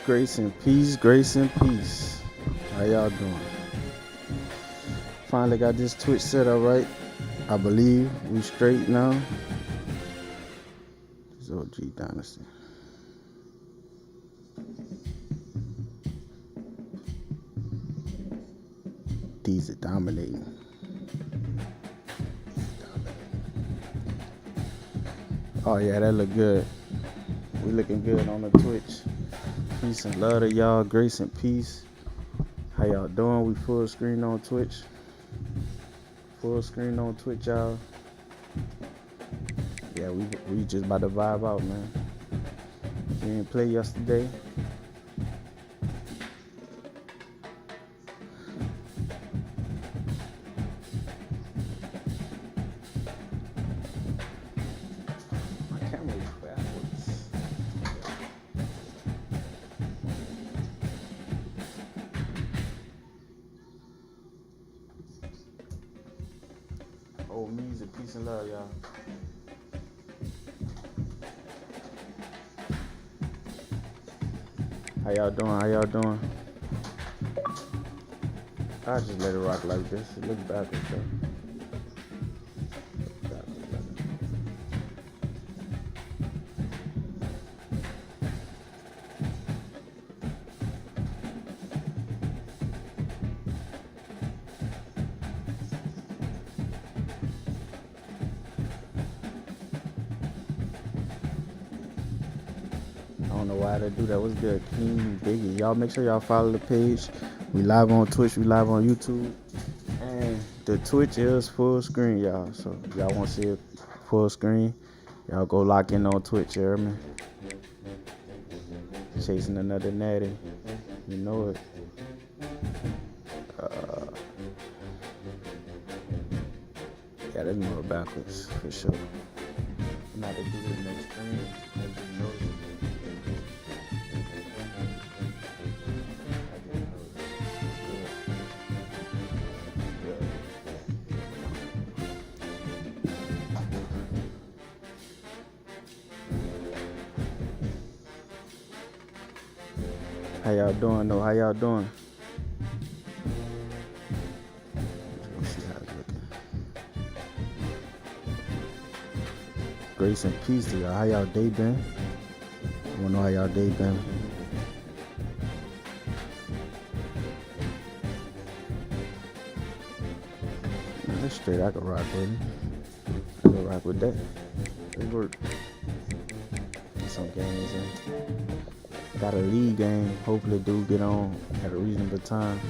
grace and peace, grace and peace. How y'all doing? Finally got this Twitch set up right. I believe we straight now. This OG Dynasty. These are dominating. Oh yeah, that look good. We looking good on the Twitch. Peace and love to y'all. Grace and peace. How y'all doing? We full screen on Twitch. Full screen on Twitch, y'all. Yeah, we just about to vibe out, man. We didn't play yesterday. Music, peace and love, y'all. How y'all doing? How y'all doing? I just let it rock like this. It looks backwards, though. Do that was good. King Biggie, y'all make sure y'all follow the page. We live on Twitch, we live on YouTube, and the Twitch is full screen, y'all. So if y'all want to see it full screen, y'all go lock in on Twitch, you hear me? Chasing another natty, you know it. Yeah, that's more backwards for sure. Not to do this next screen, as you know. How y'all doing though? How y'all doing? Let's see how it's looking. Grace and peace to y'all. How y'all day been? I wanna know how y'all day been. That's straight. I can rock with it. I can rock with that. It work. Get some games in. Got a league game. Hopefully, do get on at a reasonable time.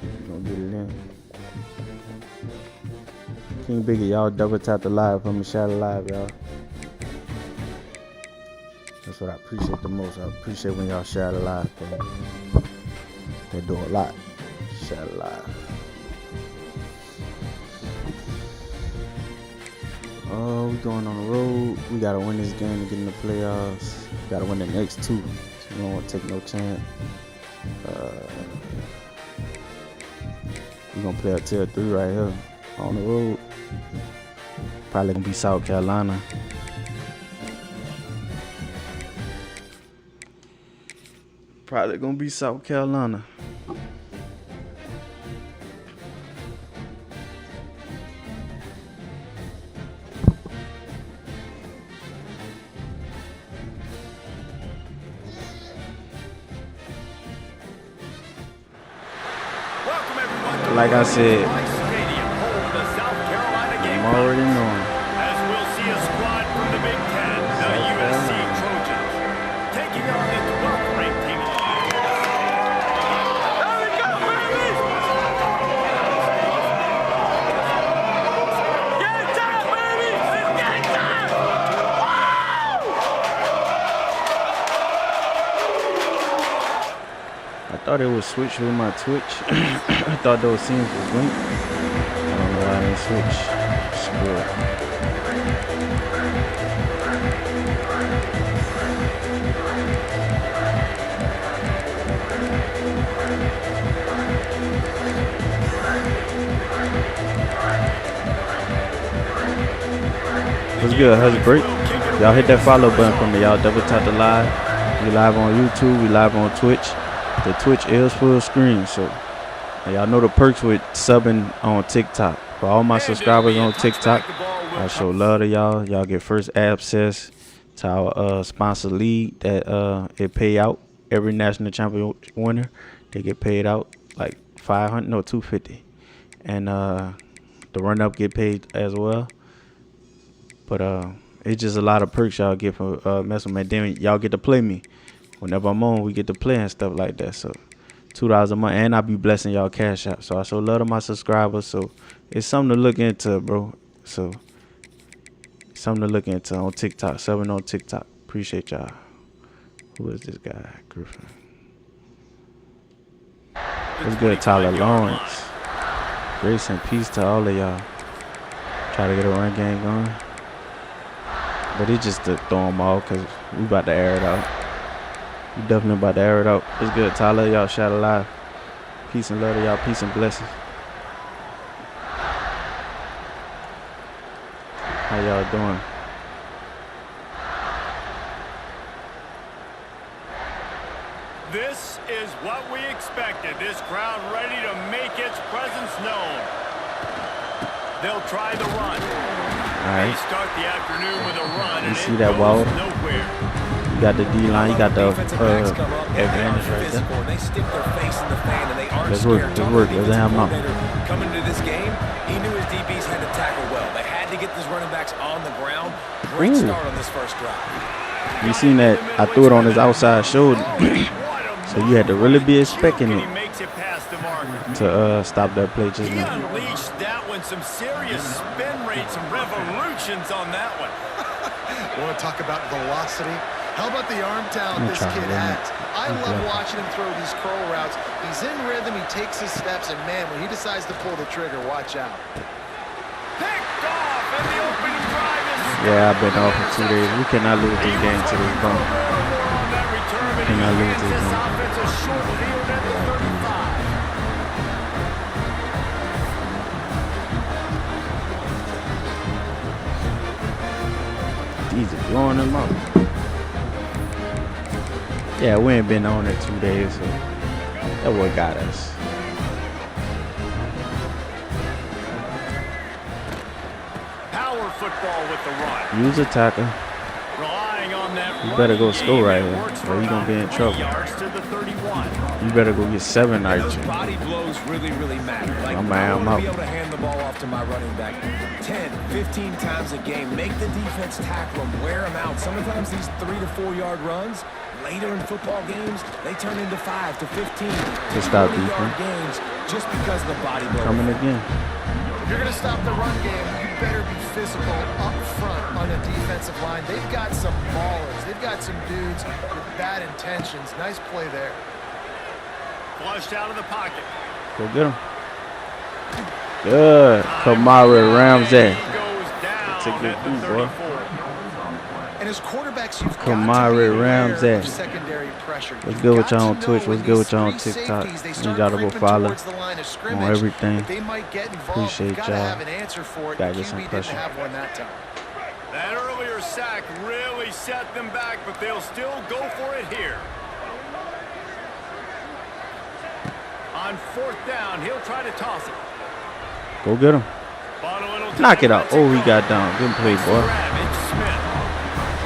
We're gonna get it in. King Biggie, y'all double tap the live for me. Shout it live, y'all. That's what I appreciate the most. I appreciate when y'all shout it live for me. They do a lot. Shout it live. Oh, we going on the road. We gotta win this game to get in the playoffs. We gotta win the next two. So we don't want to take no chance. We're gonna play a tier 3 right here on the road. Probably gonna be South Carolina. Probably gonna be South Carolina. Like I said, I'm already knowing. As we'll see a squad from the Big Ten, the USC Trojans, taking on the 12th ranked team. There we go, baby! Game time, baby! It's game time! I thought it would switch with my Twitch. I thought those scenes was linked. I don't know why they switch. Screw it. What's good? How's it break? Y'all hit that follow button for me. Y'all double tap the live. We live on YouTube. We live on Twitch. The Twitch is full screen. So y'all know the perks with subbing on TikTok. For all my subscribers on TikTok, I show love to y'all. Y'all get first access to our sponsor league that it pay out every national champion winner. They get paid out like $250, and the run-up get paid as well. But it's just a lot of perks y'all get for messing with me. Then y'all get to play me whenever I'm on. We get to play and stuff like that. So $2 a month, and I be blessing y'all cash out. So I show love to my subscribers. So it's something to look into, bro. So something to look into on TikTok. Subbing on TikTok. Appreciate y'all. Who is this guy? Griffin. What's good, Tyler Lawrence? Grace and peace to all of y'all. Try to get a run game going. But it's just to throw them all because we about to air it out. We definitely about to air it out. It's good, Tyler. Y'all shout alive. Peace and love to y'all. Peace and blessings. How y'all doing? This is what we expected. This crowd ready to make its presence known. They'll try the run. All right. They start the afternoon with a run. You see that wall? Nowhere. You got the D-line. You got the advantage right there. They stick their face in the fan and they aren't Let's work. Let's work. Let's have them. Coming into this game, he knew his DBs had to tackle well. They had to get these running backs on the ground. Great start on this first drive. You seen that? I threw it on his outside shoulder. So you had to really be expecting it to stop that play just He now. unleashed that one. Some serious spin rates, some revolutions on that one. Want to talk about velocity? How about the arm talent this kid has? I love watching him throw these curl routes. He's in rhythm, he takes his steps, and man, when he decides to pull the trigger, watch out. Picked off, and the opening drive is... Yeah, I've been off for 2 days. We cannot lose this game to this bump. Cannot lose this game. These are blowing them up. Yeah, we ain't been on it 2 days, so that what got us. Power football with the run. Use a tackle. Relying on that You better go running score game, right it here, works or for you gonna be in about trouble. 3 yards to the 31. You better go get 7 Those Archie. body blows really matter. Like, I'm I want to out. be able to hand the ball off to my running back 10, 15 times a game. Make the defense tackle them, wear them out. Sometimes these 3 to 4 yard runs, later in football games, they turn into 5 to 15 to stop 20 yard defense. games just because of the body blow. Coming again. If you're going to stop the run game, you better be physical up front on the defensive line. They've got some ballers. They've got some dudes with bad intentions. Nice play there. Flushed out of the pocket. Go get him. Good. Kamara Ramsey. Goes down Take your at the boot, boy. 34. And as quarterbacks, you've Kamara got to be aware Ramsey. of secondary pressure. What's You've good with got y'all to on know Twitch? when What's good with these y'all on three TikTok? safeties, they You start gotta go creeping follow towards the line of scrimmage, on everything. that they might get involved. Appreciate You've got to y'all. have an answer for it. Gotta The get some QB pressure. didn't have one that time. That earlier sack really set them back, but they'll still go for it here. On 4th down, he'll try to toss it. Go get him. Knock it out. Oh, he got down. Good play, boy.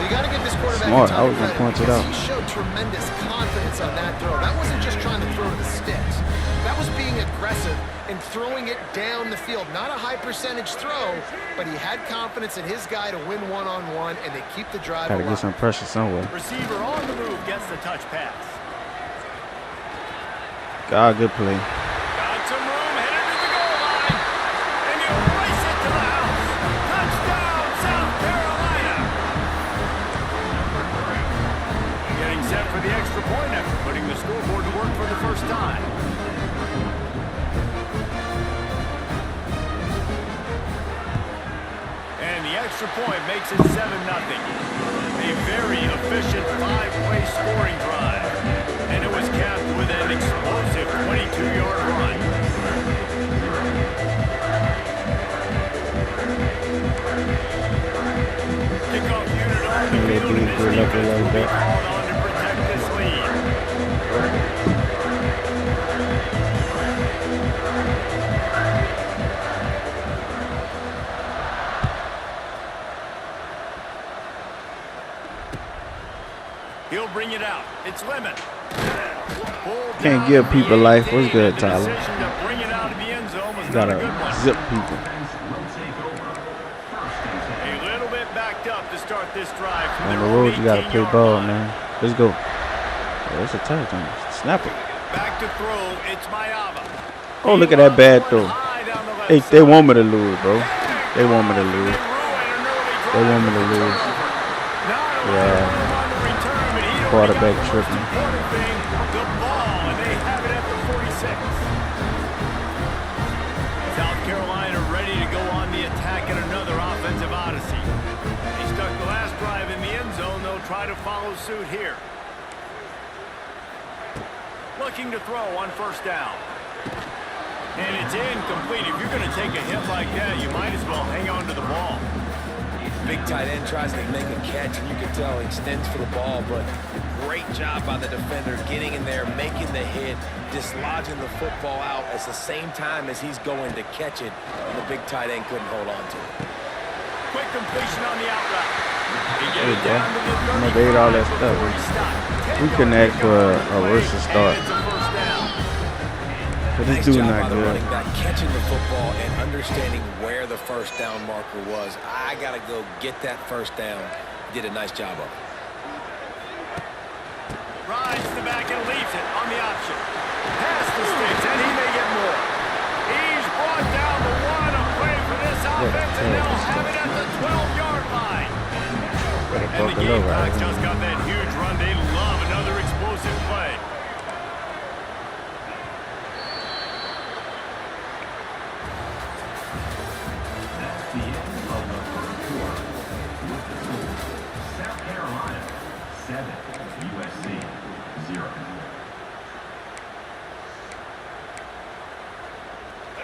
You got to give this quarterback Smart. a ton I was of gonna credit point it because out. he showed tremendous confidence on that throw. That wasn't just trying to throw to the sticks. That was being aggressive and throwing it down the field. Not a high percentage throw, but he had confidence in his guy to win one-on-one, and they keep the drive Gotta alive. get some pressure somewhere. Receiver on the move gets the touch pass. God, good play. Got some room, headed to the goal line. And you race it to the house. Touchdown, South Carolina. Getting set for the extra point after putting the scoreboard to work for the first time. And the extra point makes it 7-0. A very efficient 5-way scoring drive. And it was capped with an explosive 22-yard run. Kickoff unit on the field, and this defense will be called on to protect the He'll bring it out. It's Lemon. Can't give people life. What's good, Tyler? You gotta zip people. A little bit backed up to start this drive. On the road, you gotta play ball, man. Let's go. Oh, it's a touchdown. Snap it. Back to throw. It's Mayava. Oh, look at that bad throw. Hey, they want me to lose, bro. They want me to lose. They want me to lose. Yeah. Quarterback tripping. The ball, and they have it at the 46. South Carolina ready to go on the attack in another offensive odyssey. They stuck the last drive in the end zone. They'll try to follow suit here. Looking to throw on first down. And it's incomplete. If you're going to take a hit like that, you might as well hang on to the ball. Big tight end tries to make a catch, and you can tell he extends for the ball, but great job by the defender getting in there, making the hit, dislodging the football out at the same time as he's going to catch it, and the big tight end couldn't hold on to it. Quick completion on the out route. Hey, bro. I'm gonna date all that stuff. We couldn't ask for a worse start. But this dude not good. Running back, catching the football and understanding where the first down marker was. I got to go get that first down. Did a nice job of it. Rides the back and leaves it on the option. Pass the sticks, and he may get more. He's brought down the one. A play for this offense, and they'll have it at the 12-yard line. And the Gamecocks just got that huge run. They love another explosive play.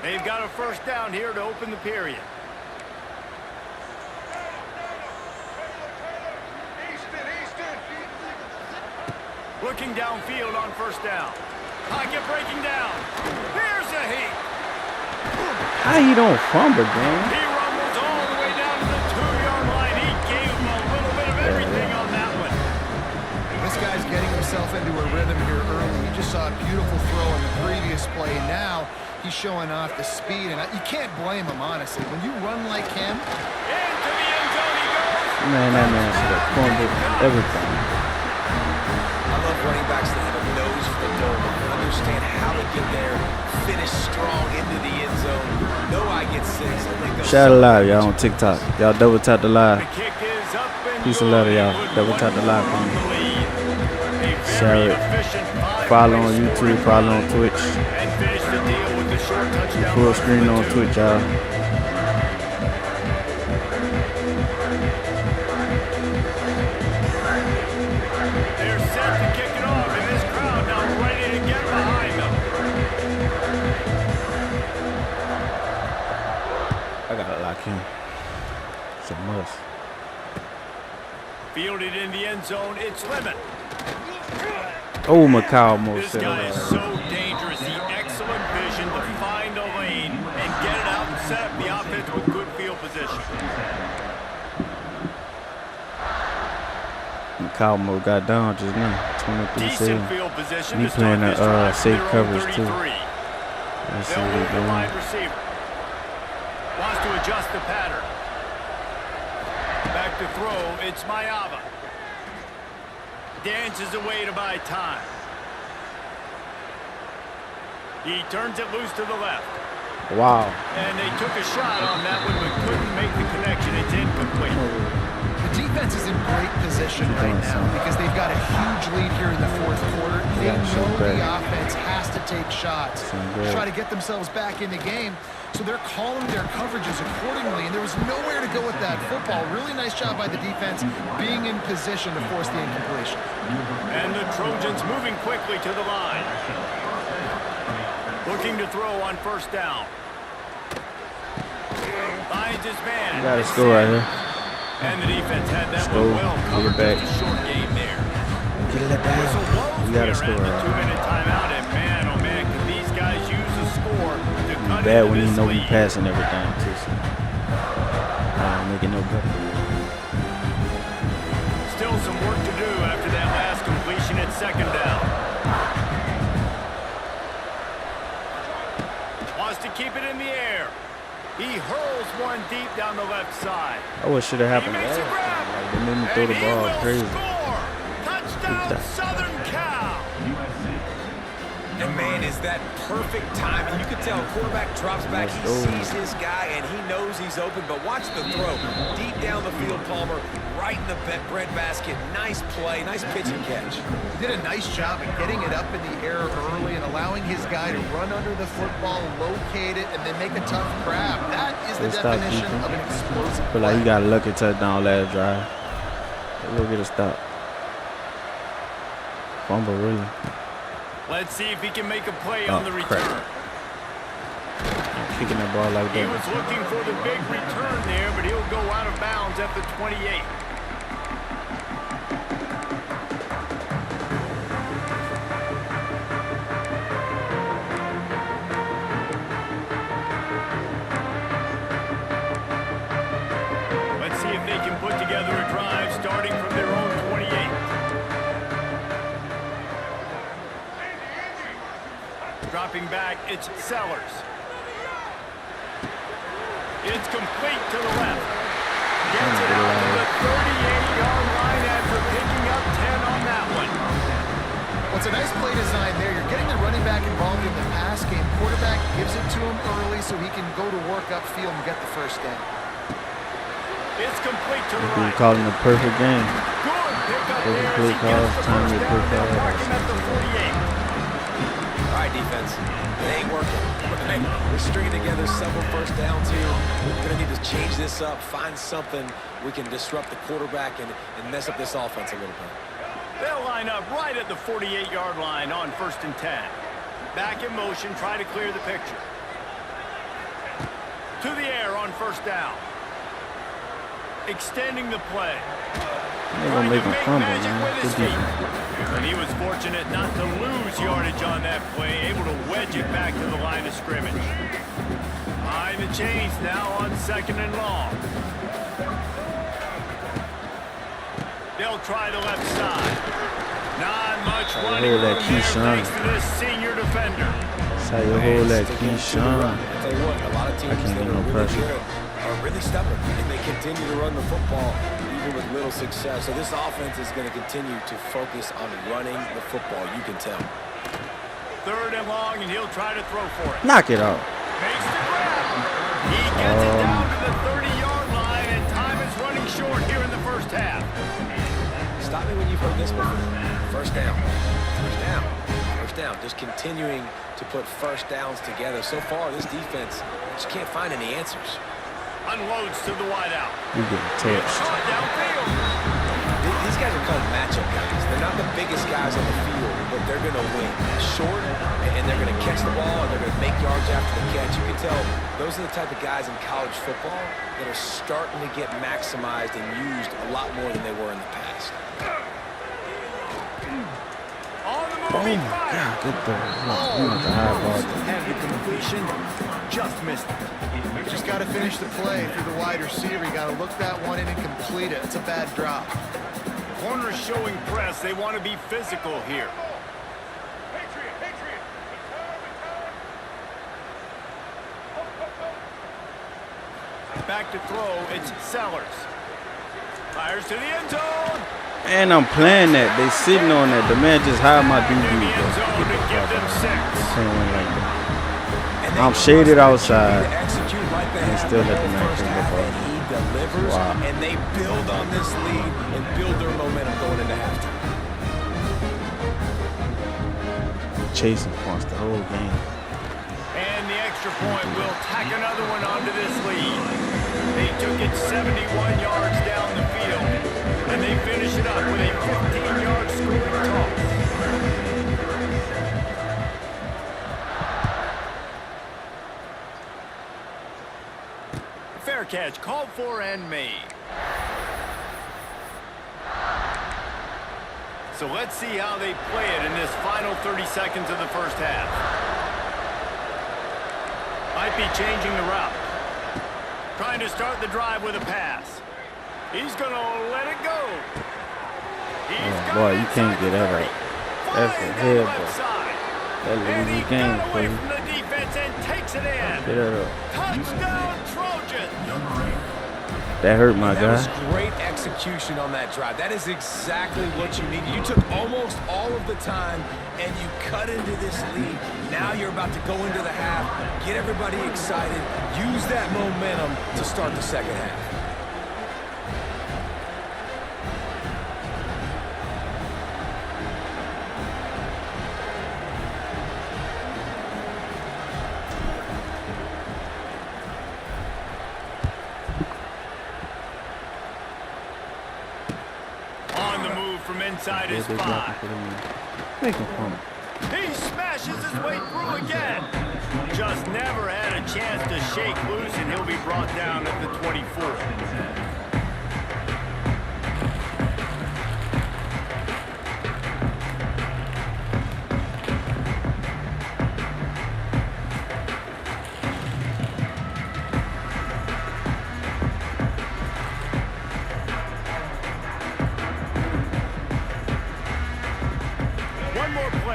They've got a first down here to open the period. Looking downfield on first down. Pocket breaking down. Here's a heat. How you don't fumble, man? He rumbles all the way down to the 2-yard line. He gave him a little bit of everything on that one. This guy's getting himself into a rhythm here early. You just saw a beautiful throw in the previous play. Now he's showing off the speed, and you can't blame him, honestly. When you run like him. Into the end zone he goes. Man, that man should have fumbled everything. I love running backs that have a nose for the dome. Understand how to get there, finish strong into the end zone. Know I get 6. Shout out live, y'all on TikTok. Y'all double tap the live. The kick is up and Peace and love to y'all. Double tap the live for me. Share it. Follow on YouTube. Follow on Twitch. And finish the deal with the short touchdown. Full screen on Twitch, y'all. They're set to kick it off, and this crowd now ready to get behind them. I gotta lock him. It's a must. Fielded in the end zone, it's Lemon. Oh, Macau almost This said guy is it. so dangerous. The excellent vision to find a lane and get it out and set up the offense with good field position. Macau almost got down just now. 23 Decent seconds. field position He to start playing this the drive. safe Their own coverage, too. 33. Let's see They'll what move he the doing. wide receiver. Wants to adjust the pattern. Back to throw, it's Mayava. Dances away to buy time. He turns it loose to the left. Wow. And they took a shot on that one, but couldn't make the connection. It's incomplete. The defense is in great position right now because they've got a huge lead here in the fourth quarter. They know the offense has to take shots, try to get themselves back in the game. So they're calling their coverages accordingly, and there was nowhere to go with that football. Really nice job by the defense being in position to force the incompletion. And the Trojans moving quickly to the line. Looking to throw on first down. Finds his man. You gotta score right here. And the defense had that Score. one well covered. Get it back. Just a short game there. Get it back. You gotta score We're right at the here. 2-minute timeout, and man, oh man, can these guys use a score to cut Bad into when you this know we lead. passing everything too. So. Make it no better. Still some work to do after that last second down. Wants to keep it in the air. He hurls one deep down the left side. That what should have He happened makes a there. grab. Like, they made me throw the And he ball will crazy. score. Touchdown, Southern Cal. And man, is that perfect timing. You can tell quarterback drops back, he sees his guy, and he knows he's open, but watch the throw. Deep down the field, Palmer, right in the bread basket. Nice play, nice pitch and catch. He did a nice job of getting it up in the air early and allowing his guy to run under the football, locate it, and then make a tough grab. That is the definition of an explosive Feel like play. he got a lucky touchdown last drive. We'll get a stop. Fumble, really. Let's see if he can make a play on the return. Crap. Kicking the ball like He that. was looking for the big return there, but he'll go out of bounds at the 28. Let's see if they can put together a drive starting from their own 28. Dropping back, it's Sellers. It's complete to the left. Gets it out to the 38-yard line after picking up 10 on that one. Well, it's a nice play design there. You're getting the running back involved in the pass game. Quarterback gives it to him early so he can go to work upfield and get the first down. It's complete to the We're right. calling a perfect game. Good pickup there. Complete He call, gets the time to first play down. They'll call. mark him at the 48. All right, defense. It ain't working. Right? We're stringing together several first downs here. We're going to need to change this up, find something we can disrupt the quarterback and mess up this offense a little bit. They'll line up right at the 48-yard line on 1st and 10. Back in motion, try to clear the picture. To the air on 1st down. Extending the play. They're going to make him fumble, magic man. with his Good feet. defense. And he was fortunate not to lose yardage on that play, able to wedge it back to the line of scrimmage. Behind the chains now on 2nd and long. They'll try the left side. Not much running hold that room there Keyshawn. thanks to this senior defender. That's how you hold that Keyshawn. I tell you what, a lot of teams can't that get are no really pressure. good are really stubborn, and they continue to run the football even with little success. So this offense is going to continue to focus on running the football, you can tell. 3rd and long, and he'll try to throw for it. Knock it out. Makes the grab. He gets it down to the 30-yard line, and time is running short here in the first half. Stop me when you've heard this before. First down. First down. First down. Just continuing to put first downs together. So far, this defense just can't find any answers. Unloads to the wideout. You getting touched. Shot downfield. These guys are called matchup guys. They're not the biggest guys on the field, but they're going to win. Short, and they're going to catch the ball, and they're going to make yards after the catch. You can tell those are the type of guys in college football that are starting to get maximized and used a lot more than they were in the past. On the move, Oh, he my fires. God. Good throw. You want the high ball. And the completion just missed it. Just got to finish the play through the wide receiver. You got to look that one in and complete it. It's a bad drop. Corners showing press. They want to be physical here. Back to throw. It's Sellers. Fires to the end zone. And I'm playing that. They sitting on that. The man just hired my In DB, the bro. end zone to give them 6. Playing like that. And they I'm shaded trust their outside. QB to execute like they And have still in let the the man first pick the half, ball. and he delivers, Wow. and they build on this lead and build their momentum going into halftime. Chasing points the whole game. And the extra point will tack another one onto this lead. They took it 71 yards down the field, and they finish it up with a 15-yard scoring toss. Fair catch called for and made. So let's see how they play it in this final 30 seconds of the first half. Might be changing the route. Trying to start the drive with a pass. He's going to let it go. He's got Boy, it you can't inside get the that 30. right. That's a head, bro. That And he loses the game got for away you. from the defense and takes it in. Get that up. Touchdown, Trojans. That hurt my That guy. was great execution on that drive. That is exactly what you needed. You took almost all of the time, and you cut into this lead. Now you're about to go into the half, get everybody excited, use that momentum to start the second half. From inside his They 5. Make him come. He smashes his way through again. Just never had a chance to shake loose, and he'll be brought down at the 24.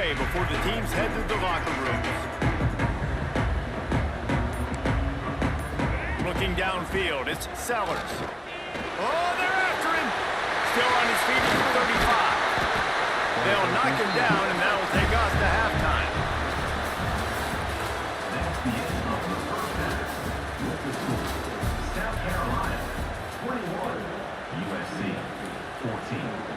Before the teams head to the locker rooms. Looking downfield, it's Sellers. Oh, they're after him. Still on his feet at the 35. They'll knock him down, and that'll take us to halftime. That's the end of the first half. With the score, South Carolina 21, USC 14.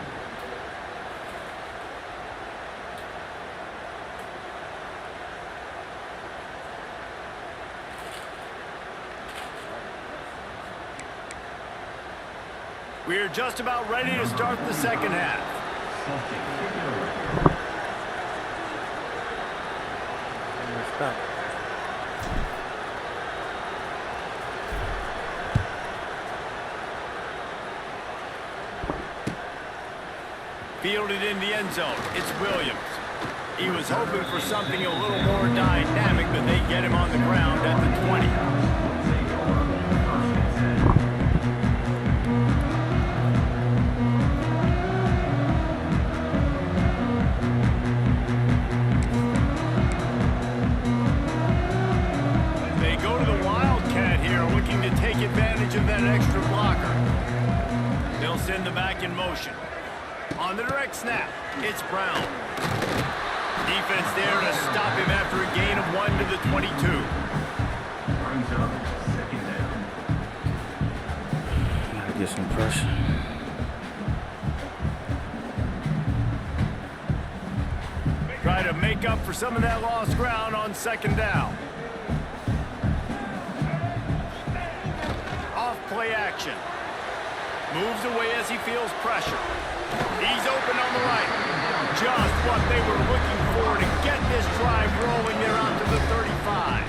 We're just about ready to start the second half. Stop. Fielded in the end zone, it's Williams. He was hoping for something a little more dynamic, but they get him on the ground at the 20. To take advantage of that extra blocker. They'll send the back in motion. On the direct snap, it's Brown. Defense there to stop him after a gain of 1 to the 22. Brings up second down. Gotta get some pressure. Try to make up for some of that lost ground on second down. Play action. Moves away as he feels pressure. He's open on the right. Just what they were looking for to get this drive rolling there out to the 35.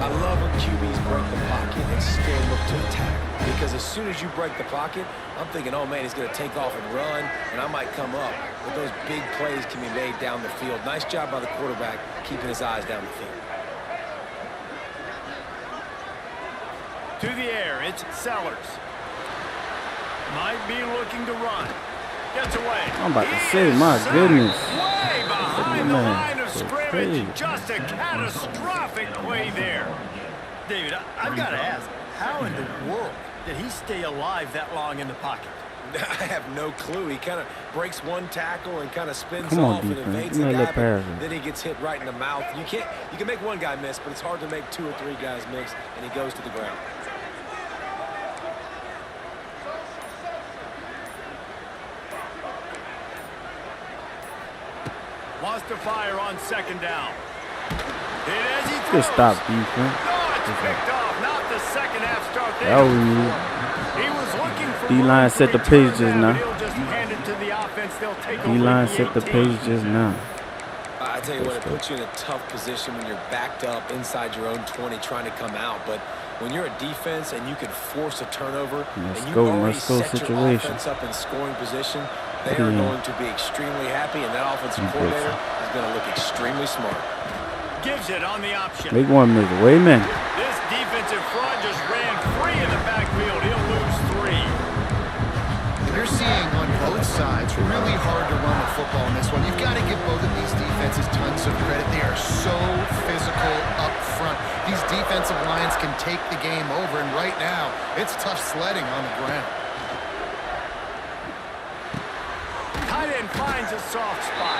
I love when QBs break the pocket and still look to attack. Because as soon as you break the pocket, I'm thinking, oh man, he's going to take off and run, and I might come up. But those big plays can be made down the field. Nice job by the quarterback keeping his eyes down the field. To the air, it's Sellers. Might be looking to run. Gets away. I'm about to say, my goodness. Way behind the line of so scrimmage. crazy. Just a catastrophic play there. David, I've got to ask, how in the world did he stay alive that long in the pocket? I have no clue. He kind of breaks one tackle and kind of spins Come on, off and defense. evades You the know guy, that but pass. then he gets hit right in the mouth. You can make one guy miss, but it's hard to make 2 or 3 guys miss, and he goes to the ground. Wants to fire on second down. Hit as he throws. Good stop, defense. Oh, it's picked off. Not the second half start there. That was you. He was looking for D-line room set to the pace return just that, now. but he'll just hand it to the offense. They'll take over D-line the set the 18. pace just now. I tell you what, it puts you in a tough position when you're backed up inside your own 20 trying to come out. But when you're a defense and you can force a turnover and you already set your offense up in scoring position, they are going to be extremely happy, and that offensive coordinator is going to look extremely smart. Gives it on the option. Make one miss. Wait a minute. This defensive front just ran free in the backfield. He'll lose 3. You're seeing on both sides. Really hard to run the football in this one. You've got to give both of these defenses tons of credit. They are so physical up front. These defensive lines can take the game over, and right now, it's tough sledding on the ground. Tight end finds a soft spot.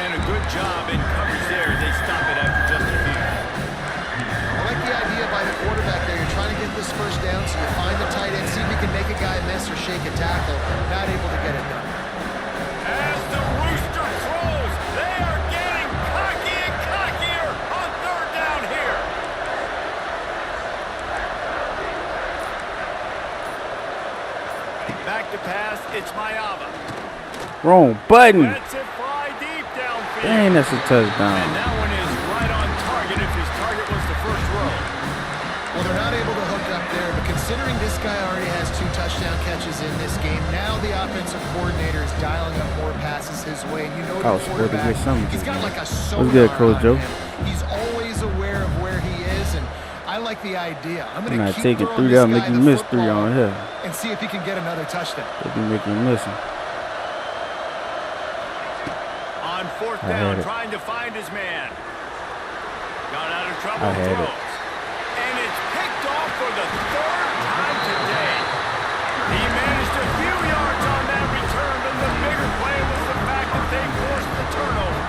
And a good job in coverage there. They stop it after just a few. I like the idea by the quarterback there. You're trying to get this first down, so you find the tight end, see if you can make a guy miss or shake a tackle. Not able to get it done. As the rooster crows, they are getting cocky and cockier on third down here. Back to pass, it's Mayava. Wrong button. Lets it fly deep downfield. Dang, that's a And touchdown. that one is right on target if his target was the first row. Well, they're not able to hook up there, but considering this guy already has 2 touchdown catches in this game, now the offensive coordinator is dialing up more passes his way. You know, I the was supposed to quarterback, get something. he's got like a What's sonar good, Coach on Joe? him. He's always aware of where he is, and I like the idea. I'm I'm going to not keep taking throwing 3 this down, guy make you the miss 3 football on here. and see if he can get another touchdown. They be making you miss 'em. On fourth I down, had it. trying to find his man. Got out of trouble I and had it. throws. And it's picked off for the 3rd time today. He managed a few yards on that return, but the bigger play was the fact that they forced the turnover.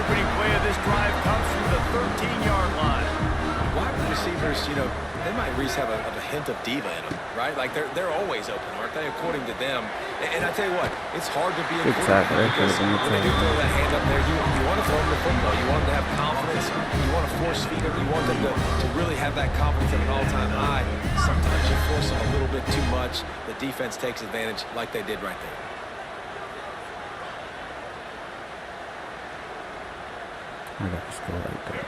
Opening play of this drive comes from the 13-yard line. Wide receivers, you know, they might at least have a hint of diva in them, right? Like they're always open, aren't they? According to them. And I tell you what, it's hard to be a Good quarterback tackle. That because could've been a when they do tackle. throw that hand up there, you want to throw them the football. You want them to have confidence. You want to force feed them. You want them to really have that confidence at an all-time high. Sometimes you force them a little bit too much. The defense takes advantage like they did right there. I got to score right there.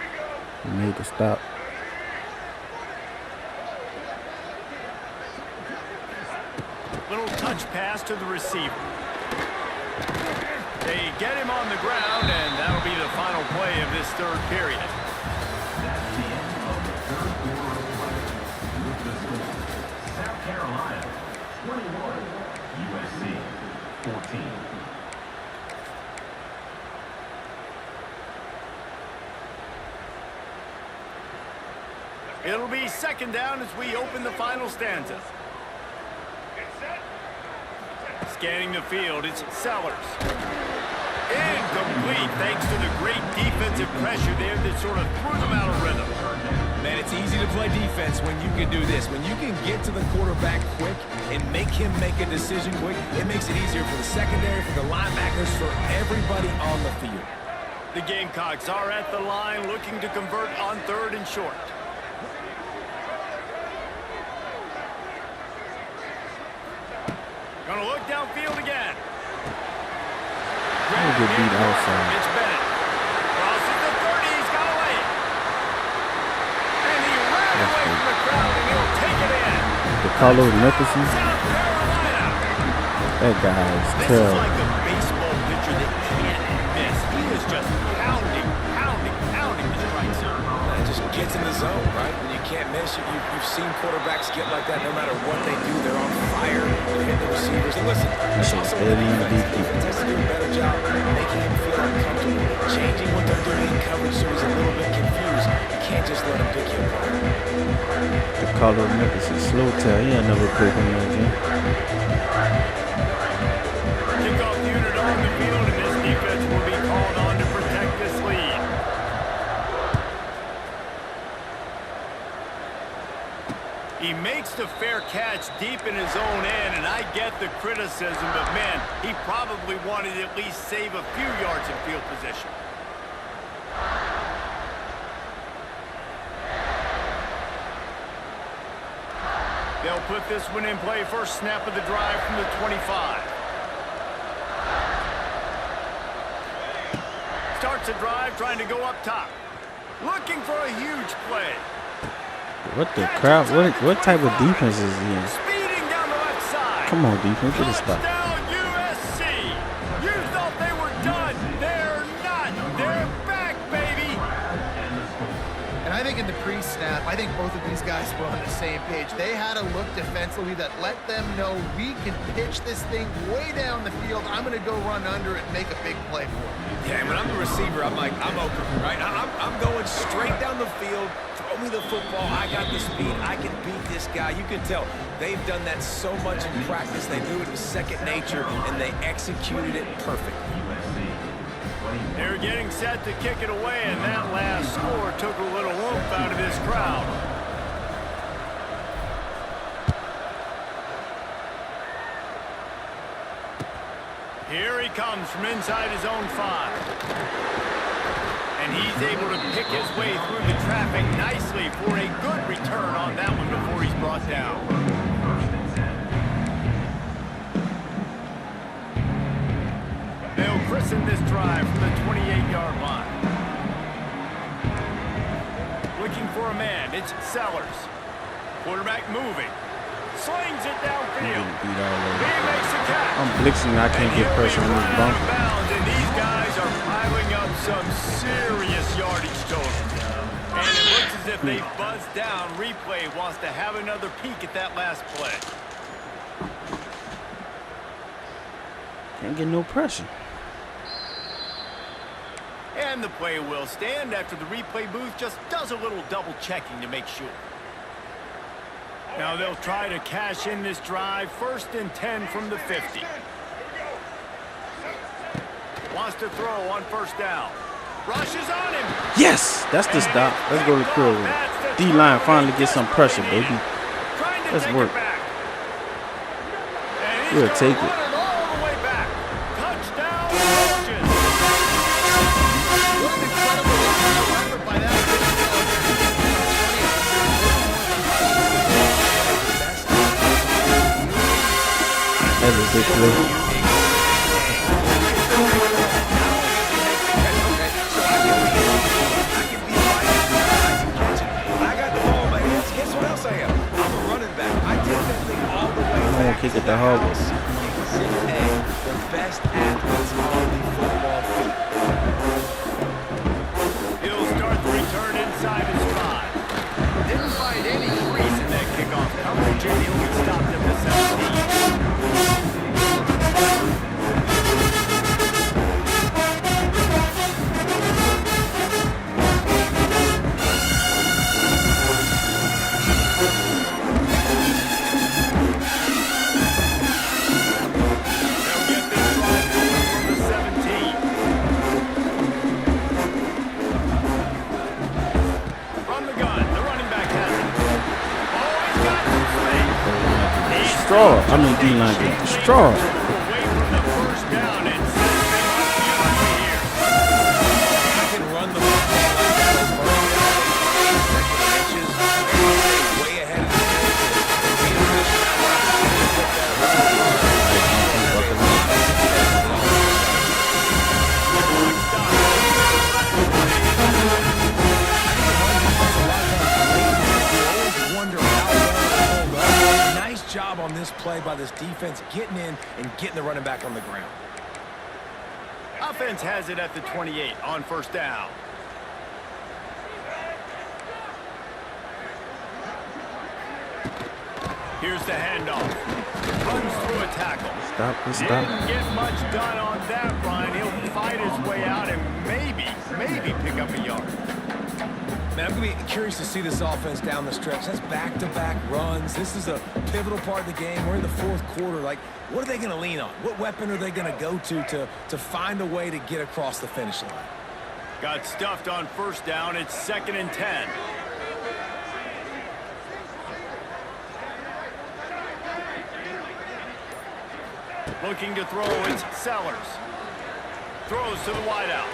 We need to stop. Little touch pass to the receiver. They get him on the ground, and that'll be the final play of this 3rd period. That's the end of the 3rd quarter of play. With the score, South Carolina 21, USC 14. It'll be 2nd down as we open the final stanza. Scanning the field, it's Sellers. Incomplete, thanks to the great defensive pressure there that sort of threw them out of rhythm. Man, it's easy to play defense when you can do this. When you can get to the quarterback quick and make him make a decision quick, it makes it easier for the secondary, for the linebackers, for everybody on the field. The Gamecocks are at the line looking to convert on 3rd and short. Gonna look downfield again. That was a good beat outside. It's Bennett. Crosses the 30, he's got away. And he ran away from the crowd, and he'll take it in. The Carlos Nicholson, South Carolina. that guy is This is terrible. like a baseball pitcher that can't miss. He is just pounding the strike zone. It just gets in the zone, right? When you can't miss, you've seen quarterbacks get like that no matter what they do. They're on fire. They're hitting the receivers. And listen, it's also the defense. The defense has to do a better job making him feel uncomfortable, changing what they're doing in coverage so he's a little bit confused. You can't just let him pick you apart. The Carlos Nicholson slow tail. He ain't never played in that game. Kickoff unit on the field, and this defense will be called on to protect this lead. He makes the fair catch deep in his own end, and I get the criticism, but man, he probably wanted to at least save a few yards in field position. They'll put this one in play. First snap of the drive from the 25. Starts the drive, trying to go up top. Looking for a huge play. What the crap? What type of defense is he in? Speeding down the left side. Come on, defense, get a stop. Touchdown, USC. You thought they were done. They're not. They're back, baby. And I think in the pre-snap, I think both of these guys were on the same page. They had a look defensively that let them know we can pitch this thing way down the field. I'm going to go run under it and make a big play for it. Yeah, when I'm the receiver, I'm like, I'm open, right? I'm going straight down the field. Throw me the football. I got the speed. I can beat this guy. You can tell they've done that so much in practice. They knew it was second nature, and they executed it perfectly. They're getting set to kick it away, and that last score took a little oomph out of this crowd. Here he comes from inside his own 5. And he's able to pick his way through the traffic nicely for a good return on that one before he's brought down. They'll christen this drive from the 28-yard line. Looking for a man, it's Sellers. Quarterback moving. Slings it downfield. He makes a catch. I'm blitzing. I can't get pressure on this bump. And these guys are piling up some serious yardage total. And it looks as if they buzzed down. Replay wants to have another peek at that last play. Can't get no pressure. And the play will stand after the replay booth just does a little double checking to make sure. Now they'll try to cash in this drive. 1st and 10 from the 50. Wants to throw on 1st down. Rushes on him. Yes, that's the stop. Let's go to the curl. D-line finally get some pressure, baby. Let's work. We'll take it. That's a big play. Kick it to Harvard. The best athletes on the football field. He'll start the return inside his 5. Didn't find any crease in that kickoff coverage, and he only stopped him to 17. Straw. I mean, D-line get straw. Job on this play by this defense, getting in and getting the running back on the ground. Offense has it at the 28 on 1st down. Here's the handoff. Runs through a tackle. Stop. Didn't get much done on that run. He'll fight his way out and maybe pick up a yard. Man, I'm going to be curious to see this offense down the stretch. That's back-to-back runs. This is a pivotal part of the game. We're in the 4th quarter. Like, what are they going to lean on? What weapon are they going to go to find a way to get across the finish line? Got stuffed on 1st down. It's 2nd and 10. Looking to throw, it's Sellers. Throws to the wideout.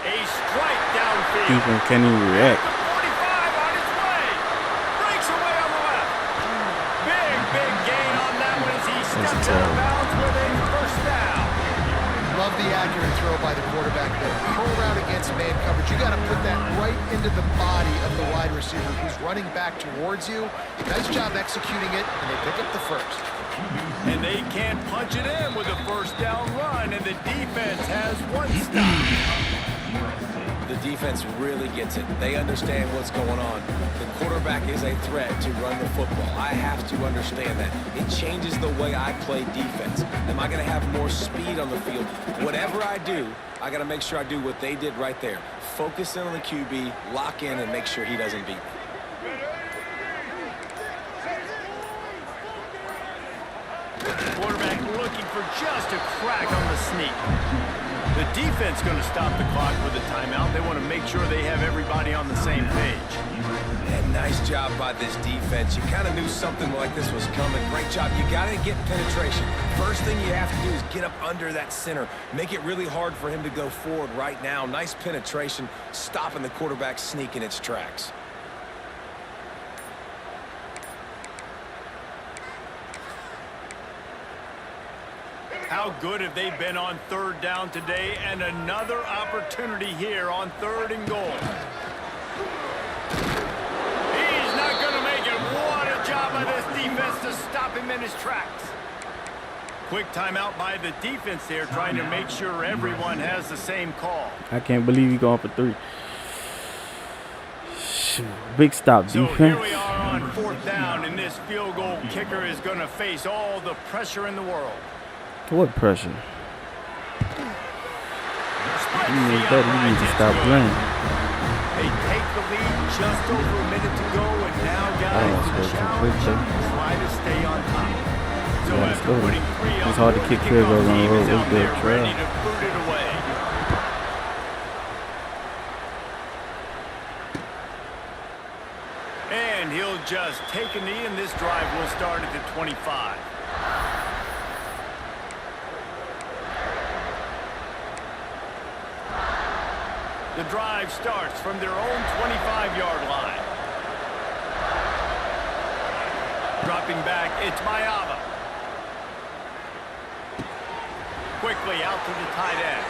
A strike downfield. People can't even react. 45 on his way. Breaks away on the left. Big gain on that one as he steps out of bounds with a 1st down. Love the accurate throw by the quarterback there. Curl route against man coverage. You got to put that right into the body of the wide receiver who's running back towards you. Nice job executing it, and they pick up the 1st. And they can't punch it in with a 1st down run, and the defense has 1 stop. The defense really gets it. They understand what's going on. The quarterback is a threat to run the football. I have to understand that. It changes the way I play defense. Am I going to have more speed on the field? Whatever I do, I got to make sure I do what they did right there. Focus in on the QB, lock in, and make sure he doesn't beat me. Quarterback looking for just a crack on the sneak. The defense going to stop the clock with a timeout. They want to make sure they have everybody on the same page. And nice job by this defense. You kind of knew something like this was coming. Great job. You got to get penetration. First thing you have to do is get up under that center. Make it really hard for him to go forward right now. Nice penetration, stopping the quarterback sneak in its tracks. How good have they been on third down today? And another opportunity here on 3rd and goal. He's not going to make it. What a job by this defense to stop him in his tracks. Quick timeout by the defense there, trying to make sure everyone has the same call. I can't believe he's going for 3. Shoot, big stop So defense. here we are on 4th down, and this field goal kicker is going to face all the pressure in the world. What pressure? Despite He the needs that. He needs to outright stop it's playing. They take the lead just over a minute to go, and now, guys, Oh, the so challenge quick, is try to stay on top. So Yeah, after slowly. putting 3 on It's hard to the kick board, field goals on the kickoff road. team is It's out good there try. ready to boot it away. And he'll just take a knee, and this drive will start at the 25. The drive starts from their own 25-yard line. Dropping back, it's Mayava. Quickly out to the tight end.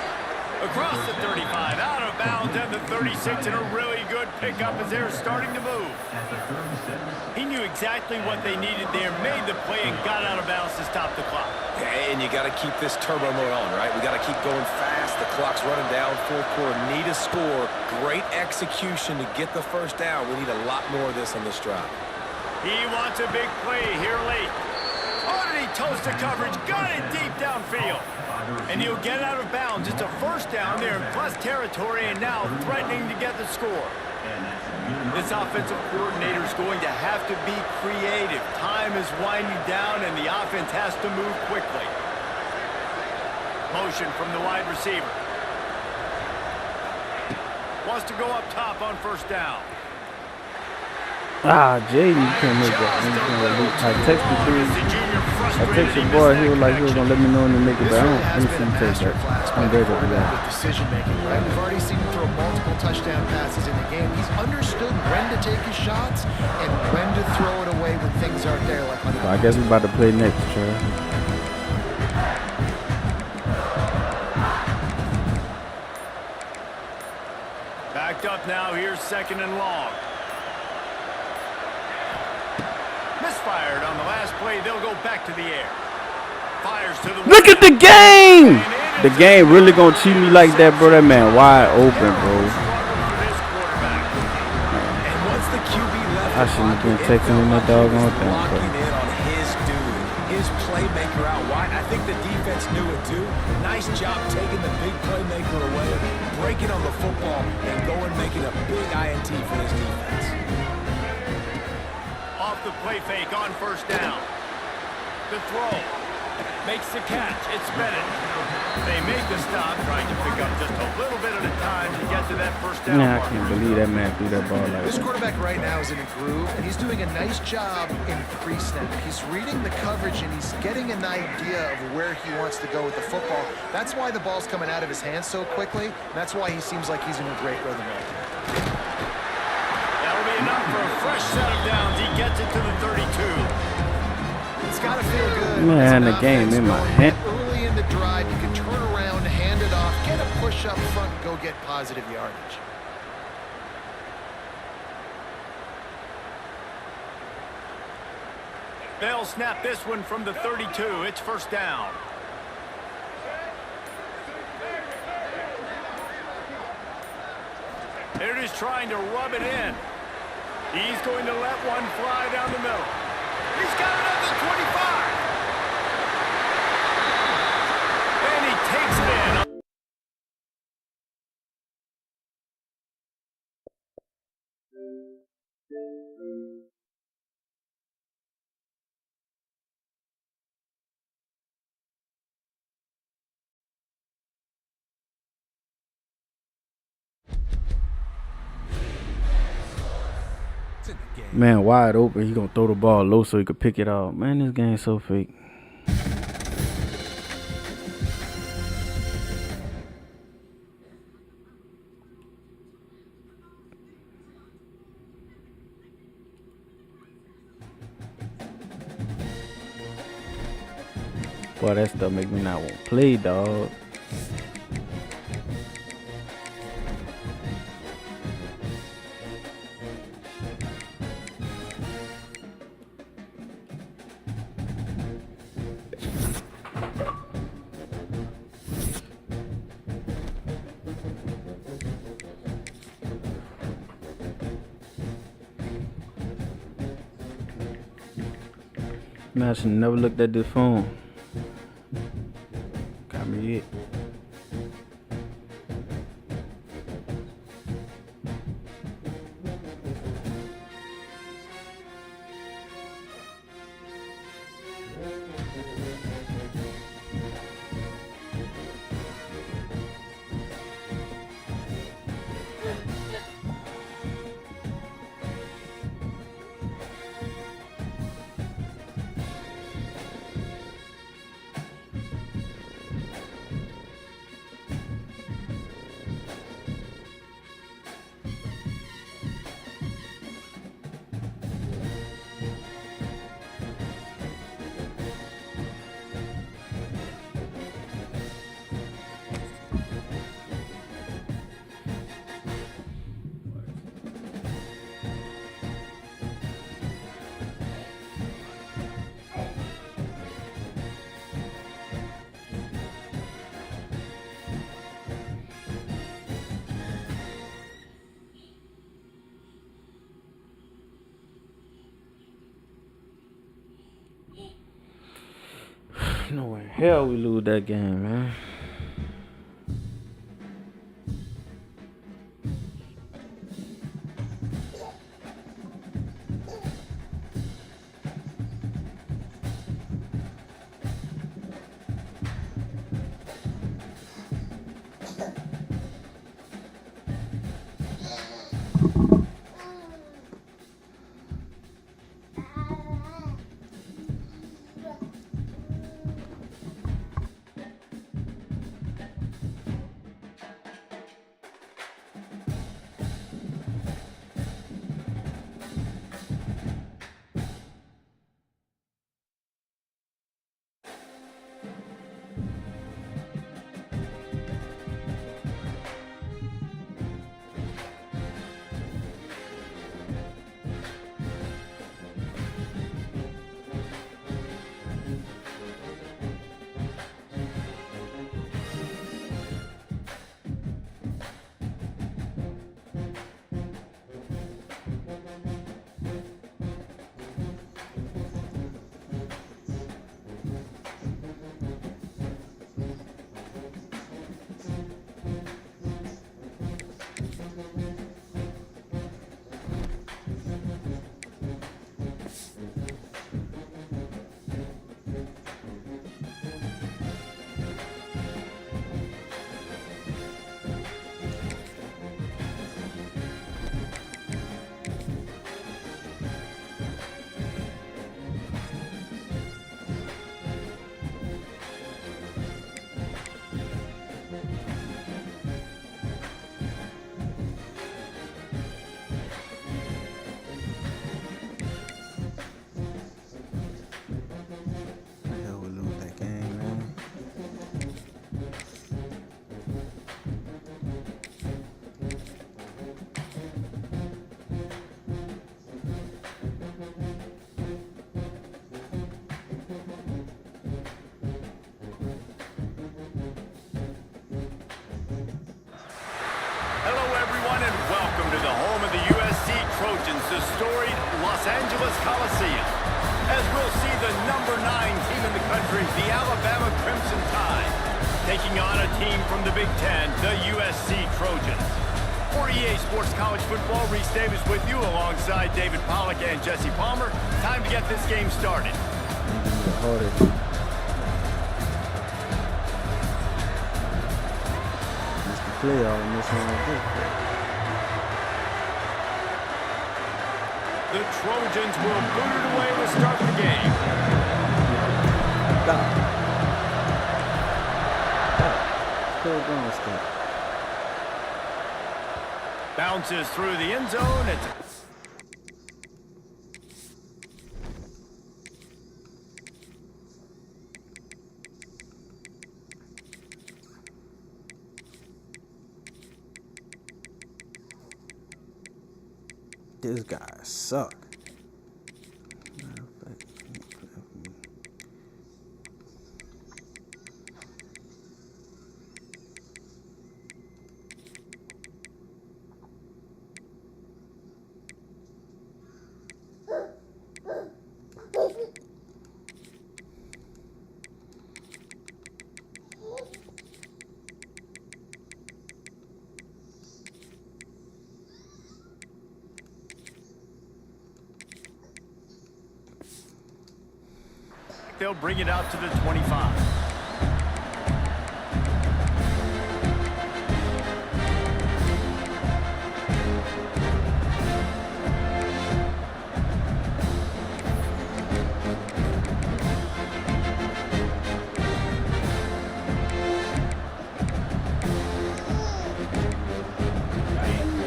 Across the 35, out of bounds at the 36, and a really good pickup as they're starting to move. He knew exactly what they needed there, made the play, and got out of bounds to stop the clock. And you got to keep this turbo mode on, right? We got to keep going fast. The clock's running down, 4th quarter. Need a score. Great execution to get the first down. We need a lot more of this on this drive. He wants a big play here late. Oh, did he toast the coverage? Got it deep downfield. And he'll get out of bounds. It's a first down there in plus territory, and now threatening to get the score. This offensive coordinator is going to have to be creative. Time is winding down, and the offense has to move quickly. Motion from the wide receiver. Wants to go up top on first down. Ah, Jaden, you can't make that. I texted the boy. He was like, he was gonna let me know when to make it, but I don't. Let me see him text that. I'm ready to do that. Decision making, right? We've already seen him throw multiple touchdown passes in the game. He's understood when to take his shots and when to throw it away when things aren't there. Like on So I guess we're about to play next, Trey. Backed up now. Here's 2nd and long. Misfired on the last play. They'll go back to the air. Fires to the Look at the game! The game really gonna cheat me like that, bro. That man wide open, bro. And once the QB left, I shouldn't have been texting him that doggone thing, locking bro. in on his dude, his playmaker out wide. I think the defense knew it too. Nice job taking the big playmaker away, breaking on the football, and going making a big INT for this defense. Off the play fake on first down. The throw. Makes the catch. It's Bennett. They make the stop, trying to pick up just a little bit at a time to get to that first down Man, I mark. can't believe that man threw that ball like This that. quarterback right now is in a groove, and he's doing a nice job in pre-snap. He's reading the coverage, and he's getting an idea of where he wants to go with the football. That's why the ball's coming out of his hands so quickly. That's why he seems like he's in a great rhythm right now. That'll be enough for a fresh set of downs. He gets it to the 32. It's got to feel good. Man, As an the game offense in my going hand. Early in the drive, you can turn around, hand it off, get a push up front, go get positive yardage. They'll snap this one from the 32. It's first down. They're just trying to rub it in. He's going to let one fly down the middle. He's got it at the 25. And he takes it in. Man, wide open. He gonna throw the ball low so he could pick it off. Man, this game's so fake. Boy, that stuff make me not want to play, dog. Man, I should never looked at this phone. Got me it. No way in hell we lose that game, man. Angeles Coliseum, as we'll see the #9 team in the country, the Alabama Crimson Tide, taking on a team from the Big Ten, the USC Trojans. For EA Sports College Football, Reese Davis with you alongside David Pollack and Jesse Palmer. Time to get this game started. The Trojans will boot it away to start the game. Bounces through the end zone. This guy suck. They'll bring it out to the 25.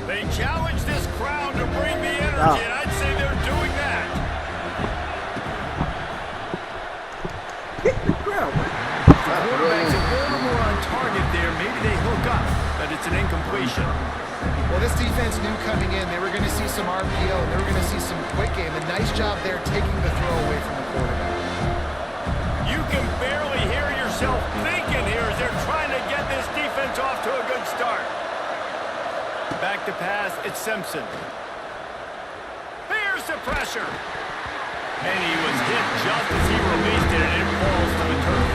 They challenge this crowd to bring the energy, and I'd say they're doing that. Quarterback's a little more on target there. Maybe they hook up, but it's an incompletion. Well, this defense knew coming in they were going to see some RPO, and they were going to see some quick game. A nice job there taking the throw away from the quarterback. You can barely hear yourself thinking here as they're trying to get this defense off to a good start. Back to pass, it's Simpson. Here's the pressure. And he was hit just as he released it, and it falls to the turf.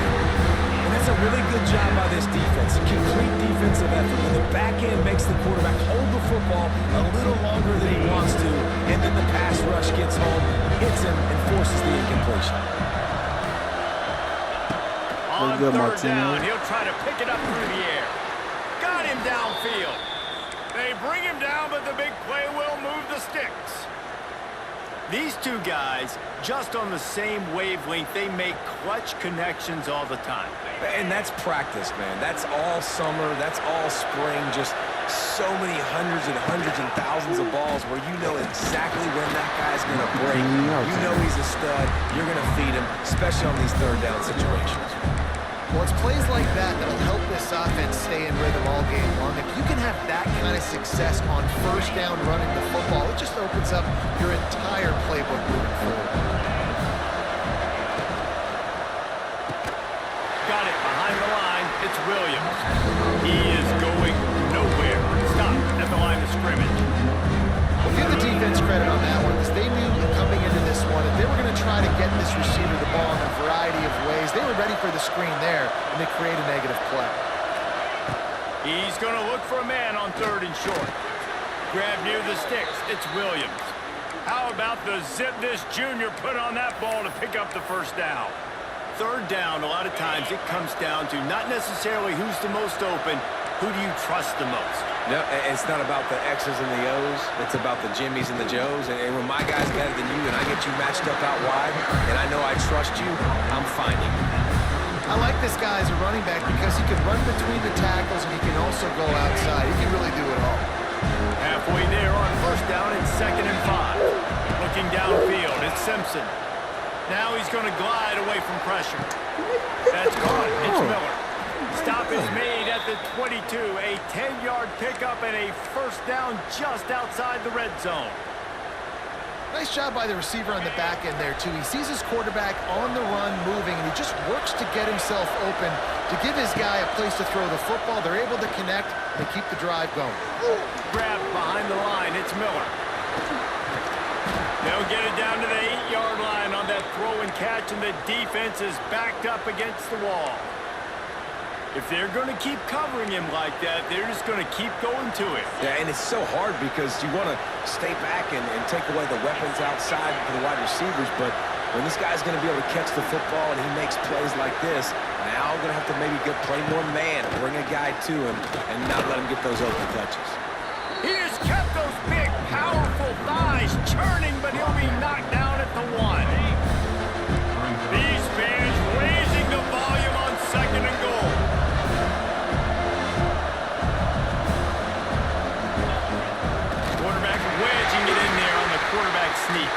And that's a really good job by this defense. A complete defensive effort. When the back end makes the quarterback hold the football a little longer than he wants to, and then the pass rush gets home, hits him, and forces the incompletion. On third down, he'll try to pick it up through the air. Got him downfield. They bring him down, but the big play will move the sticks. These two guys, just on the same wavelength, they make clutch connections all the time. And that's practice, man. That's all summer. That's all spring. Just so many hundreds and thousands of balls where you know exactly when that guy's going to break. You know he's a stud. You're going to feed him, especially on these third down situations. Well, it's plays like that that'll help this offense stay in rhythm all game long. If you can have that kind of success on first down running the football, it just opens up your entire playbook moving forward. Got it behind the line. It's Williams. He is going nowhere. Stop at the line of scrimmage. Well, give the defense credit on that one because they knew coming into this one that they were going to try to get this receiver the ball in a variety of ways. They were ready for the screen there, and they create a negative play. He's going to look for a man on third and short. Grab near the sticks. It's Williams. How about the zip this junior put on that ball to pick up the first down? Third down, a lot of times it comes down to not necessarily who's the most open, who do you trust the most? No, it's not about the X's and the O's. It's about the Jimmys and the Joes. And when my guy's better than you and I get you matched up out wide and I know I trust you, I'm finding you. I like this guy as a running back because he can run between the tackles and he can also go outside. He can really do it all. Halfway there on first down, it's 2nd and 5. Looking downfield, it's Simpson. Now he's going to glide away from pressure. That's caught. It's Miller. Stop is made at the 22. A 10-yard pickup and a first down just outside the red zone. Nice job by the receiver on the back end there, too. He sees his quarterback on the run moving, and he just works to get himself open to give his guy a place to throw the football. They're able to connect and keep the drive going. Grabbed behind the line. It's Miller. They'll get it down to the 8-yard line on that throw and catch, and the defense is backed up against the wall. If they're going to keep covering him like that, they're just going to keep going to it. Yeah, and it's so hard because you want to stay back and take away the weapons outside for the wide receivers, but when this guy's going to be able to catch the football and he makes plays like this, now we're going to have to maybe play more man, bring a guy to him, and not let him get those open touches. He has kept those big, powerful thighs churning, but he'll be knocked down at the 1. These fans raising the volume on 2nd and goal. Quarterback wedging it in there on the quarterback sneak.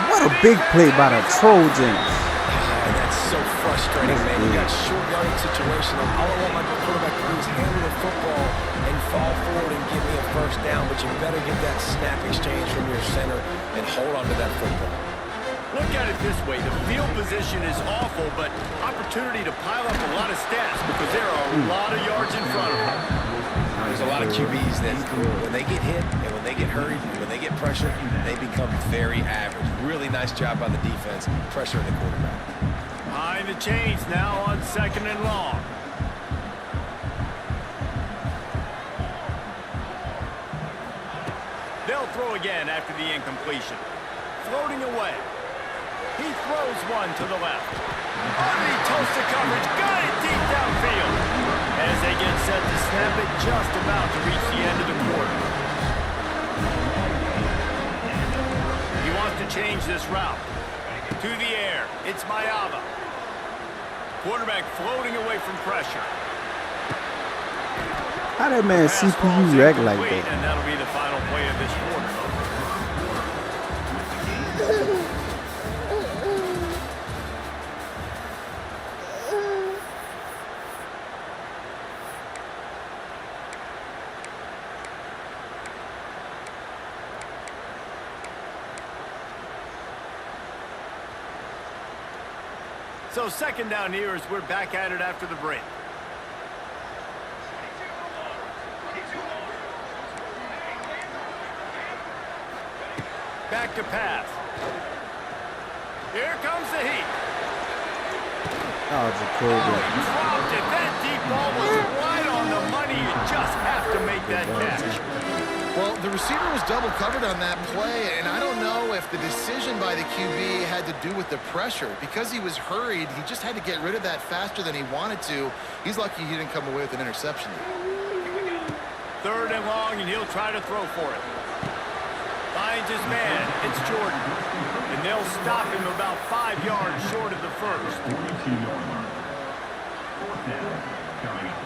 What a big play by the Trojans. And that's so frustrating, man. You got short yardage situation, and all I want my quarterback to do is handle the football and fall forward and give me a first down, but you better get that snap exchange from your center and hold on to that football. Look at it this way. The field position is awful, but opportunity to pile up a lot of stats because there are a lot of yards in front of them. There's a lot of QBs that when they get hit and when they get hurried and when they get pressured, they become very average. Really nice job by the defense, pressuring the quarterback. Behind the chains now on 2nd and long. They'll throw again after the incompletion. Floating away. He throws one to the left. Underneath toasted coverage, got it deep downfield. As they get set to snap it, just about to reach the end of the quarter. He wants to change this route. To the air, it's Mayava. Quarterback floating away from pressure. How that man CPU react like that? And that'll be the final play of this quarter. So 2nd down here as we're back at it after the break. Back to pass. Here comes the heat. Oh, Jacoby. Dropped it. That deep ball was right on the money. You just have to make that catch. Well, the receiver was double covered on that play, and I don't know if the decision by the QB had to do with the pressure. Because he was hurried, he just had to get rid of that faster than he wanted to. He's lucky he didn't come away with an interception. 3rd and long, and he'll try to throw for it. Finds his man. It's Jordan. And they'll stop him about 5 yards short of the first. 42-yard line. 4th down coming up.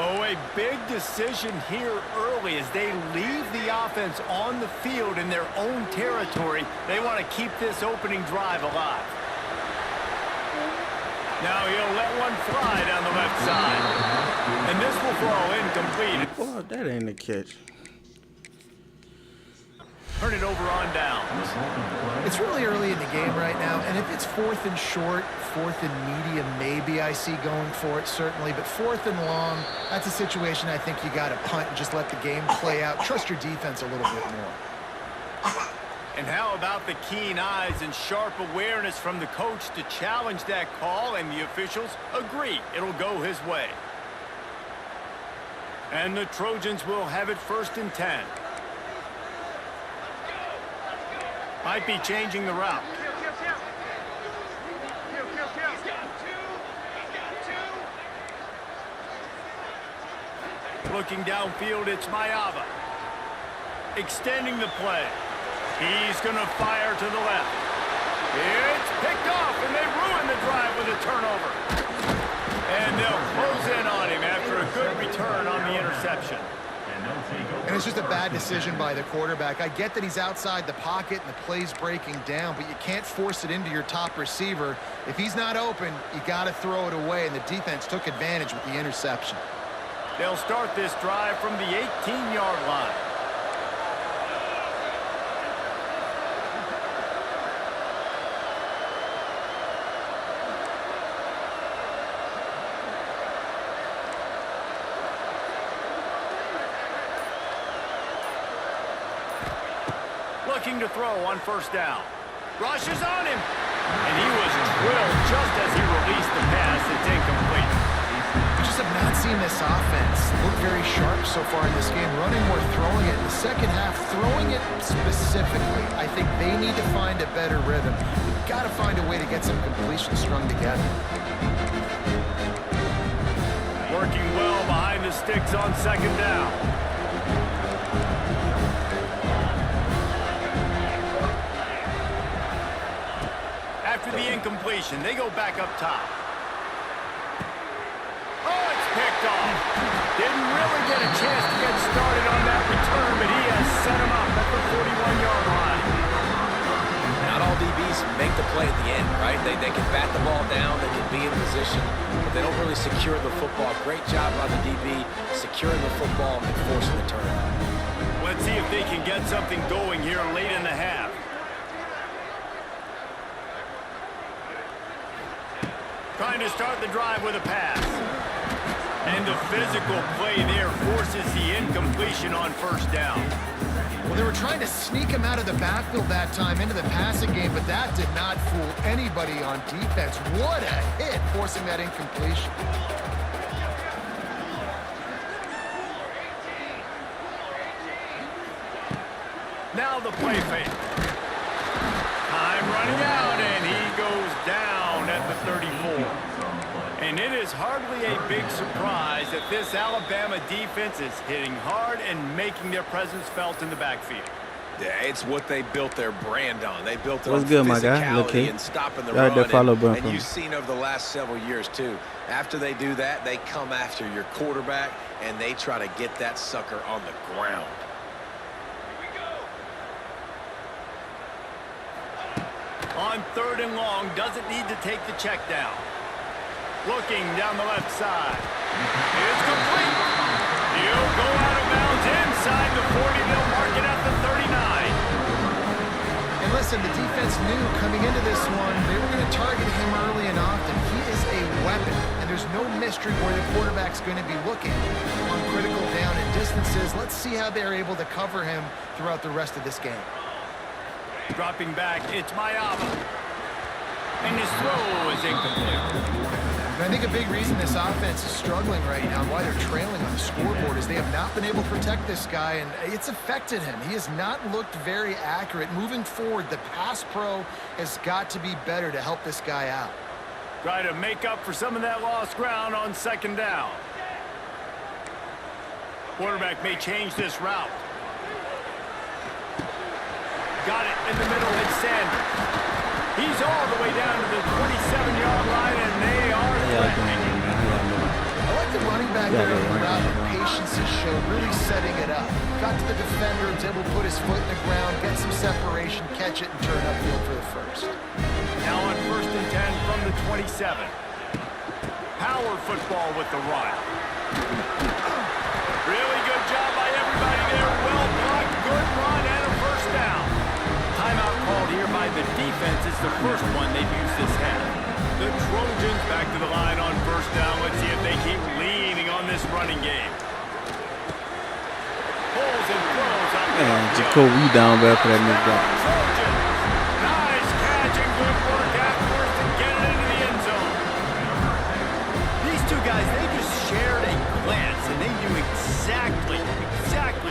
Oh, a big decision here early as they leave the offense on the field in their own territory. They want to keep this opening drive alive. Now he'll let one fly down the left side. And this will fall incomplete. Well, that ain't a catch. Turn it over on down. It's really early in the game right now, and if it's 4th and short, 4th and medium, maybe I see going for it, certainly. But 4th and long, that's a situation I think you got to punt and just let the game play out. Trust your defense a little bit more. And how about the keen eyes and sharp awareness from the coach to challenge that call, and the officials agree it'll go his way. And the Trojans will have it 1st and 10. Might be changing the route. Looking downfield, it's Mayava. Extending the play. He's going to fire to the left. It's picked off, and they ruin the drive with a turnover. And they'll close in on him after a good return on the interception. And it's just a bad decision by the quarterback. I get that he's outside the pocket and the play's breaking down, but you can't force it into your top receiver. If he's not open, you got to throw it away, and the defense took advantage with the interception. They'll start this drive from the 18-yard line. looking to throw on first down. Rushes on him. And he was drilled just as he released the pass. It's incomplete. I just have not seen this offense look very sharp so far in this game, running more, throwing it. In the second half, throwing it specifically, I think they need to find a better rhythm. We've got to find a way to get some completions strung together. Working well behind the sticks on second down. After the incompletion, they go back up top. Oh, it's picked off. Didn't really get a chance to get started on that return, but he has set him up at the 41-yard line. Not all DBs make the play at the end, right? They can bat the ball down, they can be in position, but they don't really secure the football. Great job by the DB securing the football and forcing the turnover. Let's see if they can get something going here late in the half. Trying to start the drive with a pass. And the physical play there forces the incompletion on first down. Well, they were trying to sneak him out of the backfield that time into the passing game, but that did not fool anybody on defense. What a hit, forcing that incompletion. Now the play fake. Time running out, and he goes down at the 34. And it is hardly a big surprise that this Alabama defense is hitting hard and making their presence felt in the backfield. Yeah, it's what they built their brand on. They built it What's on good, my guy? physicality and stopping the Y'all run. had that follow button And for me. you've seen over the last several years, too. After they do that, they come after your quarterback, and they try to get that sucker on the ground. On third and long, doesn't need to take the check down. Looking down the left side. It's complete. He'll go out of bounds inside the 40. They'll mark it at the 39. And listen, the defense knew coming into this one, they were going to target him early and often. He is a weapon, and there's no mystery where the quarterback's going to be looking on critical down and distances. Let's see how they're able to cover him throughout the rest of this game. Dropping back, it's Mayava. And his throw is incomplete. And I think a big reason this offense is struggling right now and why they're trailing on the scoreboard is they have not been able to protect this guy, and it's affected him. He has not looked very accurate. Moving forward, the pass pro has got to be better to help this guy out. Try to make up for some of that lost ground on second down. Quarterback may change this route. Got it in the middle, it's Sanders. He's all the way down to the 27-yard line, and they are threatening. I like the running back there on the route, the patience he showed, really setting it up. Got to the defender, was able to put his foot in the ground, get some separation, catch it, and turn upfield for the first. Now on 1st and 10 from the 27. Power football with the run. Really good job by everybody there. Well blocked, good run, and a first down. Timeout called here by the defense. It's the first one they've used this half. The Trojans back to the line on first down. Let's see if they keep leaning on this running game. Pulls and throws up. Man, Jacoby down bad for that mid block. Trojans. Nice catch and good work afterwards to get it into the end zone. These two guys, they just shared a glance, and they knew exactly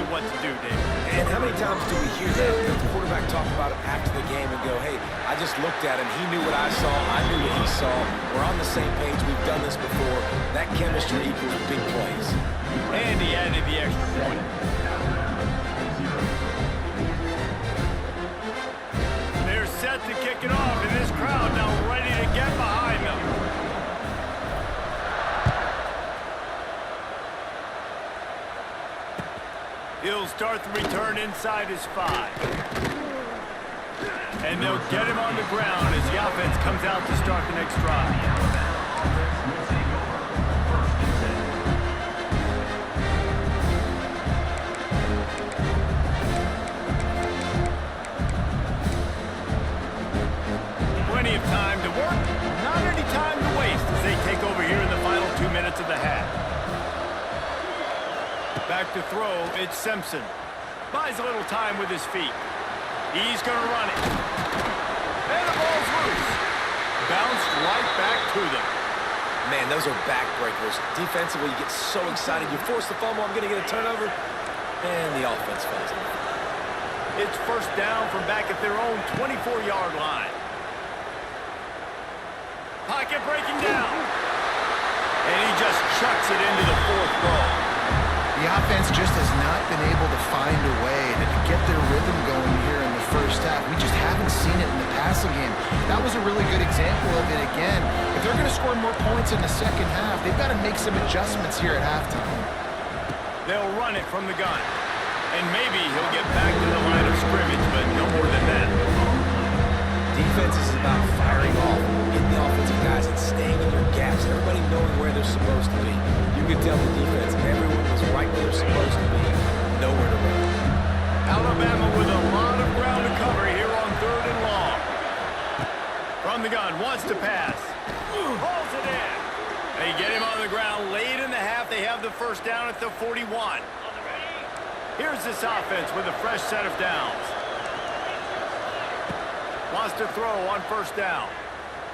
what to do, Dave. And how many times do we hear that? The quarterback talk about it after the game and go, hey, I just looked at him. He knew what I saw. I knew what he saw. We're on the same page. We've done this before. That chemistry equals big plays. And he added the extra point. They're set to kick it off, and this crowd now ready to get behind them. He'll start the return inside his 5. And they'll get him on the ground as the offense comes out to start the next drive. Plenty of time to work, not any time to waste as they take over here in the final 2 minutes of the half. Back to throw, it's Simpson. Buys a little time with his feet. He's going to run it. And the ball's loose. Bounced right back to them. Man, those are backbreakers. Defensively, you get so excited. You force the fumble, I'm going to get a turnover, and the offense falls in. It's first down from back at their own 24-yard line. Pocket breaking down. And he just chucks it into the fourth row. The offense just has not been able to find a way to get their rhythm going here in the first half. We just haven't seen it in the passing game. That was a really good example of it again. If they're going to score more points in the second half, they've got to make some adjustments here at halftime. They'll run it from the gun. And maybe he'll get back to the line of scrimmage, but no more than that. Defense is about firing off, hitting the offensive guys and staying in your gaps, everybody knowing where they're supposed to be. You could tell the defense, everyone was right where they're supposed to be, nowhere to run. Alabama with a lot of ground to cover here on 3rd and long. From the gun, wants to pass. Hauls it in. They get him on the ground late in the half. They have the first down at the 41. Here's this offense with a fresh set of downs. Wants to throw on first down.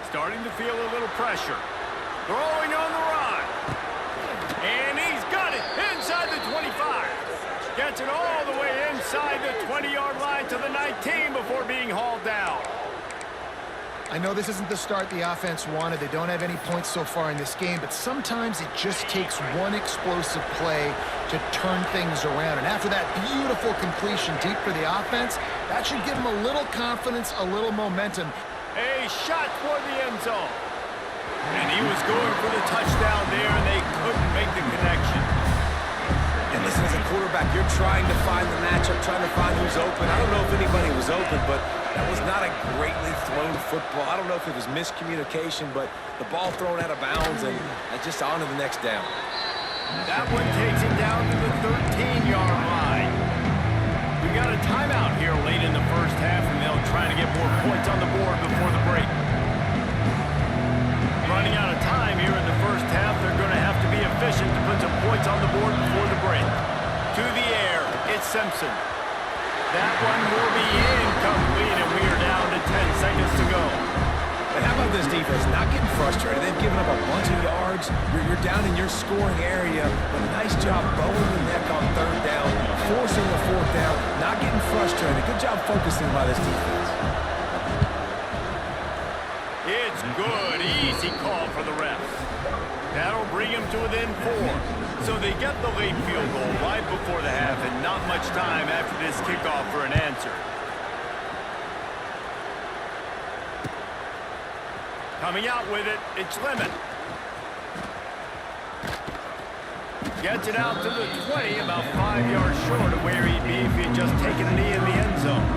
Starting to feel a little pressure. Throwing on the run. And he's got it inside the 25. Gets it all the way inside the 20-yard line to the 19 before being hauled down. I know this isn't the start the offense wanted. They don't have any points so far in this game, but sometimes it just takes one explosive play to turn things around. And after that beautiful completion deep for the offense, that should give them a little confidence, a little momentum. A shot toward the end zone. And he was going for the touchdown there, and they couldn't make the connection. And listen, as a quarterback, you're trying to find the matchup, trying to find who's open. I don't know if anybody was open, but that was not a greatly thrown football. I don't know if it was miscommunication, but the ball thrown out of bounds and just on to the next down. That one takes it down to the 13-yard line. We got a timeout here late in the first half, and they'll try to get more points on the board before the break. Running out of time here in the first half, they're going to have to be efficient to put some points on the board before the break. To the air, it's Simpson. That one will be incomplete, and we are down to 10 seconds to go. And how about this defense? Not getting frustrated. They've given up a bunch of yards. You're down in your scoring area, but nice job bowing the neck on 3rd down, forcing the 4th down, not getting frustrated. Good job focusing by this defense. It's good. Easy call for the refs. That'll bring him to within 4. So they get the late field goal right before the half, and not much time after this kickoff for an answer. Coming out with it, it's Lemon. Gets it out to the 20, about 5 yards short of where he'd be if he had just taken a knee in the end zone.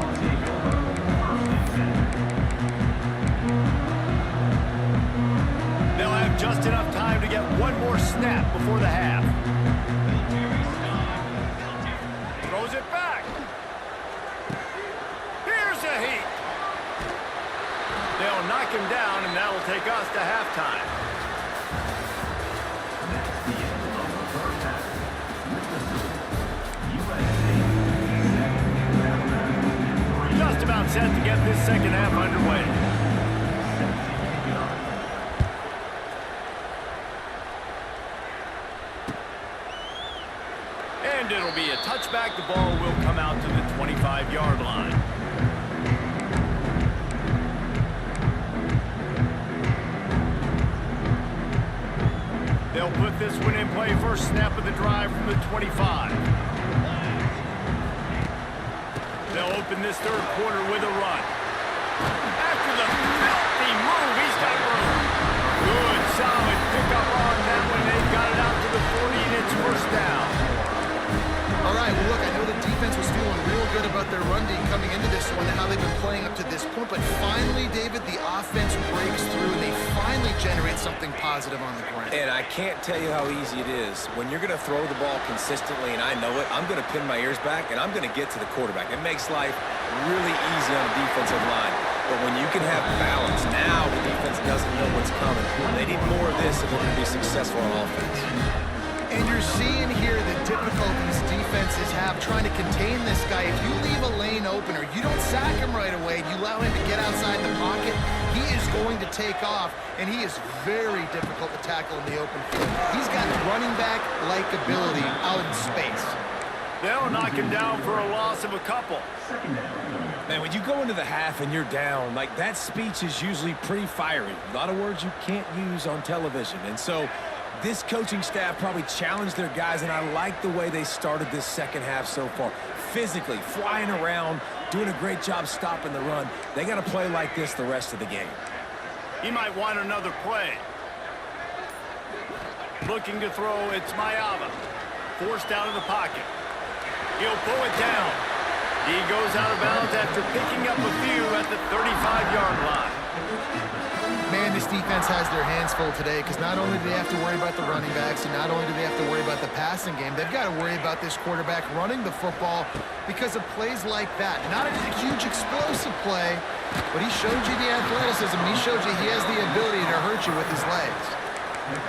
They'll have just enough time to get one more snap before the half. Throws it back. Here's a heat. They'll knock him down, and that'll take us to halftime. That's the end of the first half. USA Just about set to get this second half underway. And it'll be a touchback. The ball will come out to the 25-yard line. They'll put this one in play. First snap of the drive from the 25. They'll open this 3rd quarter with a run. After the filthy move, he's got room. Good, solid pickup on that one. They've got it out to the 40, and it's first down. All right, well, look, I know the defense was feeling real good about their run D coming into this one and how they've been playing up to this point, but finally, David, the offense breaks through and they finally generate something positive on the ground. And I can't tell you how easy it is. When you're going to throw the ball consistently, and I know it, I'm going to pin my ears back, and I'm going to get to the quarterback. It makes life really easy on the defensive line. But when you can have balance, now the defense doesn't know what's coming. They need more of this if they're going to be successful on offense. And you're seeing here the difficulties defenses have trying to contain this guy. If you leave a lane open or you don't sack him right away, you allow him to get outside the pocket, he is going to take off, and he is very difficult to tackle in the open field. He's got running back-like ability out in space. They'll knock him down for a loss of a couple. Man, when you go into the half and you're down, like, that speech is usually pretty fiery. A lot of words you can't use on television. And so this coaching staff probably challenged their guys, and I like the way they started this second half so far. Physically, flying around, doing a great job stopping the run. They got to play like this the rest of the game. He might want another play. Looking to throw, it's Mayava. Forced out of the pocket. He'll pull it down. He goes out of bounds after picking up a few at the 35-yard line. Man, this defense has their hands full today because not only do they have to worry about the running backs and not only do they have to worry about the passing game, they've got to worry about this quarterback running the football because of plays like that. Not a huge explosive play, but he showed you the athleticism. He showed you he has the ability to hurt you with his legs.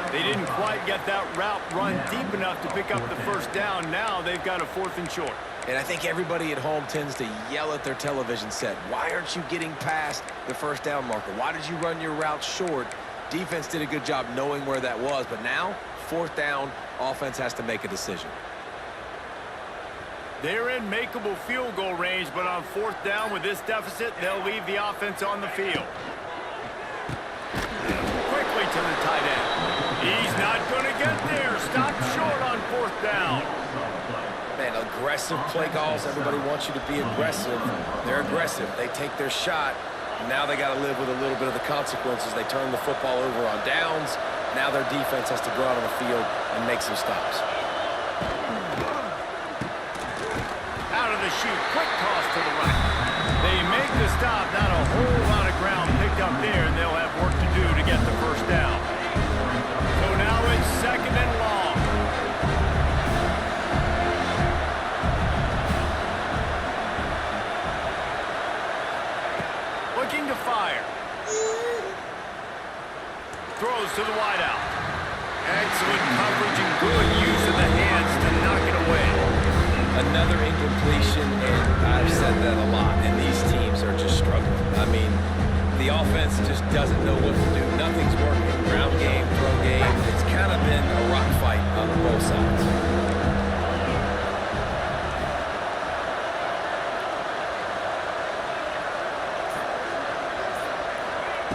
They didn't quite get that route run deep enough to pick up the first down. Now they've got a 4th and short. And I think everybody at home tends to yell at their television set. Why aren't you getting past the first down marker? Why did you run your route short? Defense did a good job knowing where that was, but now, 4th down, offense has to make a decision. They're in makeable field goal range, but on 4th down with this deficit, they'll leave the offense on the field. Quickly to the tight end. He's not going to get there. Stop short on 4th down. Man, aggressive play calls. Everybody wants you to be aggressive. They're aggressive. They take their shot. Now they got to live with a little bit of the consequences. They turn the football over on downs. Now their defense has to go out on the field and make some stops. Out of the chute. Quick toss to the right. They make the stop. Not a whole lot of ground picked up there, and they'll have work to do to get the first down. So now it's 2nd and long. Looking to fire. Throws to the wideout. Excellent coverage and good use of the hands to knock it away. Another incompletion, and I've said that a lot, and these teams are just struggling. I mean, the offense just doesn't know what to do. Nothing's working. Ground game, throw game. It's kind of been a rock fight on both sides.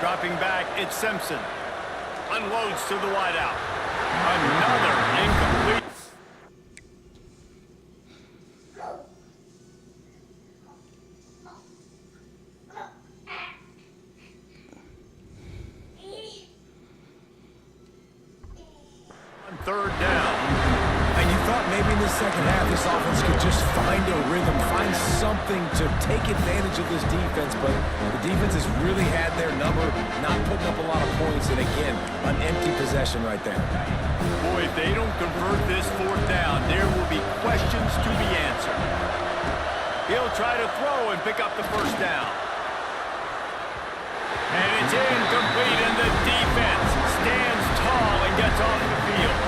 Dropping back, it's Simpson. Unloads to the wideout. Another incomplete. On 3rd down. And you thought maybe in the second half this offense could just find a rhythm, find something to take advantage of this defense, but the defense has really had their number, not putting up a lot of points, and again, an empty possession right there. Boy, if they don't convert this 4th down, there will be questions to be answered. He'll try to throw and pick up the first down. And it's incomplete, and the defense stands tall and gets off the field.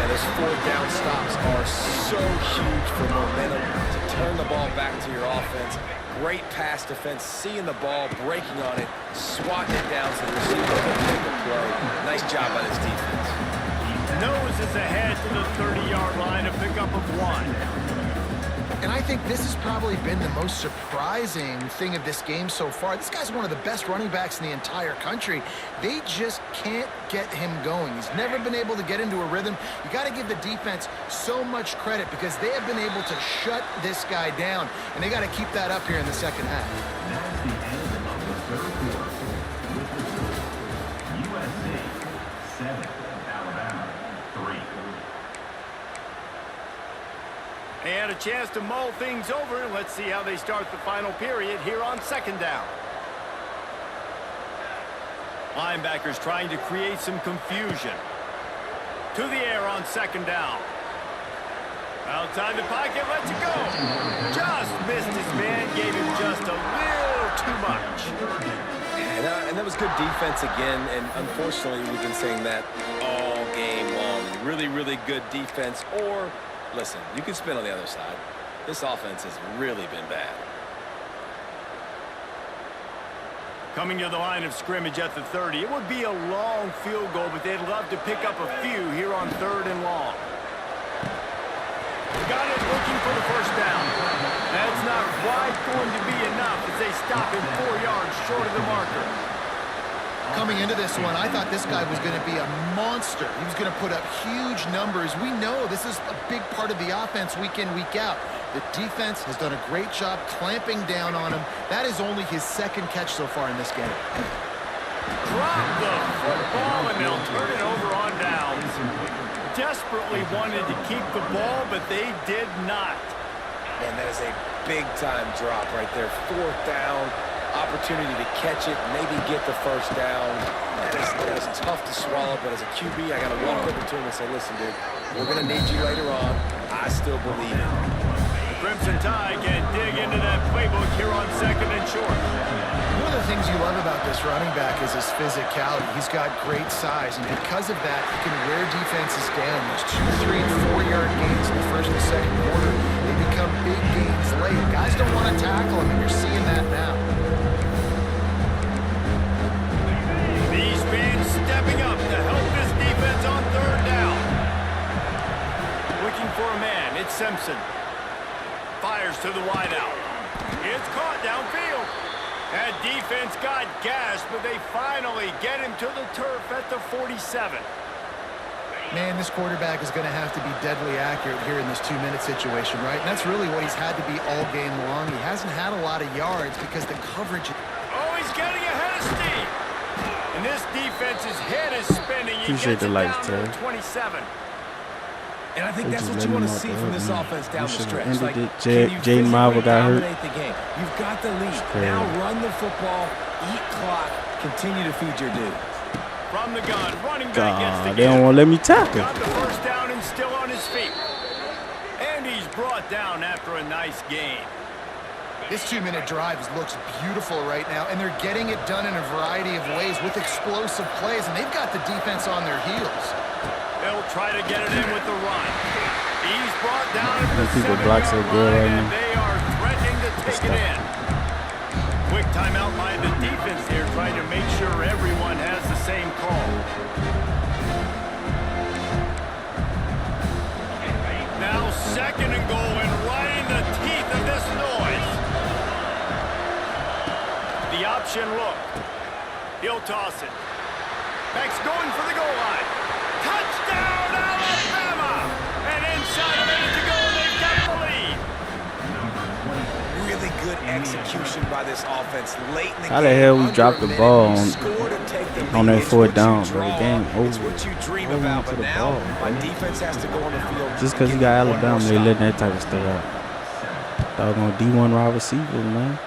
And those 4th down stops are so huge for momentum to turn the ball back to your offense. Great pass defense, seeing the ball, breaking on it, swatting it down so the receiver can make a play. Nice job by this defense. Noses ahead to the 30-yard line, a pickup of 1. And I think this has probably been the most surprising thing of this game so far. This guy's one of the best running backs in the entire country. They just can't get him going. He's never been able to get into a rhythm. You got to give the defense so much credit because they have been able to shut this guy down, and they got to keep that up here in the second half. That's the end of the 3rd quarter. With the score, USC 7, Alabama 3. They had a chance to mull things over, and let's see how they start the final period here on 2nd down. Linebackers trying to create some confusion. To the air on 2nd down. Outside the pocket, lets it go. Just missed his man, gave him just a little too much. And that was good defense again, and unfortunately we've been saying that all game long. really, really good defense, or, listen, you can spin on the other side. This offense has really been bad. Coming to the line of scrimmage at the 30. It would be a long field goal, but they'd love to pick up a few here on 3rd and long. Got it, looking for the first down. That's not quite going to be enough as they stop him 4 yards short of the marker. Coming into this one, I thought this guy was going to be a monster. He was going to put up huge numbers. We know this is a big part of the offense week in, week out. The defense has done a great job clamping down on him. That is only his 2nd catch so far in this game. Drop the football, and they'll turn it over on downs. Desperately wanted to keep the ball, but they did not. Man, that is a big-time drop right there. 4th down, opportunity to catch it, maybe get the first down. That is tough to swallow, but as a QB, I got to walk over to him and say, listen, dude, we're going to need you later on. I still believe it. Crimson Tide can dig into that playbook here on 2nd and short. One of the things you love about this running back is his physicality. He's got great size, and because of that, he can wear defenses down. Those 2, 3, and 4-yard gains in the 1st and 2nd quarter, they become big gains late. Guys don't want to tackle him, and you're seeing that now. These fans stepping up to help this defense on 3rd down. Looking for a man, it's Simpson. Fires to the wideout. It's caught downfield. That defense got gashed, but they finally get him to the turf at the 47. Man, this quarterback is going to have to be deadly accurate here in this 2-minute situation, right? And that's really what he's had to be all game long. He hasn't had a lot of yards because the coverage... Oh, he's getting ahead of steam. And this defense's head is spinning. He Appreciate gets the it lights, down to Terry. 27. And I think They that's just what you let want to him out see the from hood, this man. offense We down the should've stretch. ended Like, it. can you Jaden Marvel got hurt. dominate the game? You've got the lead. crazy. Now run the football, eat clock, continue to feed your dude. From the gun, running back gets the They don't want to let me tackle. Got the first down and still on his feet. And he's brought down after a nice gain. This 2-minute drive looks beautiful right now, and they're getting it done in a variety of ways with explosive plays, and they've got the defense on their heels. They'll try to get it in with the run. He's brought down at the People 7-yard block so good line, right and now. they are threatening to take it in. Quick timeout by the defense here, trying to make sure everyone has the same call. Now 2nd and goal, and right in the teeth of this noise. The option look. He'll toss it. Max going for the goal line. Touchdown, Alabama! And inside a minute to go, they've got the lead. Really good execution by this offense late in the game. How the hell we Under dropped a the minute, ball you on score to take the that lead. It's 4th what you down, bro? draw The game on. It's over. what you dream Hold on about, to but the now ball, my bro. defense has to go on the field. Just because you give got me one more Alabama, they shot. letting that type of stuff out. Doggone D1 wide receiver, man.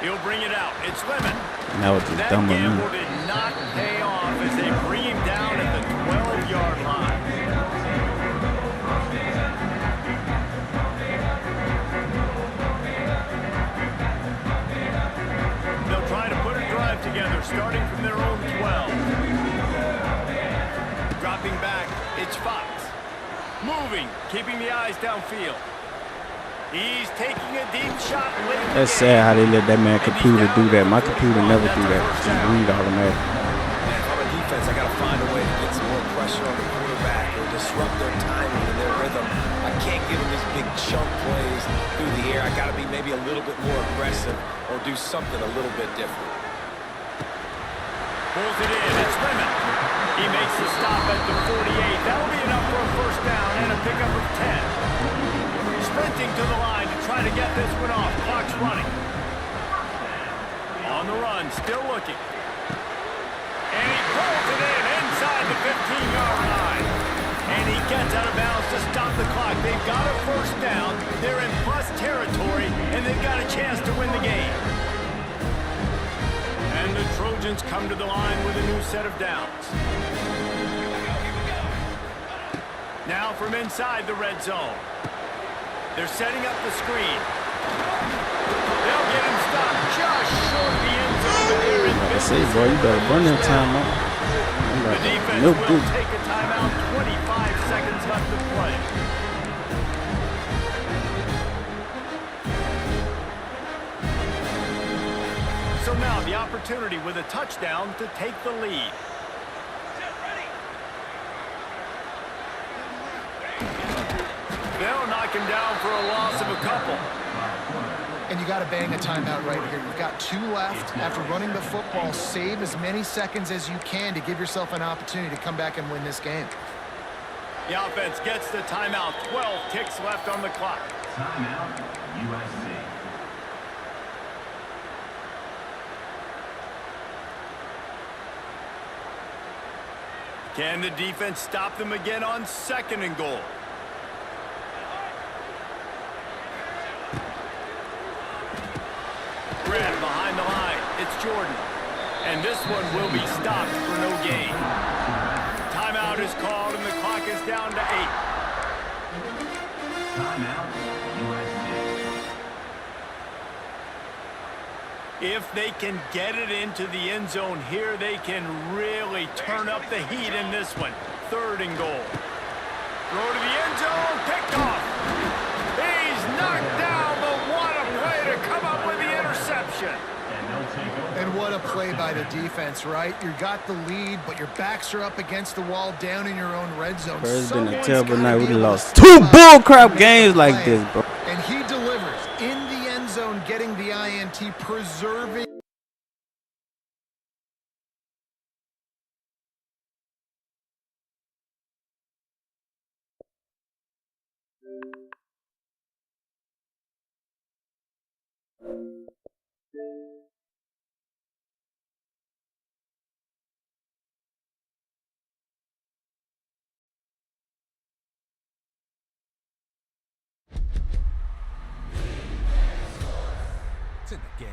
He'll bring it out. It's Lemon. And that was just That dumb of gamble me. did not pay off as they bring him down at the 12-yard line. They'll try to put a drive together, starting from their own 12. Dropping back, it's Fox. Moving, keeping the eyes downfield. He's taking a deep shot late in the That's game. sad how they let that man computer do that. My computer never do that. Just read automatic. Man, if I'm a defense, I got to find a way to get some more pressure on the quarterback or disrupt their timing and their rhythm. I can't give them these big chunk plays through the air. I got to be maybe a little bit more aggressive or do something a little bit different. Pulls it in. It's Lemon. He makes the stop at the 48. That'll be enough for a first down and a pickup of 10. Sprinting to the line to try to get this one off. Clock's running. On the run, still looking. And he pulls it in inside the 15-yard line. And he gets out of bounds to stop the clock. They've got a first down. They're in plus territory, and they've got a chance to win the game. And the Trojans come to the line with a new set of downs. Now from inside the red zone. They're setting up the screen. They'll get him stopped just short of the end zone. But they're in I say, boy, you better run that time out. The defense Milk will this. take a timeout. 25 seconds left to play. So now the opportunity with a touchdown to take the lead. They'll knock him down for a loss of a couple. And you got to bang a timeout right here. You've got 2 left. After running the football, save as many seconds as you can to give yourself an opportunity to come back and win this game. The offense gets the timeout. 12 ticks left on the clock. Timeout, USC. Can the defense stop them again on 2nd and goal? Grab behind the line. It's Jordan. And this one will be stopped for no gain. Timeout is called and the clock is down to 8. Timeout, USC. If they can get it into the end zone here, they can really turn up the heat in this one. 3rd and goal. Throw to the end zone. Picked off. He's knocked down, but what a play to come up with the interception. And what a play by the defense, right? You got the lead, but your backs are up against the wall down in your own red zone. Bro, it's been a Someone's terrible gotta night. be We able to lost step 2 up bullcrap and games like play. this, bro. And he delivers in the end zone, getting the INT, preserving. It's in the game.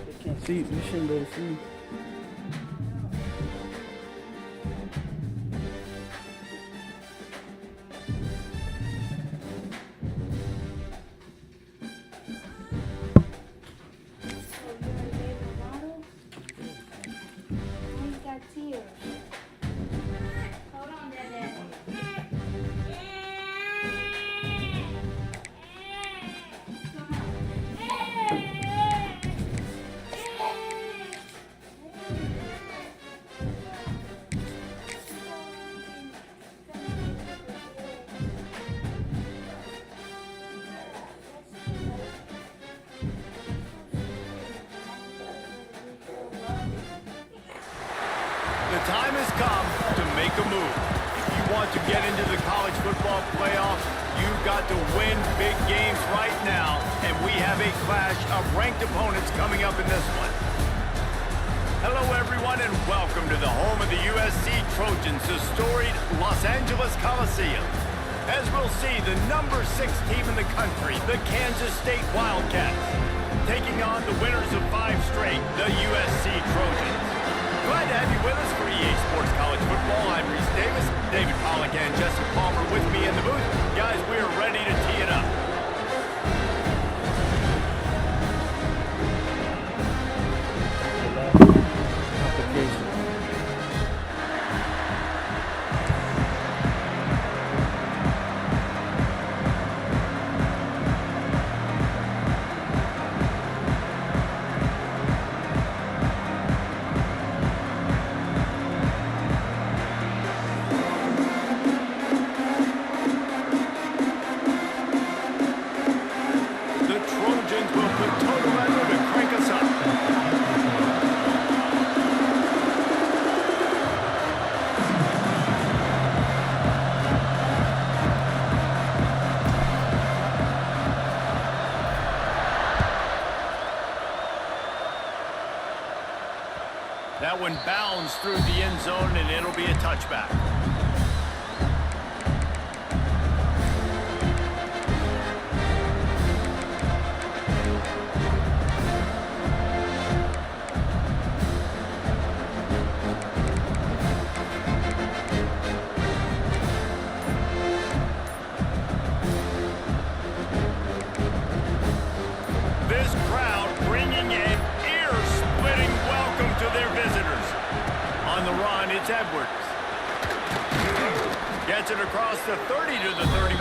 They can't see. You shouldn't be able to see. The time has come to make a move. If you want to get into the college football playoffs, you've got to win big games right now, and we have a clash of ranked opponents coming up in this one. Hello, everyone, and welcome to the home of the USC Trojans, the storied Los Angeles Coliseum. As we'll see, the number 6 team in the country, the Kansas State Wildcats, taking on the winners of 5 straight, the USC Trojans. Glad to have you with us for EA Sports College Football. I'm Reese Davis, David Pollack, and Jesse Palmer with me in the booth. Guys, we are ready to tee it up. Complication. The Trojans will put total effort to crank us up. That one bounds through the end zone, and it'll be a touchback. This crowd bringing an ear-splitting welcome to their visitors. On the run, it's Edwards. Gets it across the 30 to the 30.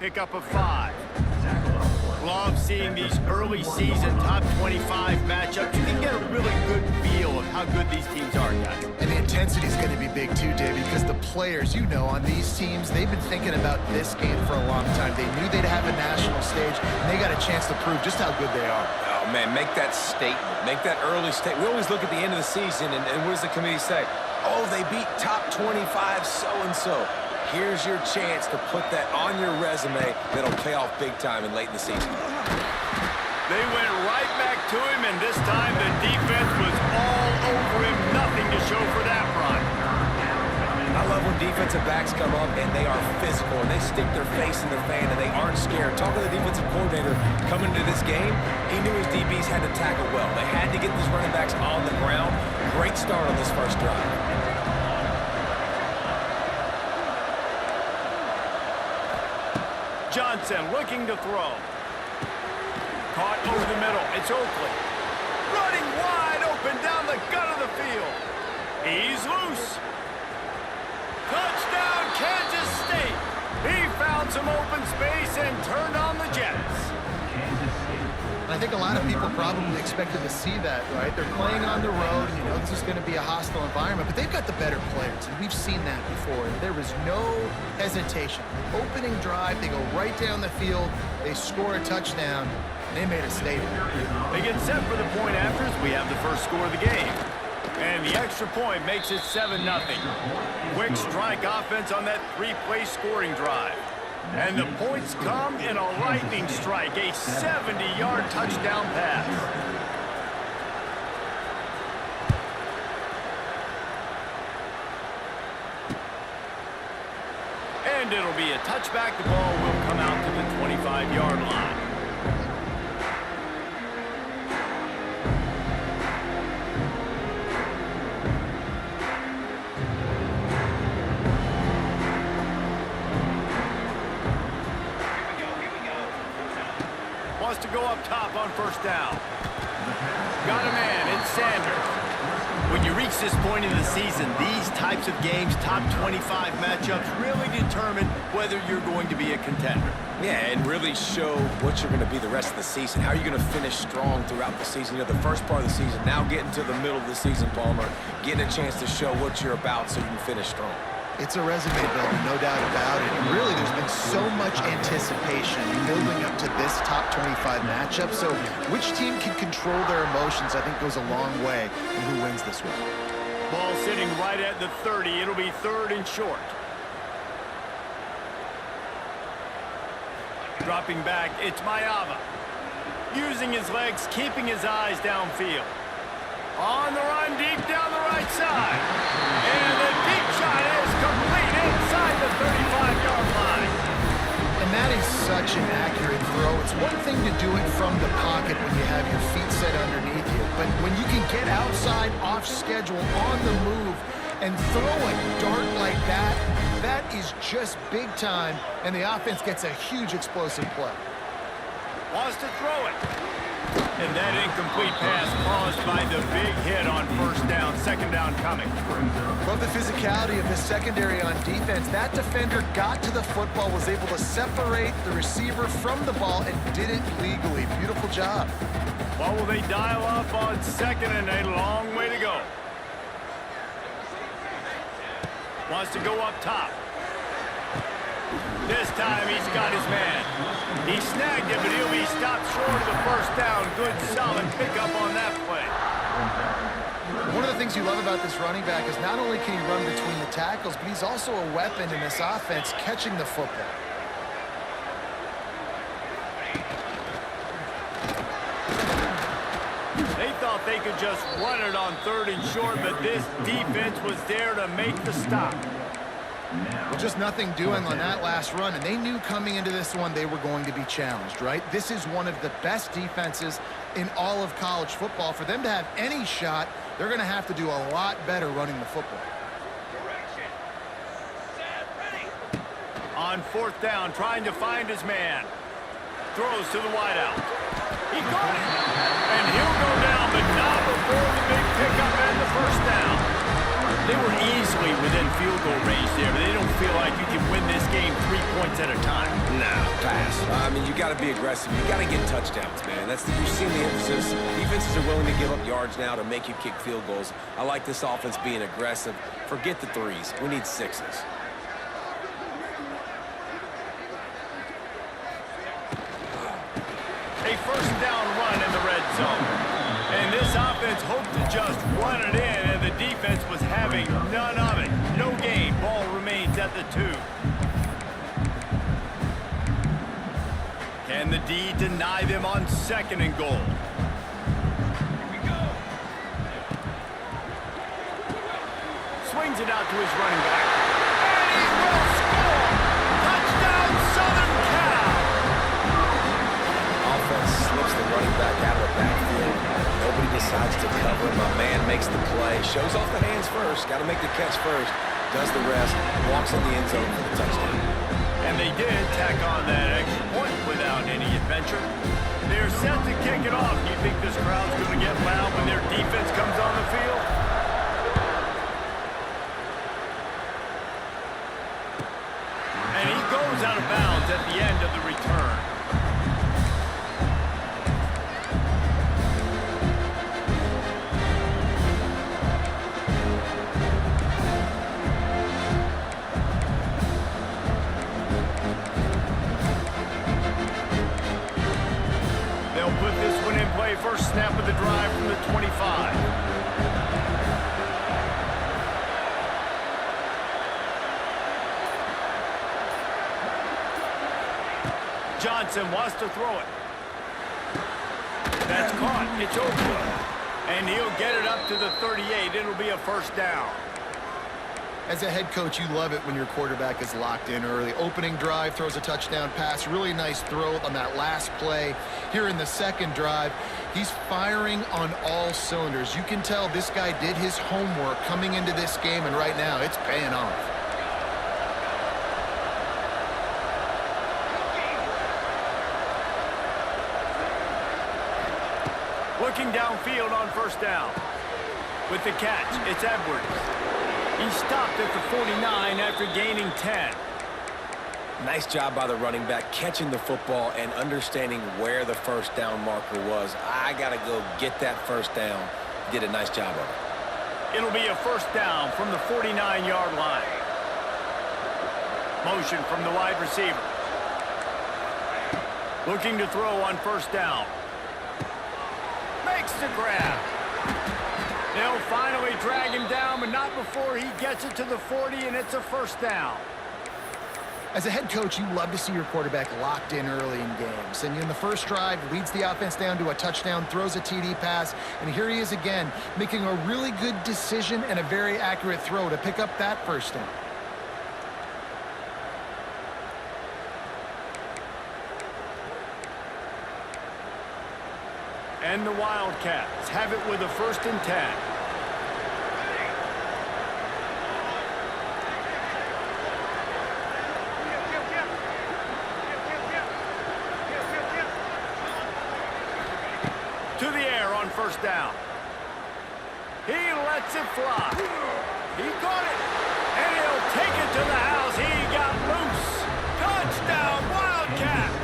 pickup of 5. Love seeing these early season top 25 matchups. You can get a really good feel of how good these teams are, guys. And the intensity is going to be big too, Dave, because the players, you know, on these teams, they've been thinking about this game for a long time. They knew they'd have a national stage, and they got a chance to prove just how good they are. Oh, man, make that statement. Make that early statement. We always look at the end of the season, and what does the committee say? Oh, they beat top 25 so-and-so. Here's your chance to put that on your resume that'll pay off big time and late in the season. They went right back to him, and this time the defense was all over him. Nothing to show for that run. I love when defensive backs come up and they are physical and they stick their face in the fan and they aren't scared. Talking to the defensive coordinator coming into this game, he knew his DBs had to tackle well. They had to get these running backs on the ground. Great start on this first drive. Johnson looking to throw. Caught over the middle. It's Oakley. Running wide open down the gut of the field. He's loose. Touchdown, Kansas State. He found some open space and turned on the Jets. I think a lot of people probably expected to see that, right? They're playing on the road, and you know this is going to be a hostile environment, but they've got the better players, and we've seen that before. There was no hesitation. Opening drive, they go right down the field, they score a touchdown, and they made a statement. They get set for the point after as we have the first score of the game. And the extra point makes it 7-0. Quick strike offense on that 3-play scoring drive. And the points come in a lightning strike, a 70-yard touchdown pass. And it'll be a touchback. The ball will come out to the 25-yard line. To go up top on first down. Got a man, it's Sanders. When you reach this point in the season, these types of games, top 25 matchups, really determine whether you're going to be a contender. Yeah, and really show what you're going to be the rest of the season. How are you going to finish strong throughout the season? You know, the first part of the season, now getting to the middle of the season, Palmer, getting a chance to show what you're about so you can finish strong. It's a resume builder, no doubt about it. And really, there's been so much anticipation building up to this top 25 matchup. So which team can control their emotions, I think, goes a long way in who wins this one. Ball sitting right at the 30. It'll be 3rd and short. Dropping back, it's Mayava. Using his legs, keeping his eyes downfield. On the run, deep down the right side. And the deep shot is complete inside the 35-yard line. And that is such an accurate throw. It's one thing to do it from the pocket when you have your feet set underneath you. But when you can get outside, off schedule, on the move, and throw a dart like that, that is just big time. And the offense gets a huge explosive play. Wants to throw it. And that incomplete pass caused by the big hit on first down, 2nd down coming. Love the physicality of the secondary on defense. That defender got to the football, was able to separate the receiver from the ball, and did it legally. Beautiful job. What will they dial up on 2nd and a long way to go? Wants to go up top. This time he's got his man. He snagged it, but he'll be stopped short of the first down. Good, solid pickup on that play. One of the things you love about this running back is not only can he run between the tackles, but he's also a weapon in this offense, catching the football. They thought they could just run it on 3rd and short, but this defense was there to make the stop. Well, just nothing doing on that last run, and they knew coming into this one they were going to be challenged, right? This is one of the best defenses in all of college football. For them to have any shot, they're going to have to do a lot better running the football. On 4th down, trying to find his man. Throws to the wideout. He caught it, and he'll go down, but not before the big pickup and the first down. They were easily within field goal range there, but they don't feel like you can win this game 3 points at a time. No, pass. I mean, you got to be aggressive. You got to get touchdowns, man. You've seen the emphasis. Defenses are willing to give up yards now to make you kick field goals. I like this offense being aggressive. Forget the threes. We need sixes. A first down run in the red zone. And this offense hoped to just run it in, and the defense was having none of it. No gain. Ball remains at the 2. Can the D deny them on 2nd and goal? Here we go. Swings it out to his running back. And he will score! Touchdown, Southern Cal! Offense slips the running back out of the backfield. Nobody decides to cover. My man makes the play. Shows off the hands first. Got to make the catch first. Does the rest. Walks in the end zone for the touchdown. And they did tack on that extra point without any adventure. They're set to kick it off. Do you think this crowd's going to get loud when their defense comes on the field? And he goes out of bounds at the end of the return. First snap of the drive from the 25. Johnson wants to throw it. That's caught. It's over. And he'll get it up to the 38. It'll be a first down. As a head coach, you love it when your quarterback is locked in early. Opening drive, throws a touchdown pass. Really nice throw on that last play. Here in the second drive, he's firing on all cylinders. You can tell this guy did his homework coming into this game, and right now it's paying off. Looking downfield on first down. With the catch, it's Edwards. He stopped at the 49 after gaining 10. Nice job by the running back catching the football and understanding where the first down marker was. I got to go get that first down. Did a nice job of it. It'll be a first down from the 49-yard line. Motion from the wide receiver. Looking to throw on first down. Makes the grab. They'll finally drag him down, but not before he gets it to the 40, and it's a first down. As a head coach, you love to see your quarterback locked in early in games. And in the first drive, leads the offense down to a touchdown, throws a TD pass, and here he is again, making a really good decision and a very accurate throw to pick up that first down. And the Wildcats have it with a 1st and 10. To the air on first down. He lets it fly. He caught it. And he'll take it to the house. He got loose. Touchdown, Wildcats.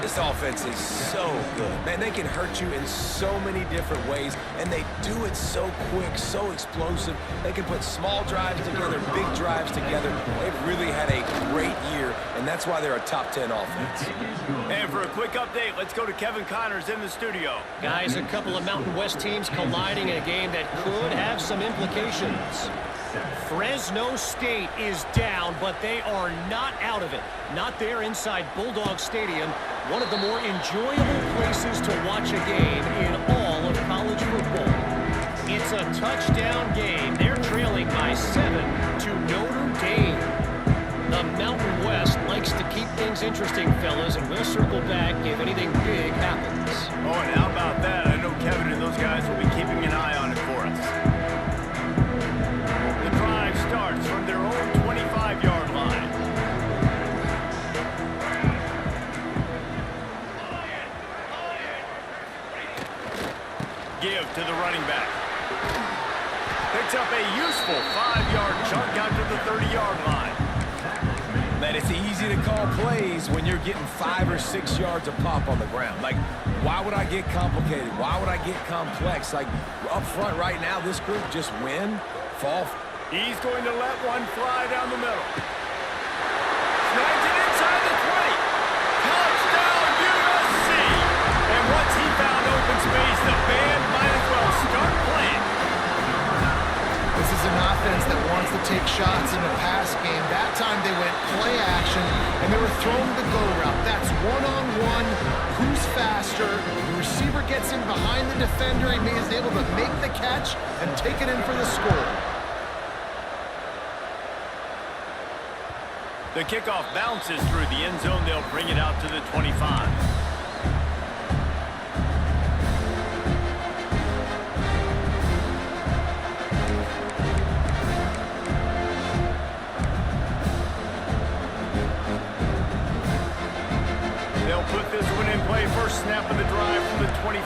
This offense is so good. Man, they can hurt you in so many different ways, and they do it so quick, so explosive. They can put small drives together, big drives together. They've really had a great year, and that's why they're a top 10 offense. And for a quick update, let's go to Kevin Connors in the studio. Guys, a couple of Mountain West teams colliding in a game that could have some implications. Fresno State is down, but they are not out of it. Not there inside Bulldog Stadium, one of the more enjoyable places to watch a game in all of college football. It's a touchdown game. They're trailing by 7 to Notre Dame. The Mountain West likes to keep things interesting, fellas, and we'll circle back if anything big happens. Oh, and how about that? I know Kevin and those guys will be keeping an eye on it for us. The drive starts from their own 25-yard line. Give to the running back. Picks up a useful 5-yard chunk out to the 30-yard line. Man, it's easy to call plays when you're getting 5 or 6 yards of pop on the ground. Like, why would I get complicated? Why would I get complex? Like, up front right now, this group just win, fall. He's going to let one fly down the middle. Snags it inside the 20. Touchdown, USC! And once he found open space, the band might as well start playing. This is an offense that wants to take shots in the pass game. That time they went play action, and they were throwing the go route. That's one-on-one. Who's faster? The receiver gets in behind the defender. He is able to make the catch and take it in for the score. The kickoff bounces through the end zone. They'll bring it out to the 25. Put this one in play. First snap of the drive from the 25.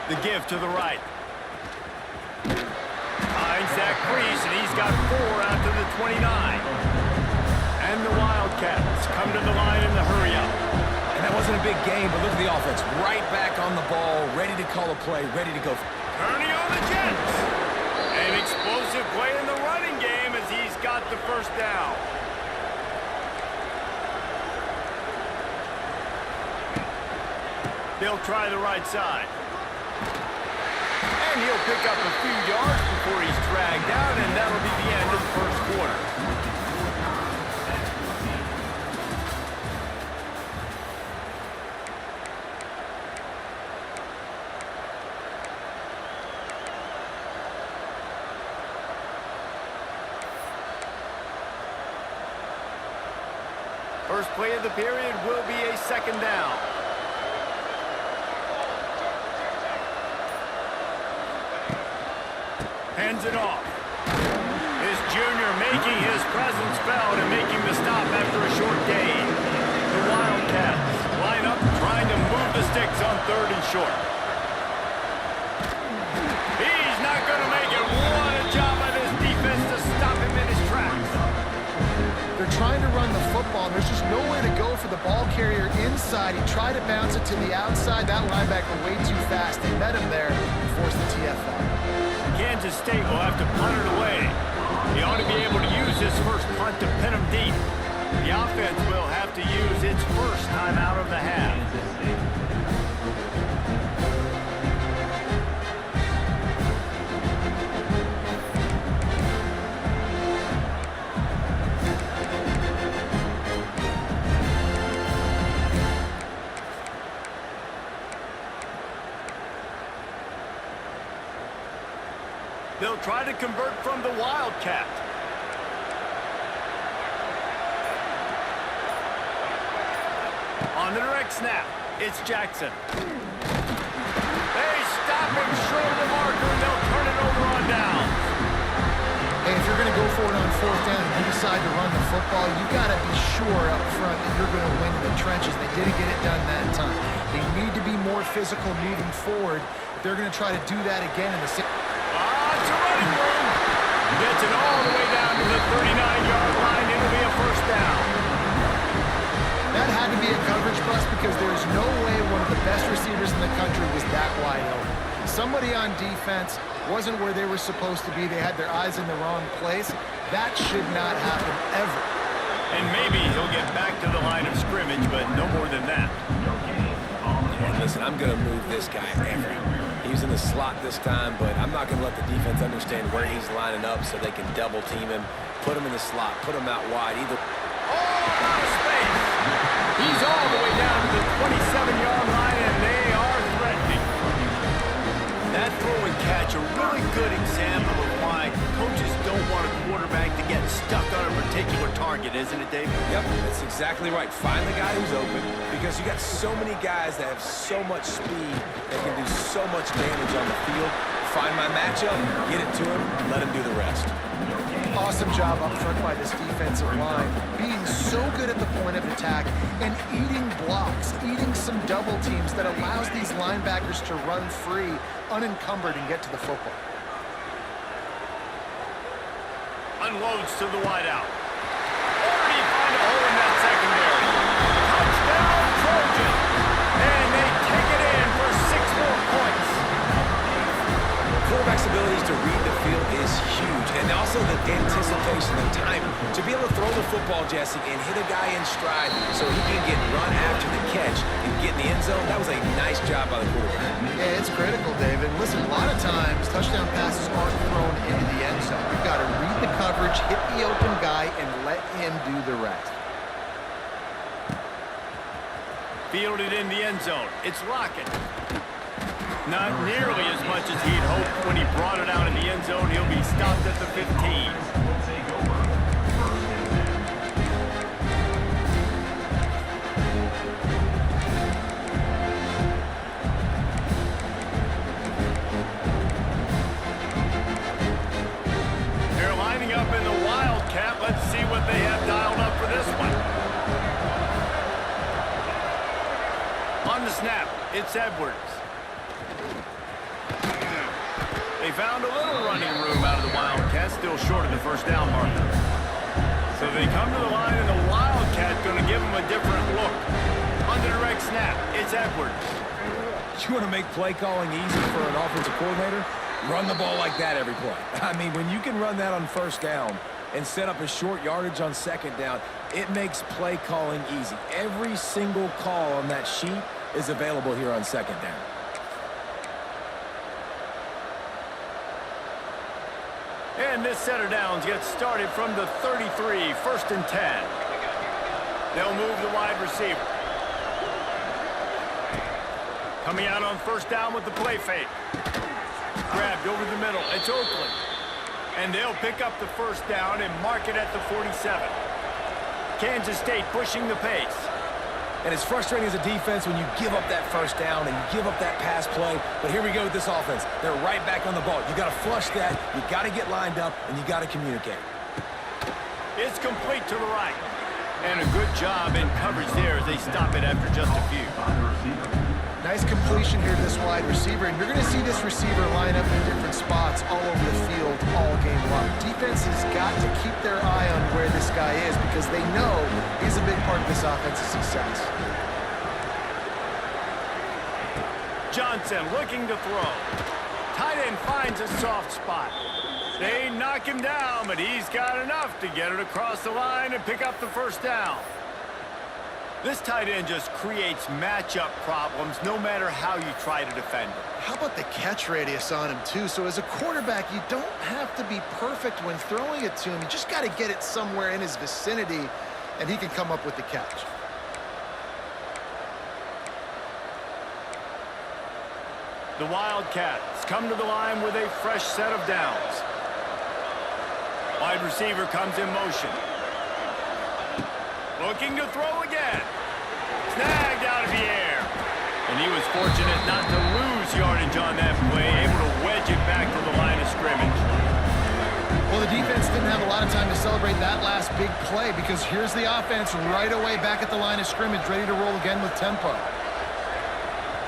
The give to the right. Finds that crease, and he's got 4 out to the 29. And the Wildcats come to the line in the hurry-up. And that wasn't a big game, but look at the offense. Right back on the ball, ready to call a play, ready to go. Turning on the Jets. An explosive play in the running game as he's got the first down. They'll try the right side. And he'll pick up a few yards before he's dragged out, and that'll be the end of the first quarter. First play of the period will be a second down. Hands it off. His junior making his presence felt and making the stop after a short gain. The Wildcats line up trying to move the sticks on 3rd and short. He's not going to make it. What a job by this defense to stop him in his tracks. They're trying to run the football, and there's just nowhere to go for the ball carrier inside. He tried to bounce it to the outside. That linebacker way too fast. They met him there and forced the TFL. Kansas State will have to punt it away. He ought to be able to use his first punt to pin him deep. The offense will have to use its first time out of the half. They'll try to convert from the Wildcat. On the direct snap, it's Jackson. They stop him short of the marker, and they'll turn it over on down. Hey, if you're going to go for it on 4th down and you decide to run the football, you got to be sure up front that you're going to win in the trenches. They didn't get it done that time. They need to be more physical moving forward. They're going to try to do that again in the same. It's a running room. Gets it all the way down to the 39-yard line. It'll be a first down. That had to be a coverage bust because there's no way one of the best receivers in the country was that wide open. Somebody on defense wasn't where they were supposed to be. They had their eyes in the wrong place. That should not happen ever. And maybe he'll get back to the line of scrimmage, but no more than that. And listen, I'm going to move this guy every. He's in the slot this time, but I'm not going to let the defense understand where he's lining up so they can double team him, put him in the slot, put him out wide. Either. Oh, out of space. He's all the way down to the 27-yard line, and they are threatening. That throw and catch, a really good example of why coaches don't want a quarterback to get stuck on a particular target, isn't it, Dave? Yep, that's exactly right. Find the guy who's open, because you got so many guys that have so much speed that can do so much damage on the field. Find my matchup, get it to him, let him do the rest. Awesome job up front by this defensive line, being so good at the point of attack and eating blocks, eating some double teams that allows these linebackers to run free, unencumbered, and get to the football. Unloads to the wideout. Already find a hole in that secondary. Touchdown, Trojan. And they take it in for 6 more points. Quarterback's abilities to read the field is huge, and also the anticipation, the timing. To be able to throw the football, Jesse, and hit a guy in stride so he can get run after the catch and get in the end zone, that was a nice job by the quarterback. Yeah, it's critical, David. Listen, a lot of times, touchdown passes aren't thrown into the end zone. You've got to read the coverage, hit the open guy, and let him do the rest. Fielded in the end zone. It's Lockett. Not nearly as much as he'd hoped when he brought it out in the end zone. He'll be stopped at the 15. They're lining up in the Wildcat. Let's see what they have dialed up for this one. On the snap, it's Edwards. They found a little running room out of the Wildcats, still short of the first down marker. So they come to the line, and the Wildcat's going to give them a different look. On the direct snap, it's Edwards. You want to make play calling easy for an offensive coordinator? Run the ball like that every play. I mean, when you can run that on first down and set up a short yardage on second down, it makes play calling easy. Every single call on that sheet is available here on second down. And this set of downs gets started from the 33, 1st and 10. They'll move the wide receiver. Coming out on first down with the play fake. Grabbed over the middle. It's Oakland. And they'll pick up the first down and mark it at the 47. Kansas State pushing the pace. And it's frustrating as a defense when you give up that first down and you give up that pass play. But here we go with this offense. They're right back on the ball. You got to flush that. You got to get lined up, and you got to communicate. It's complete to the right. And a good job in coverage there as they stop it after just a few. Nice completion here to this wide receiver, and you're going to see this receiver line up in different spots all over the field all game long. Defense has got to keep their eye on where this guy is because they know he's a big part of this offense's success. Johnson looking to throw. Tight end finds a soft spot. They knock him down, but he's got enough to get it across the line and pick up the first down. This tight end just creates matchup problems no matter how you try to defend him. How about the catch radius on him, too? So as a quarterback, you don't have to be perfect when throwing it to him. You just got to get it somewhere in his vicinity, and he can come up with the catch. The Wildcats come to the line with a fresh set of downs. Wide receiver comes in motion. Looking to throw again. Snagged out of the air. And he was fortunate not to lose yardage on that play, able to wedge it back to the line of scrimmage. Well, the defense didn't have a lot of time to celebrate that last big play because here's the offense right away back at the line of scrimmage, ready to roll again with tempo.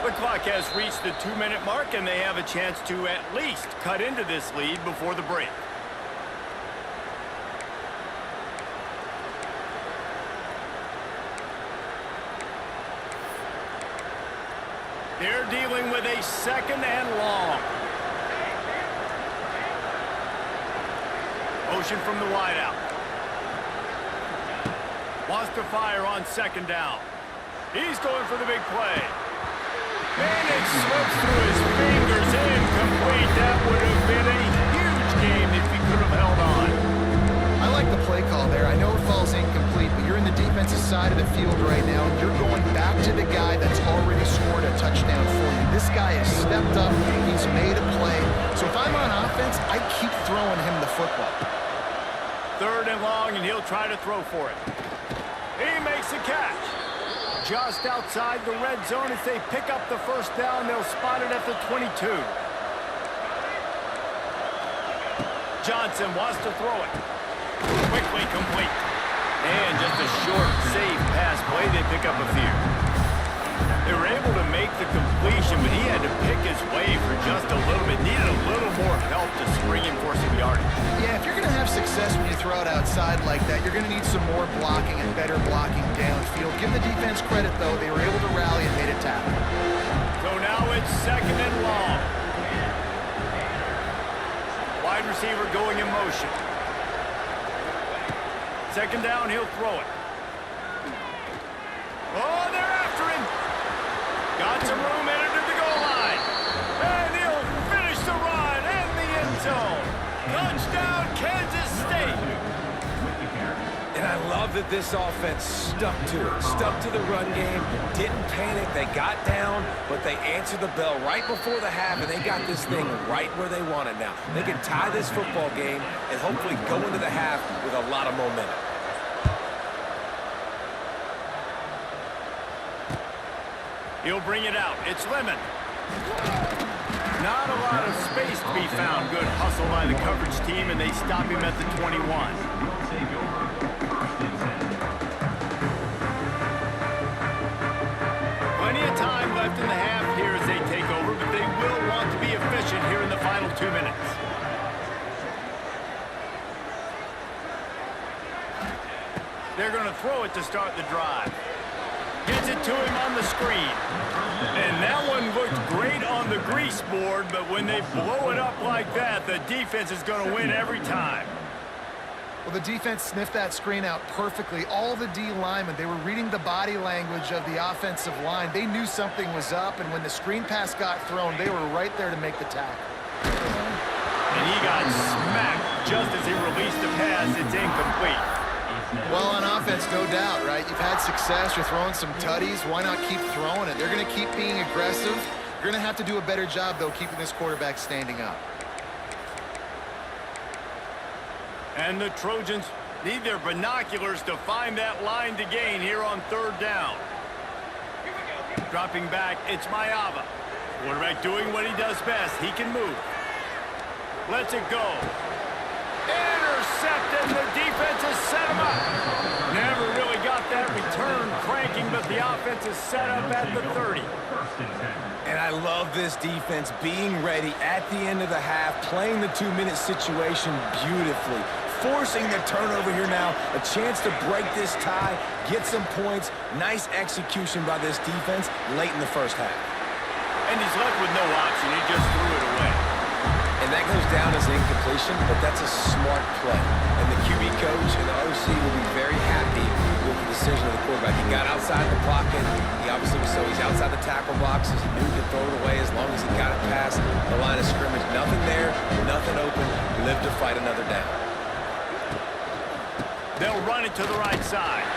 The clock has reached the 2-minute mark, and they have a chance to at least cut into this lead before the break. They're dealing with a 2nd and long. Motion from the wideout. Wants to fire on 2nd down. He's going for the big play. And it slips through his fingers, incomplete. That would have been a huge game if he could have held on. I like the play call there. I know it falls incomplete, but you're in the defensive side of the field right now, and you're going back to the guy that's already scored a touchdown for you. This guy has stepped up. He's made a play. So if I'm on offense, I keep throwing him the football. 3rd and long, and he'll try to throw for it. He makes a catch. Just outside the red zone as they pick up the first down. They'll spot it at the 22. Johnson wants to throw it. Quickly complete. And just a short, safe pass play. They pick up a few. They were able to make the completion, but he had to pick his way for just a little bit. Needed a little more help to spring in for some yardage. Yeah, if you're going to have success when you throw it outside like that, you're going to need some more blocking and better blocking downfield. Give the defense credit, though. They were able to rally and made a tackle. So now it's 2nd and long. Wide receiver going in motion. 2nd down, he'll throw it. Oh, they're after him. Got some room, headed to the goal line. And he'll finish the run in the end zone. Touchdown, Kansas State. And I love that this offense stuck to it, stuck to the run game, didn't panic. They got down, but they answered the bell right before the half, and they got this thing right where they want it now. They can tie this football game and hopefully go into the half with a lot of momentum. He'll bring it out. It's Lemon. Not a lot of space to be found. Good hustle by the coverage team, and they stop him at the 21. Plenty of time left in the half here as they take over, but they will want to be efficient here in the final 2 minutes. They're going to throw it to start the drive. Gets it to him on the screen. And that one looked great on the grease board, but when they blow it up like that, the defense is going to win every time. Well, the defense sniffed that screen out perfectly. All the D linemen, they were reading the body language of the offensive line. They knew something was up, and when the screen pass got thrown, they were right there to make the tackle. And he got smacked just as he released the pass. It's incomplete. Well, on offense, no doubt, right? You've had success. You're throwing some tutties. Why not keep throwing it? They're going to keep being aggressive. You're going to have to do a better job, though, keeping this quarterback standing up. And the Trojans need their binoculars to find that line to gain here on 3rd down. Dropping back, it's Mayava. Quarterback doing what he does best. He can move. Lets it go. Intercepted. The defense has set him up. Never really got that return cranking, but the offense is set up at the 30. And I love this defense being ready at the end of the half, playing the 2-minute situation beautifully, forcing the turnover here now, a chance to break this tie, get some points. Nice execution by this defense late in the first half. And he's left with no option. He just threw it away. And that goes down as an incompletion, but that's a smart play. And the QB coach and the OC will be very happy with the decision of the quarterback. He got outside the pocket. He obviously was he's outside the tackle boxes. He knew he could throw it away as long as he got it past the line of scrimmage. Nothing there, nothing open. Live to fight another down. They'll run it to the right side.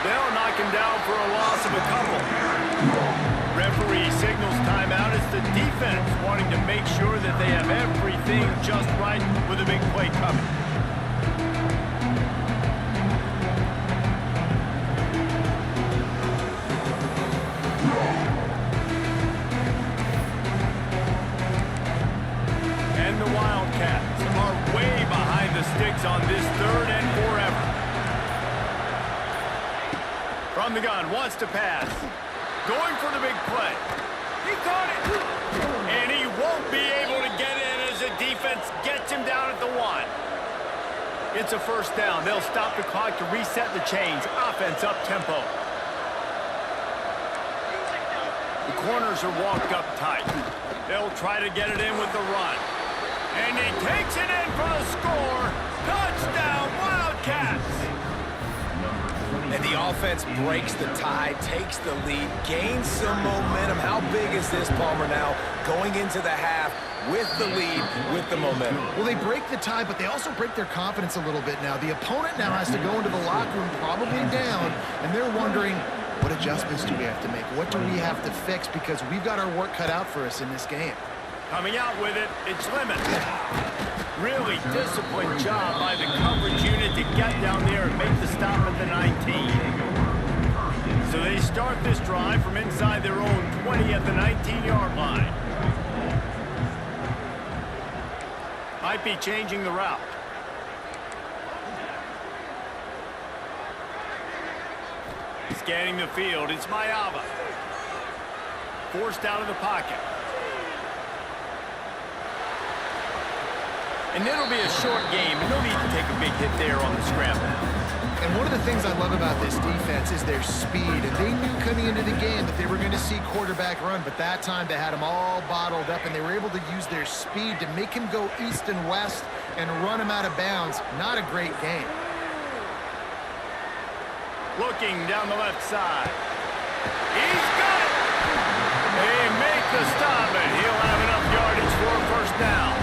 They'll knock him down for a loss of a couple. Referee signals timeout. It's the defense wanting to make sure that they have everything just right with a big play coming. And the Wildcats are way behind the sticks on this 3rd and forever. From the gun, wants to pass. Going for the big play. He caught it. And he won't be able to get in as the defense gets him down at the 1. It's a 1st down. They'll stop the clock to reset the chains. Offense up tempo. The corners are walked up tight. They'll try to get it in with the run. And he takes it in for the score. Touchdown, Wildcats. And the offense breaks the tie, takes the lead, gains some momentum. How big is this, Palmer, now going into the half with the lead, with the momentum? Well, they break the tie, but they also break their confidence a little bit now. The opponent now has to go into the locker room probably down, and they're wondering, what adjustments do we have to make? What do we have to fix? Because we've got our work cut out for us in this game. Coming out with it, it's Lemon. Really disciplined job by the coverage unit to get down there and make the stop at the 19. So they start this drive from inside their own 20 at the 19-yard line. Might be changing the route. Scanning the field, it's Mayava. Forced out of the pocket. And it'll be a short game. No need to take a big hit there on the scramble. And one of the things I love about this defense is their speed. And they knew coming into the game that they were going to see quarterback run, but that time they had him all bottled up, and they were able to use their speed to make him go east and west and run him out of bounds. Not a great game. Looking down the left side. He's got it! They make the stop, and he'll have enough yardage for a first down.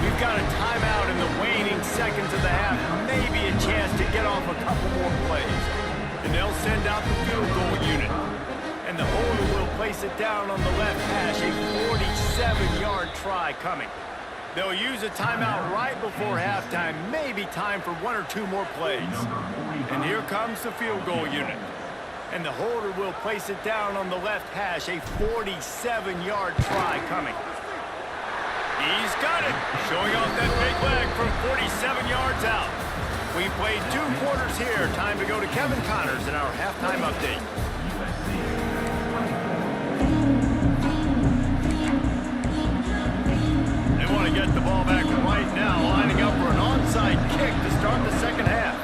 We've got a timeout in the waning seconds of the half. Maybe a chance to get off a couple more plays. And they'll send out the field goal unit. And the holder will place it down on the left hash. A 47-yard try coming. They'll use a timeout right before halftime. Maybe time for one or two more plays. And here comes the field goal unit. And the holder will place it down on the left hash. A 47-yard try coming. He's got it. Showing off that big leg from 47 yards out. We played 2 quarters here. Time to go to Kevin Connors in our halftime update. They want to get the ball back right now, lining up for an onside kick to start the second half.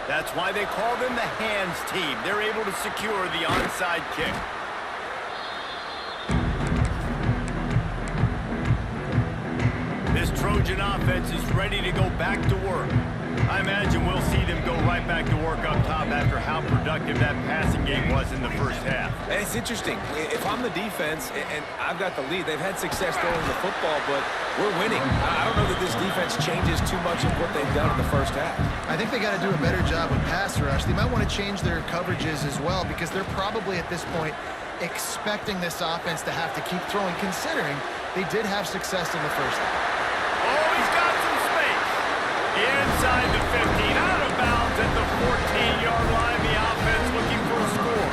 That's why they call them the hands team. They're able to secure the onside kick. This Trojan offense is ready to go back to work. I imagine we'll see them go right back to work up top after how productive that passing game was in the first half. And it's interesting. If I'm the defense and I've got the lead, they've had success throwing the football, but we're winning. I don't know that this defense changes too much of what they've done in the first half. I think they got to do a better job with pass rush. They might want to change their coverages as well, because they're probably at this point expecting this offense to have to keep throwing, considering they did have success in the first half. Oh, he's got some space. Inside the 15, out of bounds at the 14-yard line. The offense looking for a score.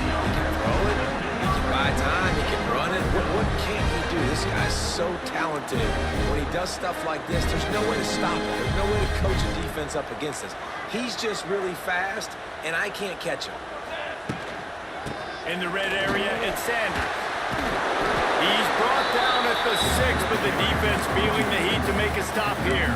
He can throw it. He can buy time. He can run it. What can't he do? This guy's so talented. When he does stuff like this, there's no way to stop him. There's no way to coach a defense up against us. He's just really fast, and I can't catch him. In the red area, it's Sanders. He's brought down at the 6, but the defense feeling the heat to make a stop here.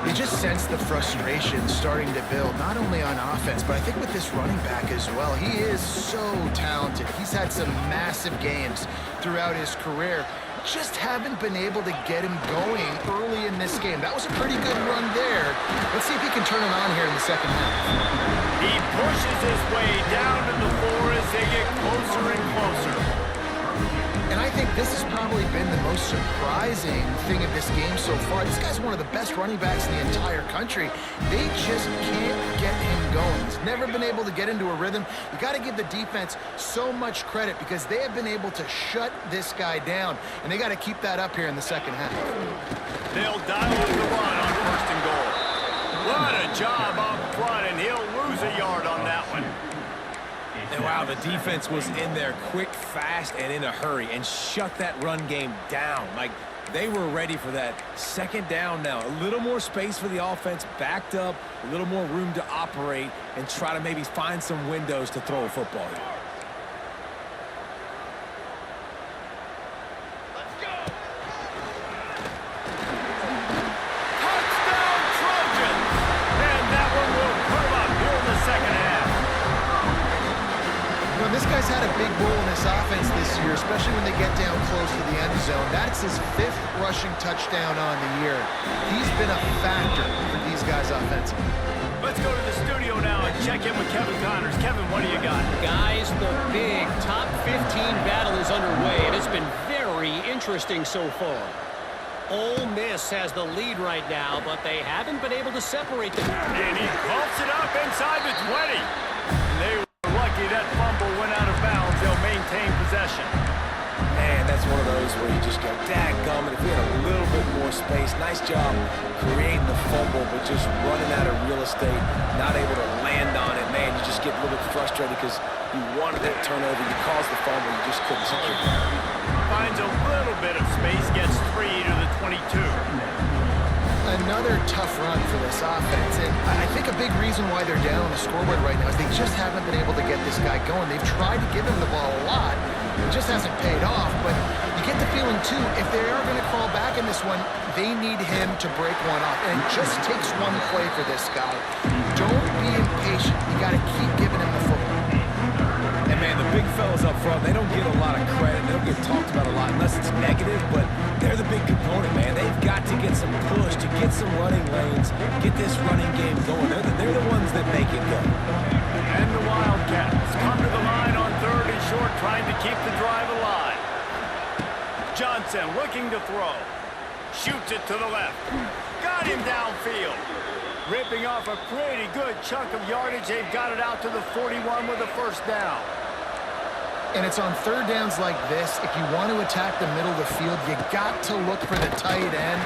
You just sense the frustration starting to build, not only on offense, but I think with this running back as well. He is so talented. He's had some massive games throughout his career. Just haven't been able to get him going early in this game. That was a pretty good run there. Let's see if he can turn it on here in the second half. He pushes his way down to the floor as they get closer and closer. And I think this has probably been the most surprising thing of this game so far. This guy's one of the best running backs in the entire country. They just can't get him going. He's never been able to get into a rhythm. You got to give the defense so much credit, because they have been able to shut this guy down, and they got to keep that up here in the second half. They'll dial in the run on 1st and goal. What a job up front, and he'll lose a yard on that one. And wow, the defense was in there quick, fast, and in a hurry, and shut that run game down. Like, they were ready for that. Second down now. A little more space for the offense, backed up, a little more room to operate, and try to maybe find some windows to throw a football in. Touchdown, Trojans! And that one will put him up here in the second half. You know, this guy's had a big role in this offense this year, especially when they get down close to the end zone. That's his 5th rushing touchdown on the year. He's been a factor for these guys offensively. Let's go to the studio now and check in with Kevin Connors. Kevin, what do you got? Guys, the big top 15 battle is underway, and it's been very interesting so far. Ole Miss has the lead right now, but they haven't been able to separate them. And he bumps it up inside the 20. And they were lucky that fumble went out of bounds. They'll maintain possession. Man, that's one of those where you just go, dadgummit, if we had a little bit more space. Nice job creating the fumble, but just running out of real estate, not able to land on it. Man, you just get a little bit frustrated because you wanted that turnover. You caused the fumble, you just couldn't secure it. Finds a little bit of space, gets 3 to the 22. Another tough run for this offense, and I think a big reason why they're down on the scoreboard right now is they just haven't been able to get this guy going. They've tried to give him the ball a lot. It just hasn't paid off, but you get the feeling, too, if they are going to crawl back in this one, they need him to break one off, and it just takes one play for this guy. Don't be impatient. You got to keep giving him the football. And, man, the big fellas up front, they don't get a lot of credit. They don't get talked about a lot unless it's negative, but they're the big component, man. They've got to get some push, to get some running lanes, get this running game going. They're the ones that make it go. And the Wildcats come to the line on 3rd and short, trying to keep the drive alive. Johnson looking to throw. Shoots it to the left. Got him downfield. Ripping off a pretty good chunk of yardage. They've got it out to the 41 with a first down. And it's on 3rd downs like this, if you want to attack the middle of the field, you got to look for the tight end.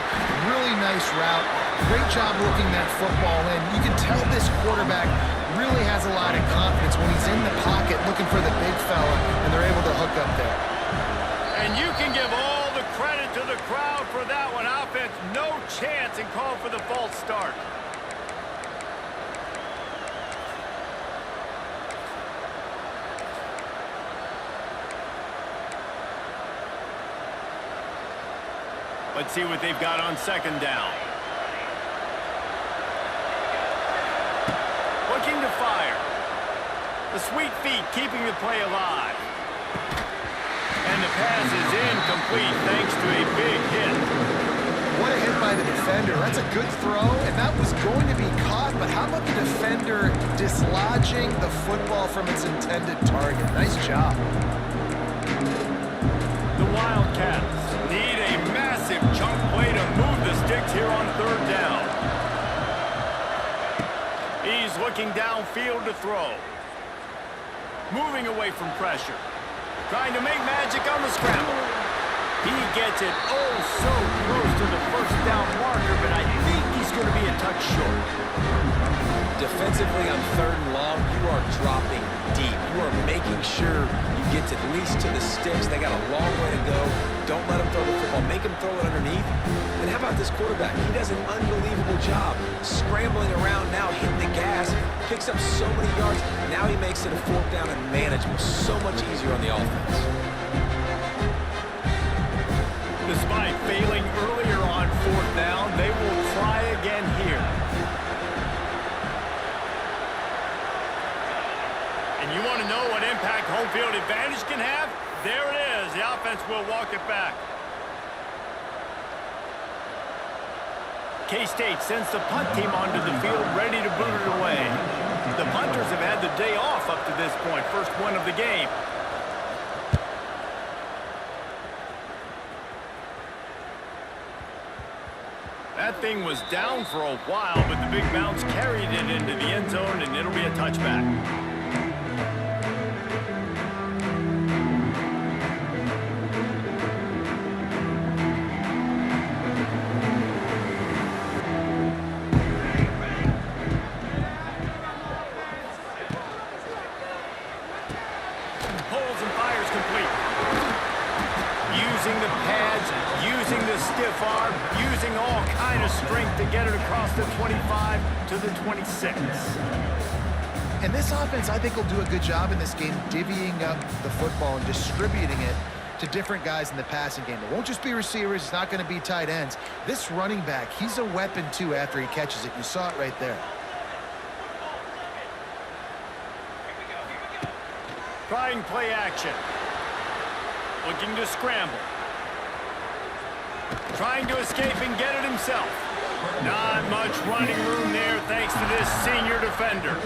Really nice route. Great job looking that football in. You can tell this quarterback really has a lot of confidence when he's in the pocket looking for the big fella, and they're able to hook up there. And you can give all the credit to the crowd for that one. Offense, no chance, and call for the false start. Let's see what they've got on 2nd down. Looking to fire. The sweet feet keeping the play alive. And the pass is incomplete thanks to a big hit. What a hit by the defender. That's a good throw, and that was going to be caught, but how about the defender dislodging the football from its intended target? Nice job. The Wildcats need a massive chunk play to move the sticks here on 3rd down. He's looking downfield to throw. Moving away from pressure. Trying to make magic on the scramble. He gets it oh so close to the first down marker, but I think he's going to be a touch short. Defensively on 3rd and long, you are dropping deep. You are making sure you get at least to the sticks. They got a long way to go. Don't let him throw the football. Make him throw it underneath. And how about this quarterback? He does an unbelievable job scrambling around now, hitting the gas, picks up so many yards. Now he makes it a 4th down and manageable. So much easier on the offense. Despite failing earlier on 4th down, they will try again here. And you want to know what impact home field advantage can have? There it is. The offense will walk it back. K-State sends the punt team onto the field, ready to boot it away. The punters have had the day off up to this point. First one of the game. That thing was down for a while, but the big bounce carried it into the end zone, and it'll be a touchback. Pulls and fires complete. Using the pads, using the stiff arm, using all kind of strength to get it across the 25 to the 26. And this offense, I think, will do a good job in this game divvying up the football and distributing it to different guys in the passing game. It won't just be receivers. It's not going to be tight ends. This running back, he's a weapon, too, after he catches it. You saw it right there. Trying play action. Looking to scramble. Trying to escape and get it himself. Not much running room there thanks to this senior defender.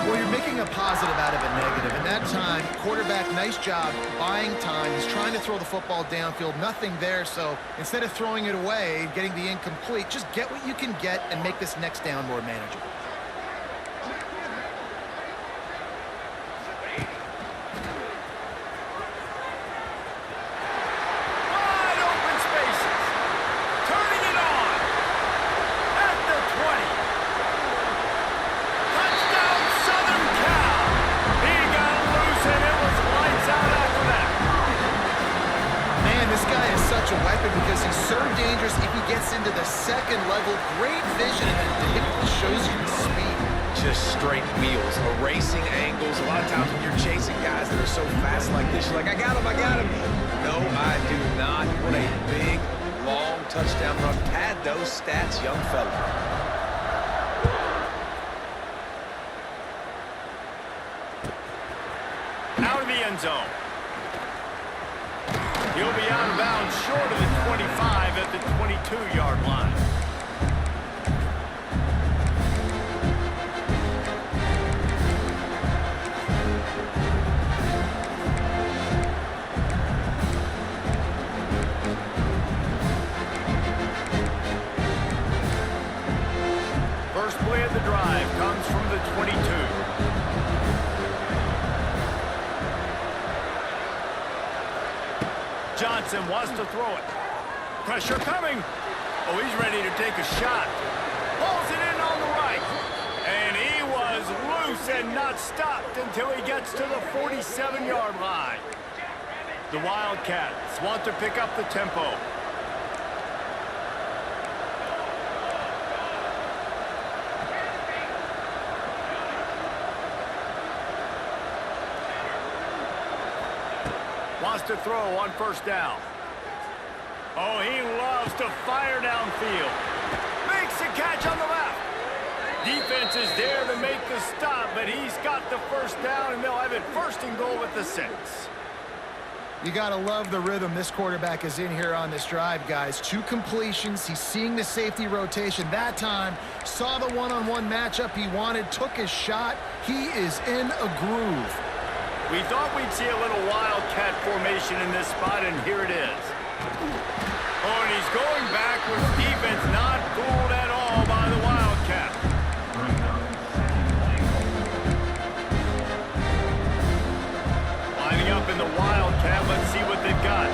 Well, you're making a positive out of a negative. And that time, quarterback, nice job buying time. He's trying to throw the football downfield. Nothing there, so instead of throwing it away and getting the incomplete, just get what you can get and make this next down more manageable. Because he's so dangerous if he gets into the second level. Great vision, and it shows you the speed. Just straight wheels, erasing angles. A lot of times when you're chasing guys that are so fast like this, you're like, I got him, I got him. No, I do not. What a big, long touchdown run. Pad those stats, young fella. Out of the end zone. He'll be out of bounds short of the 25 at the 22-yard line. First play of the drive comes from the 22. Johnson wants to throw it. Pressure coming. Oh, he's ready to take a shot. Pulls it in on the right. And he was loose and not stopped until he gets to the 47-yard line. The Wildcats want to pick up the tempo. Wants to throw on first down. Oh, he loves to fire downfield. Makes a catch on the left. Defense is there to make the stop, but he's got the first down, and they'll have it first and goal at the 6. You got to love the rhythm this quarterback is in here on this drive, guys. 2 completions. He's seeing the safety rotation that time. Saw the one-on-one matchup he wanted. Took his shot. He is in a groove. We thought we'd see a little Wildcat formation in this spot, and here it is. Oh, and he's going backwards. Defense not fooled at all by the Wildcat. Lining up in the Wildcat. Let's see what they've got.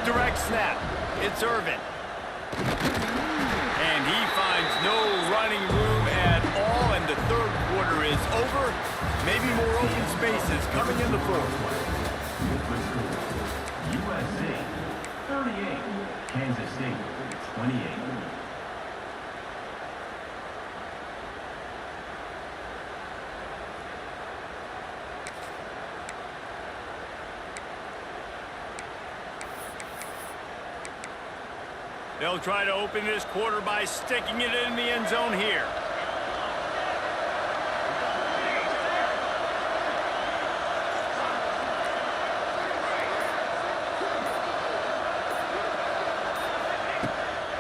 Direct snap. It's Irvin. And he finds no running room at all, and the third quarter is over. Maybe more open spaces coming in the fourth. USA 38, Kansas State 28. They'll try to open this quarter by sticking it in the end zone here.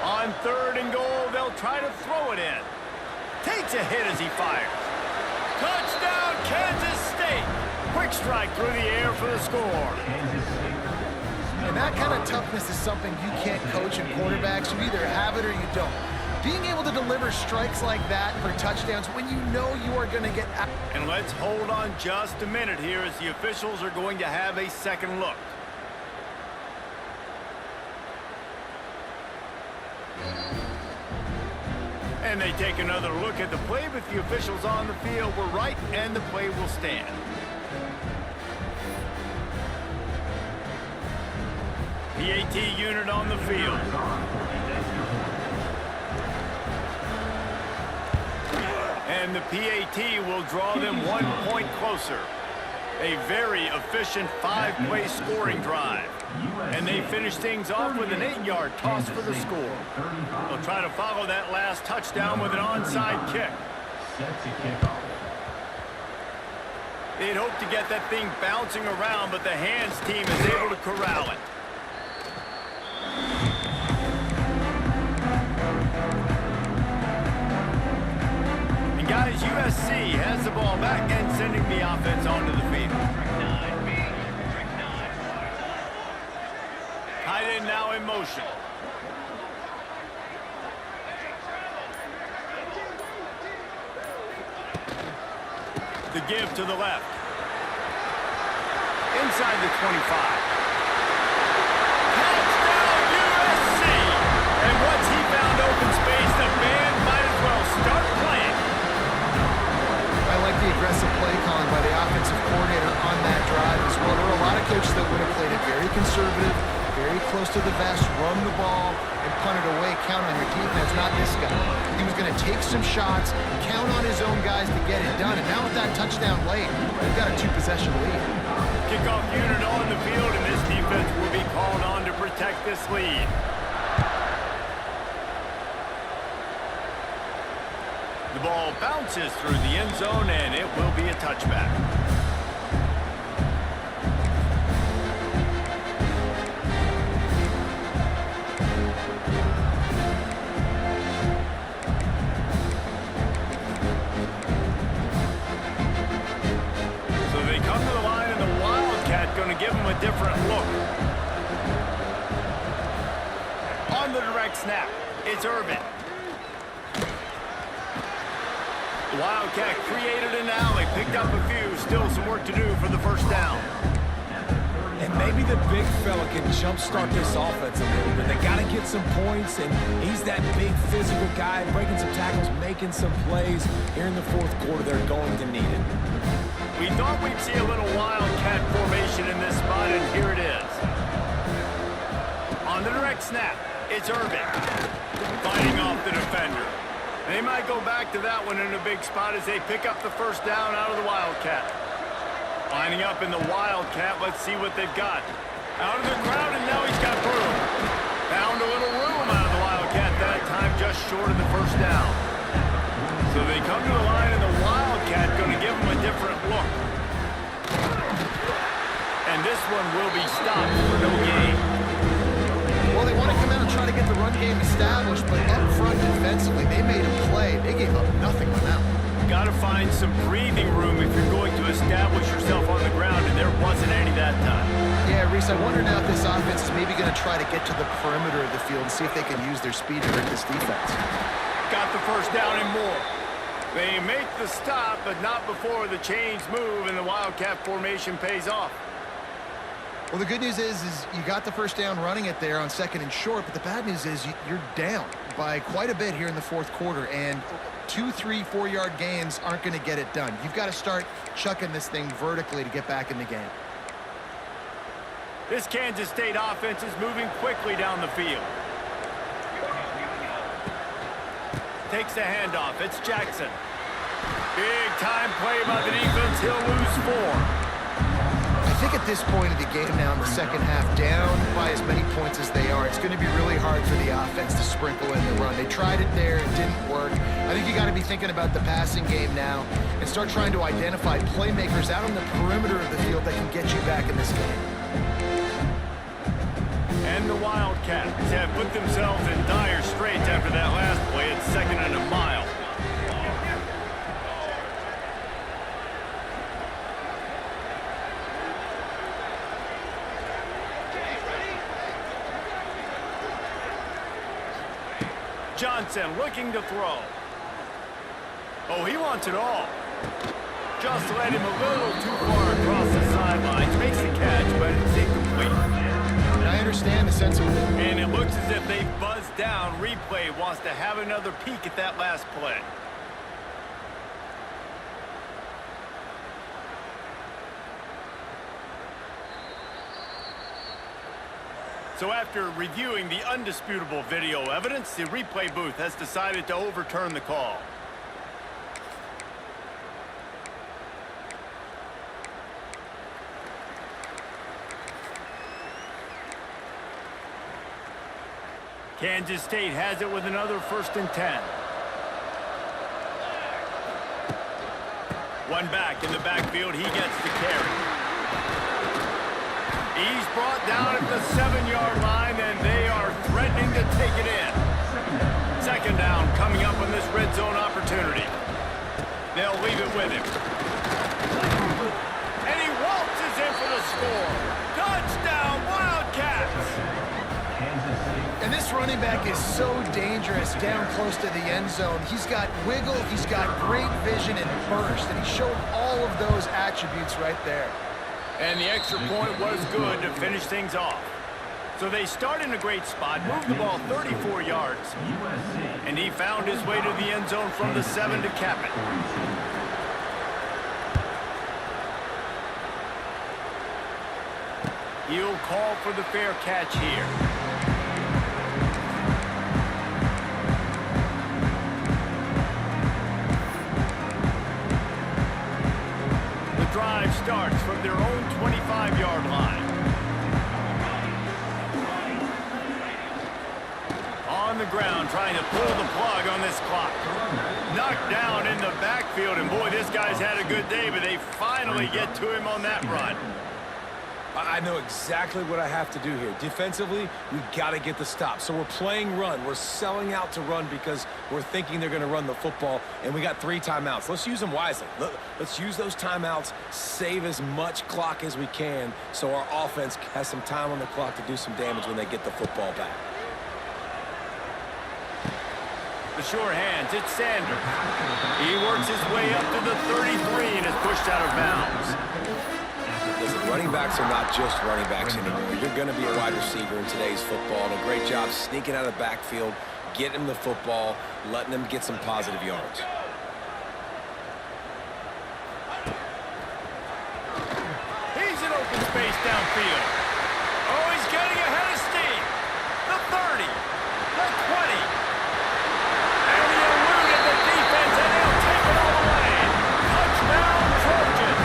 On third and goal, they'll try to throw it in. Takes a hit as he fires. Touchdown, Kansas State. Quick strike through the air for the score. And that kind of toughness is something you can't coach in quarterbacks. You either have it or you don't. Being able to deliver strikes like that for touchdowns when you know you are going to get out. And let's hold on just a minute here as the officials are going to have a second look. And they take another look at the play, but the officials on the field were right, and the play will stand. PAT unit on the field. And the PAT will draw them 1 point closer. A very efficient 5-play scoring drive. And they finish things off with an 8-yard toss for the score. They'll try to follow that last touchdown with an onside kick. They'd hope to get that thing bouncing around, but the hands team is able to corral it. And guys, USC has the ball back and sending the offense onto the field. Tight end now in motion. The give to the left. Inside the 25. Touchdown USC! And once he found open space, the band might as well start playing. I like the aggressive play calling by the offensive coordinator on that drive as well. There were a lot of coaches that would have played it very conservative, very close to the vest, run the ball, and punt it away. Count on your defense, not this guy. He was going to take some shots, count on his own guys to get it done. And now with that touchdown late, they've got a 2-possession lead. Kickoff unit on the field, and this defense will be called on to protect this lead. The ball bounces through the end zone, and it will be a touchback. So they come to the line, and the Wildcat going to give them a different look. On the direct snap, it's Urban. The Wildcat created an alley, picked up a few, still some work to do for the first down. And maybe the big fella can jumpstart this offense a little bit. They got to get some points, and he's that big physical guy, breaking some tackles, making some plays. Here in the fourth quarter, they're going to need it. We thought we'd see a little Wildcat formation in this spot, and here it is. On the direct snap, it's Urban, fighting off the defender. They might go back to that one in a big spot as they pick up the first down out of the Wildcat. Lining up in the Wildcat, let's see what they've got. Out of the crowd, and now he's got room. Found a little room out of the Wildcat that time, just short of the first down. So they come to the line, and the Wildcat going to give them a different look. And this one will be stopped for no gain. Well, they want to come out and try to get the run game established, but up front defensively, they made a play. They gave up nothing on that one. Got to find some breathing room if you're going to establish yourself on the ground, and there wasn't any that time. Yeah, Reese, I wonder now if this offense is maybe going to try to get to the perimeter of the field and see if they can use their speed to hurt this defense. Got the first down and more. They make the stop, but not before the chains move and the Wildcat formation pays off. Well, the good news is you got the first down running it there on 2nd and short, but the bad news is you're down by quite a bit here in the fourth quarter, and 2, 3, 4-yard gains aren't going to get it done. You've got to start chucking this thing vertically to get back in the game. This Kansas State offense is moving quickly down the field. Takes the handoff. It's Jackson. Big time play by the defense. He'll lose 4. I think at this point of the game now in the second half, down by as many points as they are, it's going to be really hard for the offense to sprinkle in the run. They tried it there. It didn't work. I think you got to be thinking about the passing game now and start trying to identify playmakers out on the perimeter of the field that can get you back in this game. And the Wildcats have put themselves in dire straits after that last play. It's 2nd and a mile. Johnson looking to throw. Oh, he wants it all. Just led him a little too far across the sidelines. Makes the catch, but it's incomplete. And I understand the sense of... And it looks as if they buzzed down. Replay wants to have another peek at that last play. So after reviewing the undisputable video evidence, the replay booth has decided to overturn the call. Kansas State has it with another 1st and 10. One back in the backfield, he gets the carry. He's brought down at the 7-yard line, and they are threatening to take it in. 2nd down coming up on this red zone opportunity. They'll leave it with him. And he waltzes in for the score. Touchdown, Wildcats! And this running back is so dangerous down close to the end zone. He's got wiggle, he's got great vision and burst, and he showed all of those attributes right there. And the extra point was good to finish things off. So they start in a great spot, moved the ball 34 yards, and he found his way to the end zone from the 7 to cap it. He'll call for the fair catch here. The drive starts from their own 25-yard line. On the ground, trying to pull the plug on this clock. Knocked down in the backfield, and boy, this guy's had a good day, but they finally get to him on that run. I know exactly what I have to do here. Defensively, we've got to get the stop. So we're playing run. We're selling out to run because we're thinking they're going to run the football, and we got 3 timeouts. Let's use them wisely. Let's use those timeouts, save as much clock as we can so our offense has some time on the clock to do some damage when they get the football back. The sure hands, it's Sanders. He works his way up to the 33 and is pushed out of bounds. Listen, running backs are not just running backs anymore. You're going to be a wide receiver in today's football. And a great job sneaking out of the backfield, getting him the football, letting him get some positive yards. He's in open space downfield. Oh, he's getting ahead of steam. The 30, the 20. And he eluded the defense, and they'll take it all away. Touchdown, Trojans.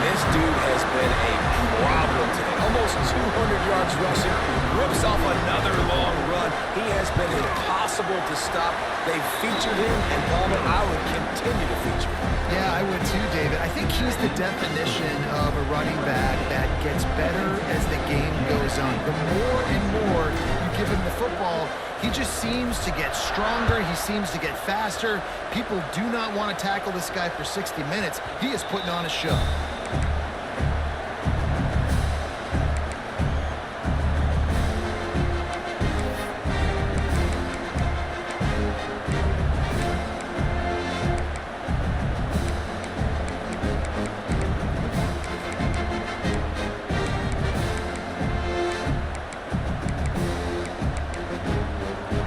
This dude has been a problem today. Almost 200 yards rushing. Rips off another long run. He has been impossible to stop. They've featured him, and Palmer, I would continue to feature him. Yeah, I would too, David. I think he's the definition of a running back that gets better as the game goes on. The more and more you give him the football, he just seems to get stronger. He seems to get faster. People do not want to tackle this guy for 60 minutes. He is putting on a show.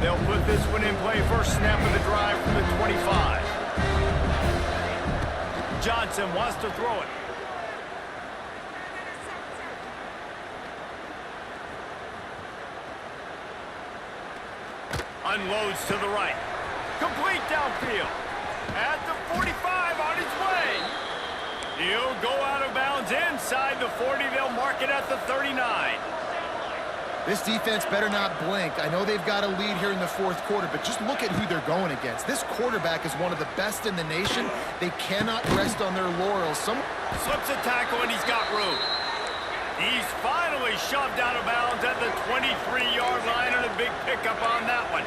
They'll put this one in play. First snap of the drive from the 25. Johnson wants to throw it. Unloads to the right. Complete downfield. At the 45, on his way. He'll go out of bounds inside the 40. They'll mark it at the 39. This defense better not blink. I know they've got a lead here in the fourth quarter, but just look at who they're going against. This quarterback is one of the best in the nation. They cannot rest on their laurels. Some slips a tackle, and he's got room. He's finally shoved out of bounds at the 23-yard line, and a big pickup on that one.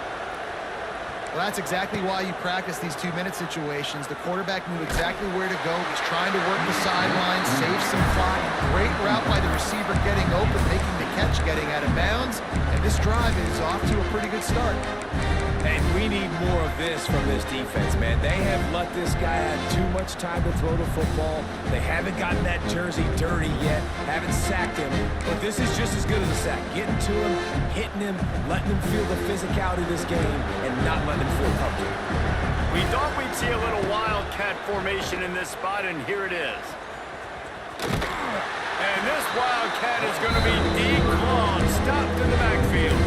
Well, that's exactly why you practice these 2-minute situations. The quarterback knew exactly where to go. He's trying to work the sideline, save some clock. Great route by the receiver getting open, making the catch, getting out of bounds. And this drive is off to a pretty good start. And we need more of this from this defense, man. They have let this guy have too much time to throw the football. They haven't gotten that jersey dirty yet, haven't sacked him. But this is just as good as a sack. Getting to him, hitting him, letting him feel the physicality of this game, and not letting him feel comfortable. We thought we'd see a little wildcat formation in this spot, and here it is. And this wildcat is going to be declawed, stopped in the backfield.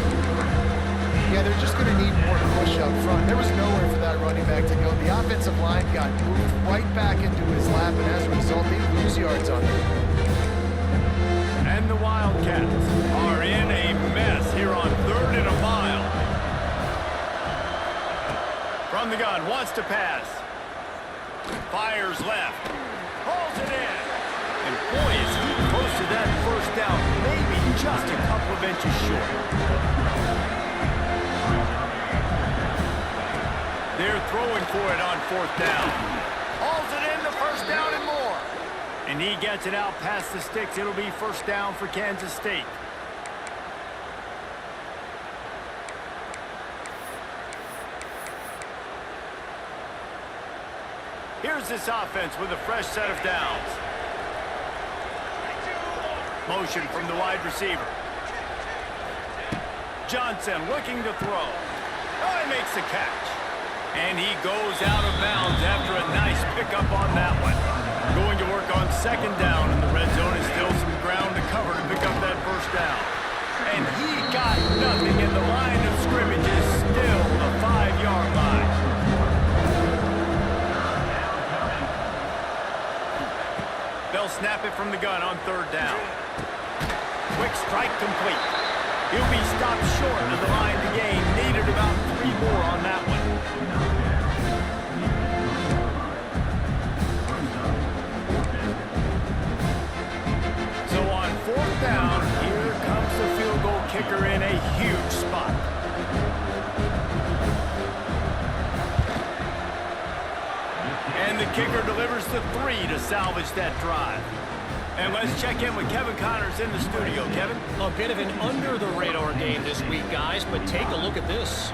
Yeah, they're just going to need more push up front. There was nowhere for that running back to go. The offensive line got moved right back into his lap, and as a result, they lose yards on them. And the Wildcats are in a mess here on 3rd and a mile. From the gun, wants to pass. Fires left. Hauls it in. And boy, is he close to that first down. Maybe just a couple of inches short. They're throwing for it on 4th down. Hauls it in, the first down and more. And he gets it out past the sticks. It'll be first down for Kansas State. Here's this offense with a fresh set of downs. Motion from the wide receiver. Johnson looking to throw. Oh, he makes the catch. And he goes out of bounds after a nice pickup on that one. Going to work on 2nd down, and the red zone is still some ground. up that first down. And he got nothing, and the line of scrimmage is still the 5-yard line. They'll snap it from the gun on third down. Quick strike complete. He'll be stopped short of the line to gain. Needed about 3 more on that one. So on fourth down, here comes the field goal kicker in a huge spot. And the kicker delivers the 3 to salvage that drive. And let's check in with Kevin Connors in the studio. Kevin? A bit of an under-the-radar game this week, guys, but take a look at this.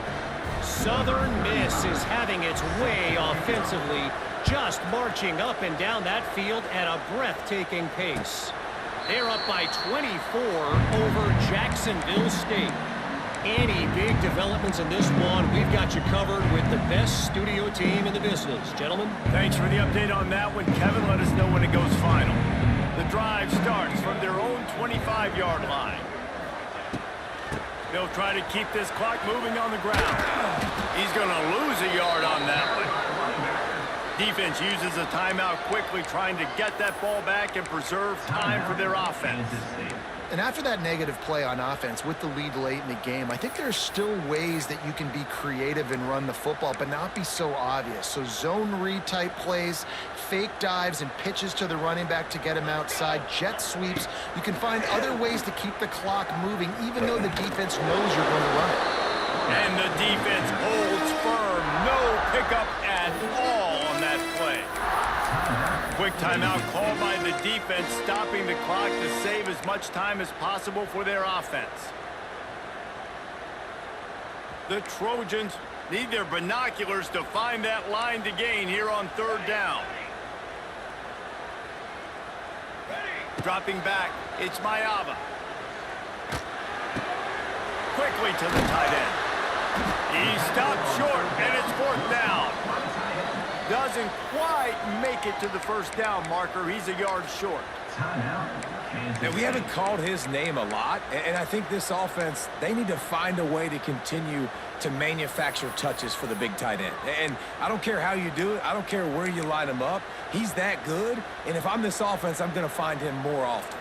Southern Miss is having its way offensively, just marching up and down that field at a breathtaking pace. They're up by 24 over Jacksonville State. Any big developments in this one, we've got you covered with the best studio team in the business. Gentlemen? Thanks for the update on that one, Kevin. Let us know when it goes final. The drive starts from their own 25-yard line. They'll try to keep this clock moving on the ground. He's going to lose a yard on that one. Defense uses a timeout quickly, trying to get that ball back and preserve time for their offense. And after that negative play on offense with the lead late in the game, I think there are still ways that you can be creative and run the football, but not be so obvious. So zone read type plays, fake dives and pitches to the running back to get him outside, jet sweeps. You can find other ways to keep the clock moving, even though the defense knows you're going to run it. And the defense holds firm. No pickup at all on that play. Quick timeout called by the defense, stopping the clock to save as much time as possible for their offense. The Trojans need their binoculars to find that line to gain here on third down. Dropping back, it's Mayava. Quickly to the tight end. He stopped short, and it's fourth down. Doesn't quite make it to the first down marker. He's a yard short. And we haven't called his name a lot, and I think this offense, they need to find a way to continue to manufacture touches for the big tight end. And I don't care how you do it. I don't care where you line him up. He's that good, and if I'm this offense, I'm going to find him more often.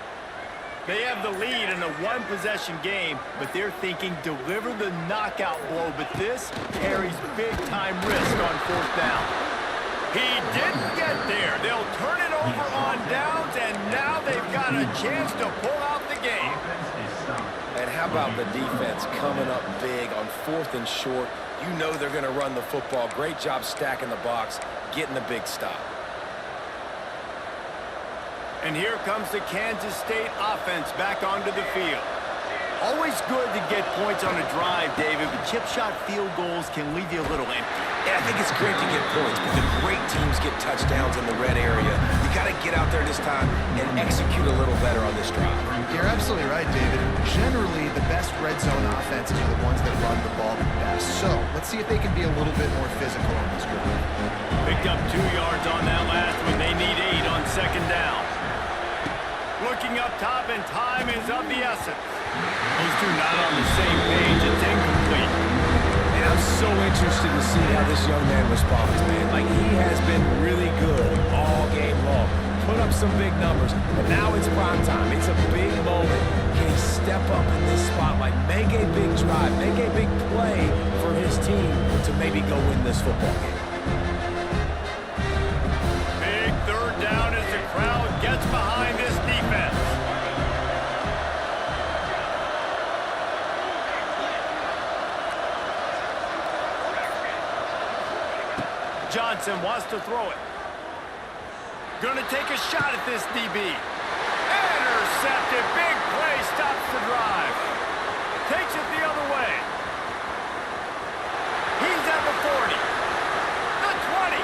They have the lead in a one-possession game, but they're thinking deliver the knockout blow, but this carries big-time risk on fourth down. He didn't get there. They'll turn it over on downs, and now they've got a chance to pull out the game. And how about the defense coming up big on fourth and short? You know they're going to run the football. Great job stacking the box, getting the big stop. And here comes the Kansas State offense back onto the field. Always good to get points on a drive, David, but chip shot field goals can leave you a little empty. Yeah, I think it's great to get points, but the great teams get touchdowns in the red area. You got to get out there this time and execute a little better on this drive. You're absolutely right, David. Generally, the best red zone offenses are the ones that run the ball the best. So let's see if they can be a little bit more physical on this drive. Picked up 2 yards on that last one. They need 8 on second down. Looking up top, and time is of the essence. Those two not on the same page. It's incomplete. And I'm so interested to see how this young man responds, man. Like, he has been really good all game long. Put up some big numbers, but now it's prime time. It's a big moment. Can he step up in this spotlight, make a big drive, make a big play for his team to maybe go win this football game? Big third down as the crowd gets behind this defense. Johnson wants to throw it. Gonna take a shot at this DB. Intercepted. Big play stops the drive. Takes it the other way. He's at the 40. The 20.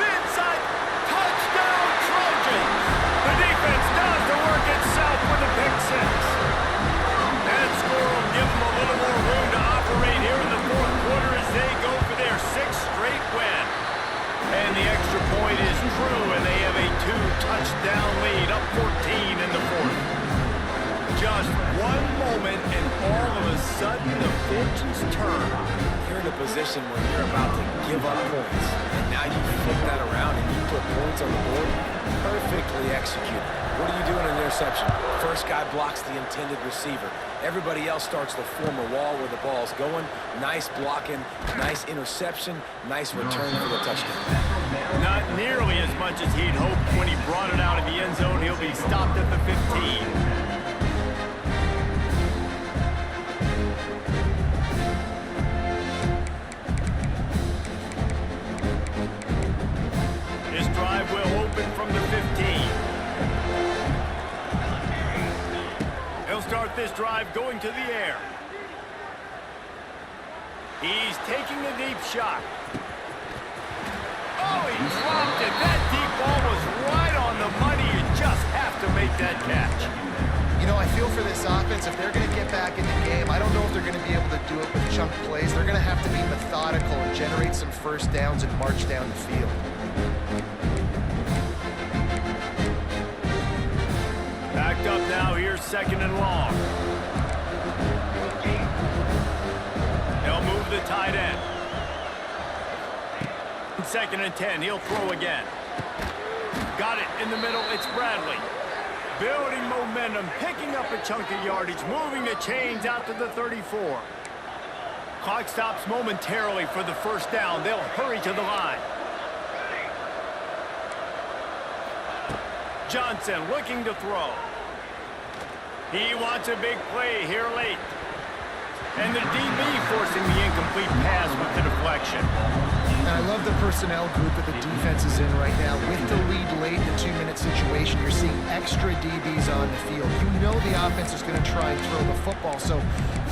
The inside. Touchdown Trojans. The defense does the work itself with a pick six. That score will give them a little more room to operate here in the fourth quarter as they go for their 6th straight win. And the extra point is true, and they have a 2-touchdown lead, up 14 in the fourth. fortunes turn. You're in a position where you're about to give up points, and now you flip that around and you put points on the board. Perfectly executed. What do you do in an interception? First guy blocks the intended receiver. Everybody else starts to form a wall where the ball's going. Nice blocking, nice interception, nice return for the touchdown. Not nearly as much as he'd hoped when he brought it out of the end zone. He'll be stopped at the 15. Will open from the 15. He'll start this drive going to the air. He's taking a deep shot. Oh, he dropped it. That deep ball was right on the money. You just have to make that catch. You know, I feel for this offense, if they're going to get back in the game, I don't know if they're going to be able to do it with chunk plays. They're going to have to be methodical and generate some first downs and march down the field. Backed up now, here's 2nd and long. They'll move the tight end. 2nd and 10, he'll throw again. Got it in the middle, it's Bradley. Building momentum, picking up a chunk of yardage, moving the chains out to the 34. Clock stops momentarily for the first down. They'll hurry to the line. Johnson looking to throw. He wants a big play here late. And the DB forcing the incomplete pass with the deflection. And I love the personnel group that the defense is in right now. With the lead late in the 2-minute situation, you're seeing extra DBs on the field. You know the offense is going to try and throw the football. So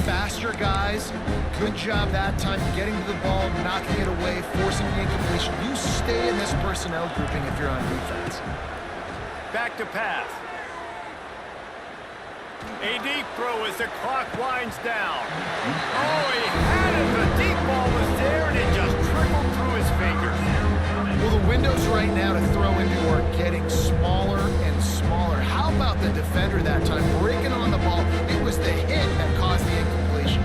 faster guys, good job that time getting to the ball, knocking it away, forcing the incompletion. You stay in this personnel grouping if you're on defense. Back to pass. A deep throw as the clock winds down. Oh, he had it. The deep ball was there, and it just trickled through his fingers. Well, the windows right now to throw into are getting smaller and smaller. How about the defender that time breaking on the ball? It was the hit that caused the incompletion.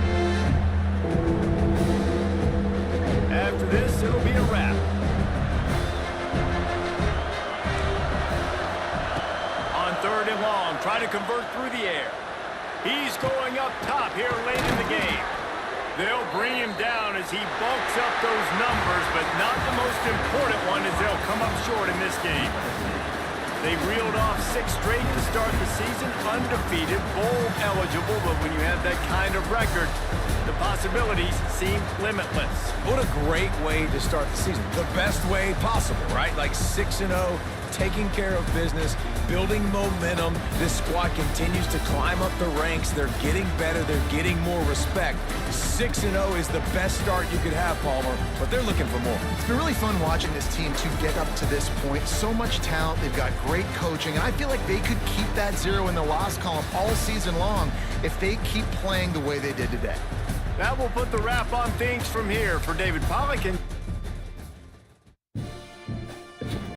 After this, it'll be a wrap. On 3rd and long, try to convert through the air. He's going up top here late in the game. They'll bring him down as he bulks up those numbers, but not the most important one as they'll come up short in this game. They reeled off 6 straight to start the season, undefeated, bowl eligible, but when you have that kind of record, the possibilities seem limitless. What a great way to start the season. The best way possible, right? Like 6-0, taking care of business, building momentum. This squad continues to climb up the ranks. They're getting better. They're getting more respect. 6-0 is the best start you could have, Palmer, but they're looking for more. It's been really fun watching this team to get up to this point. So much talent. They've got great coaching, and I feel like they could keep that 0 in the loss column all season long if they keep playing the way they did today. That will put the wrap on things from here. For David Pollack and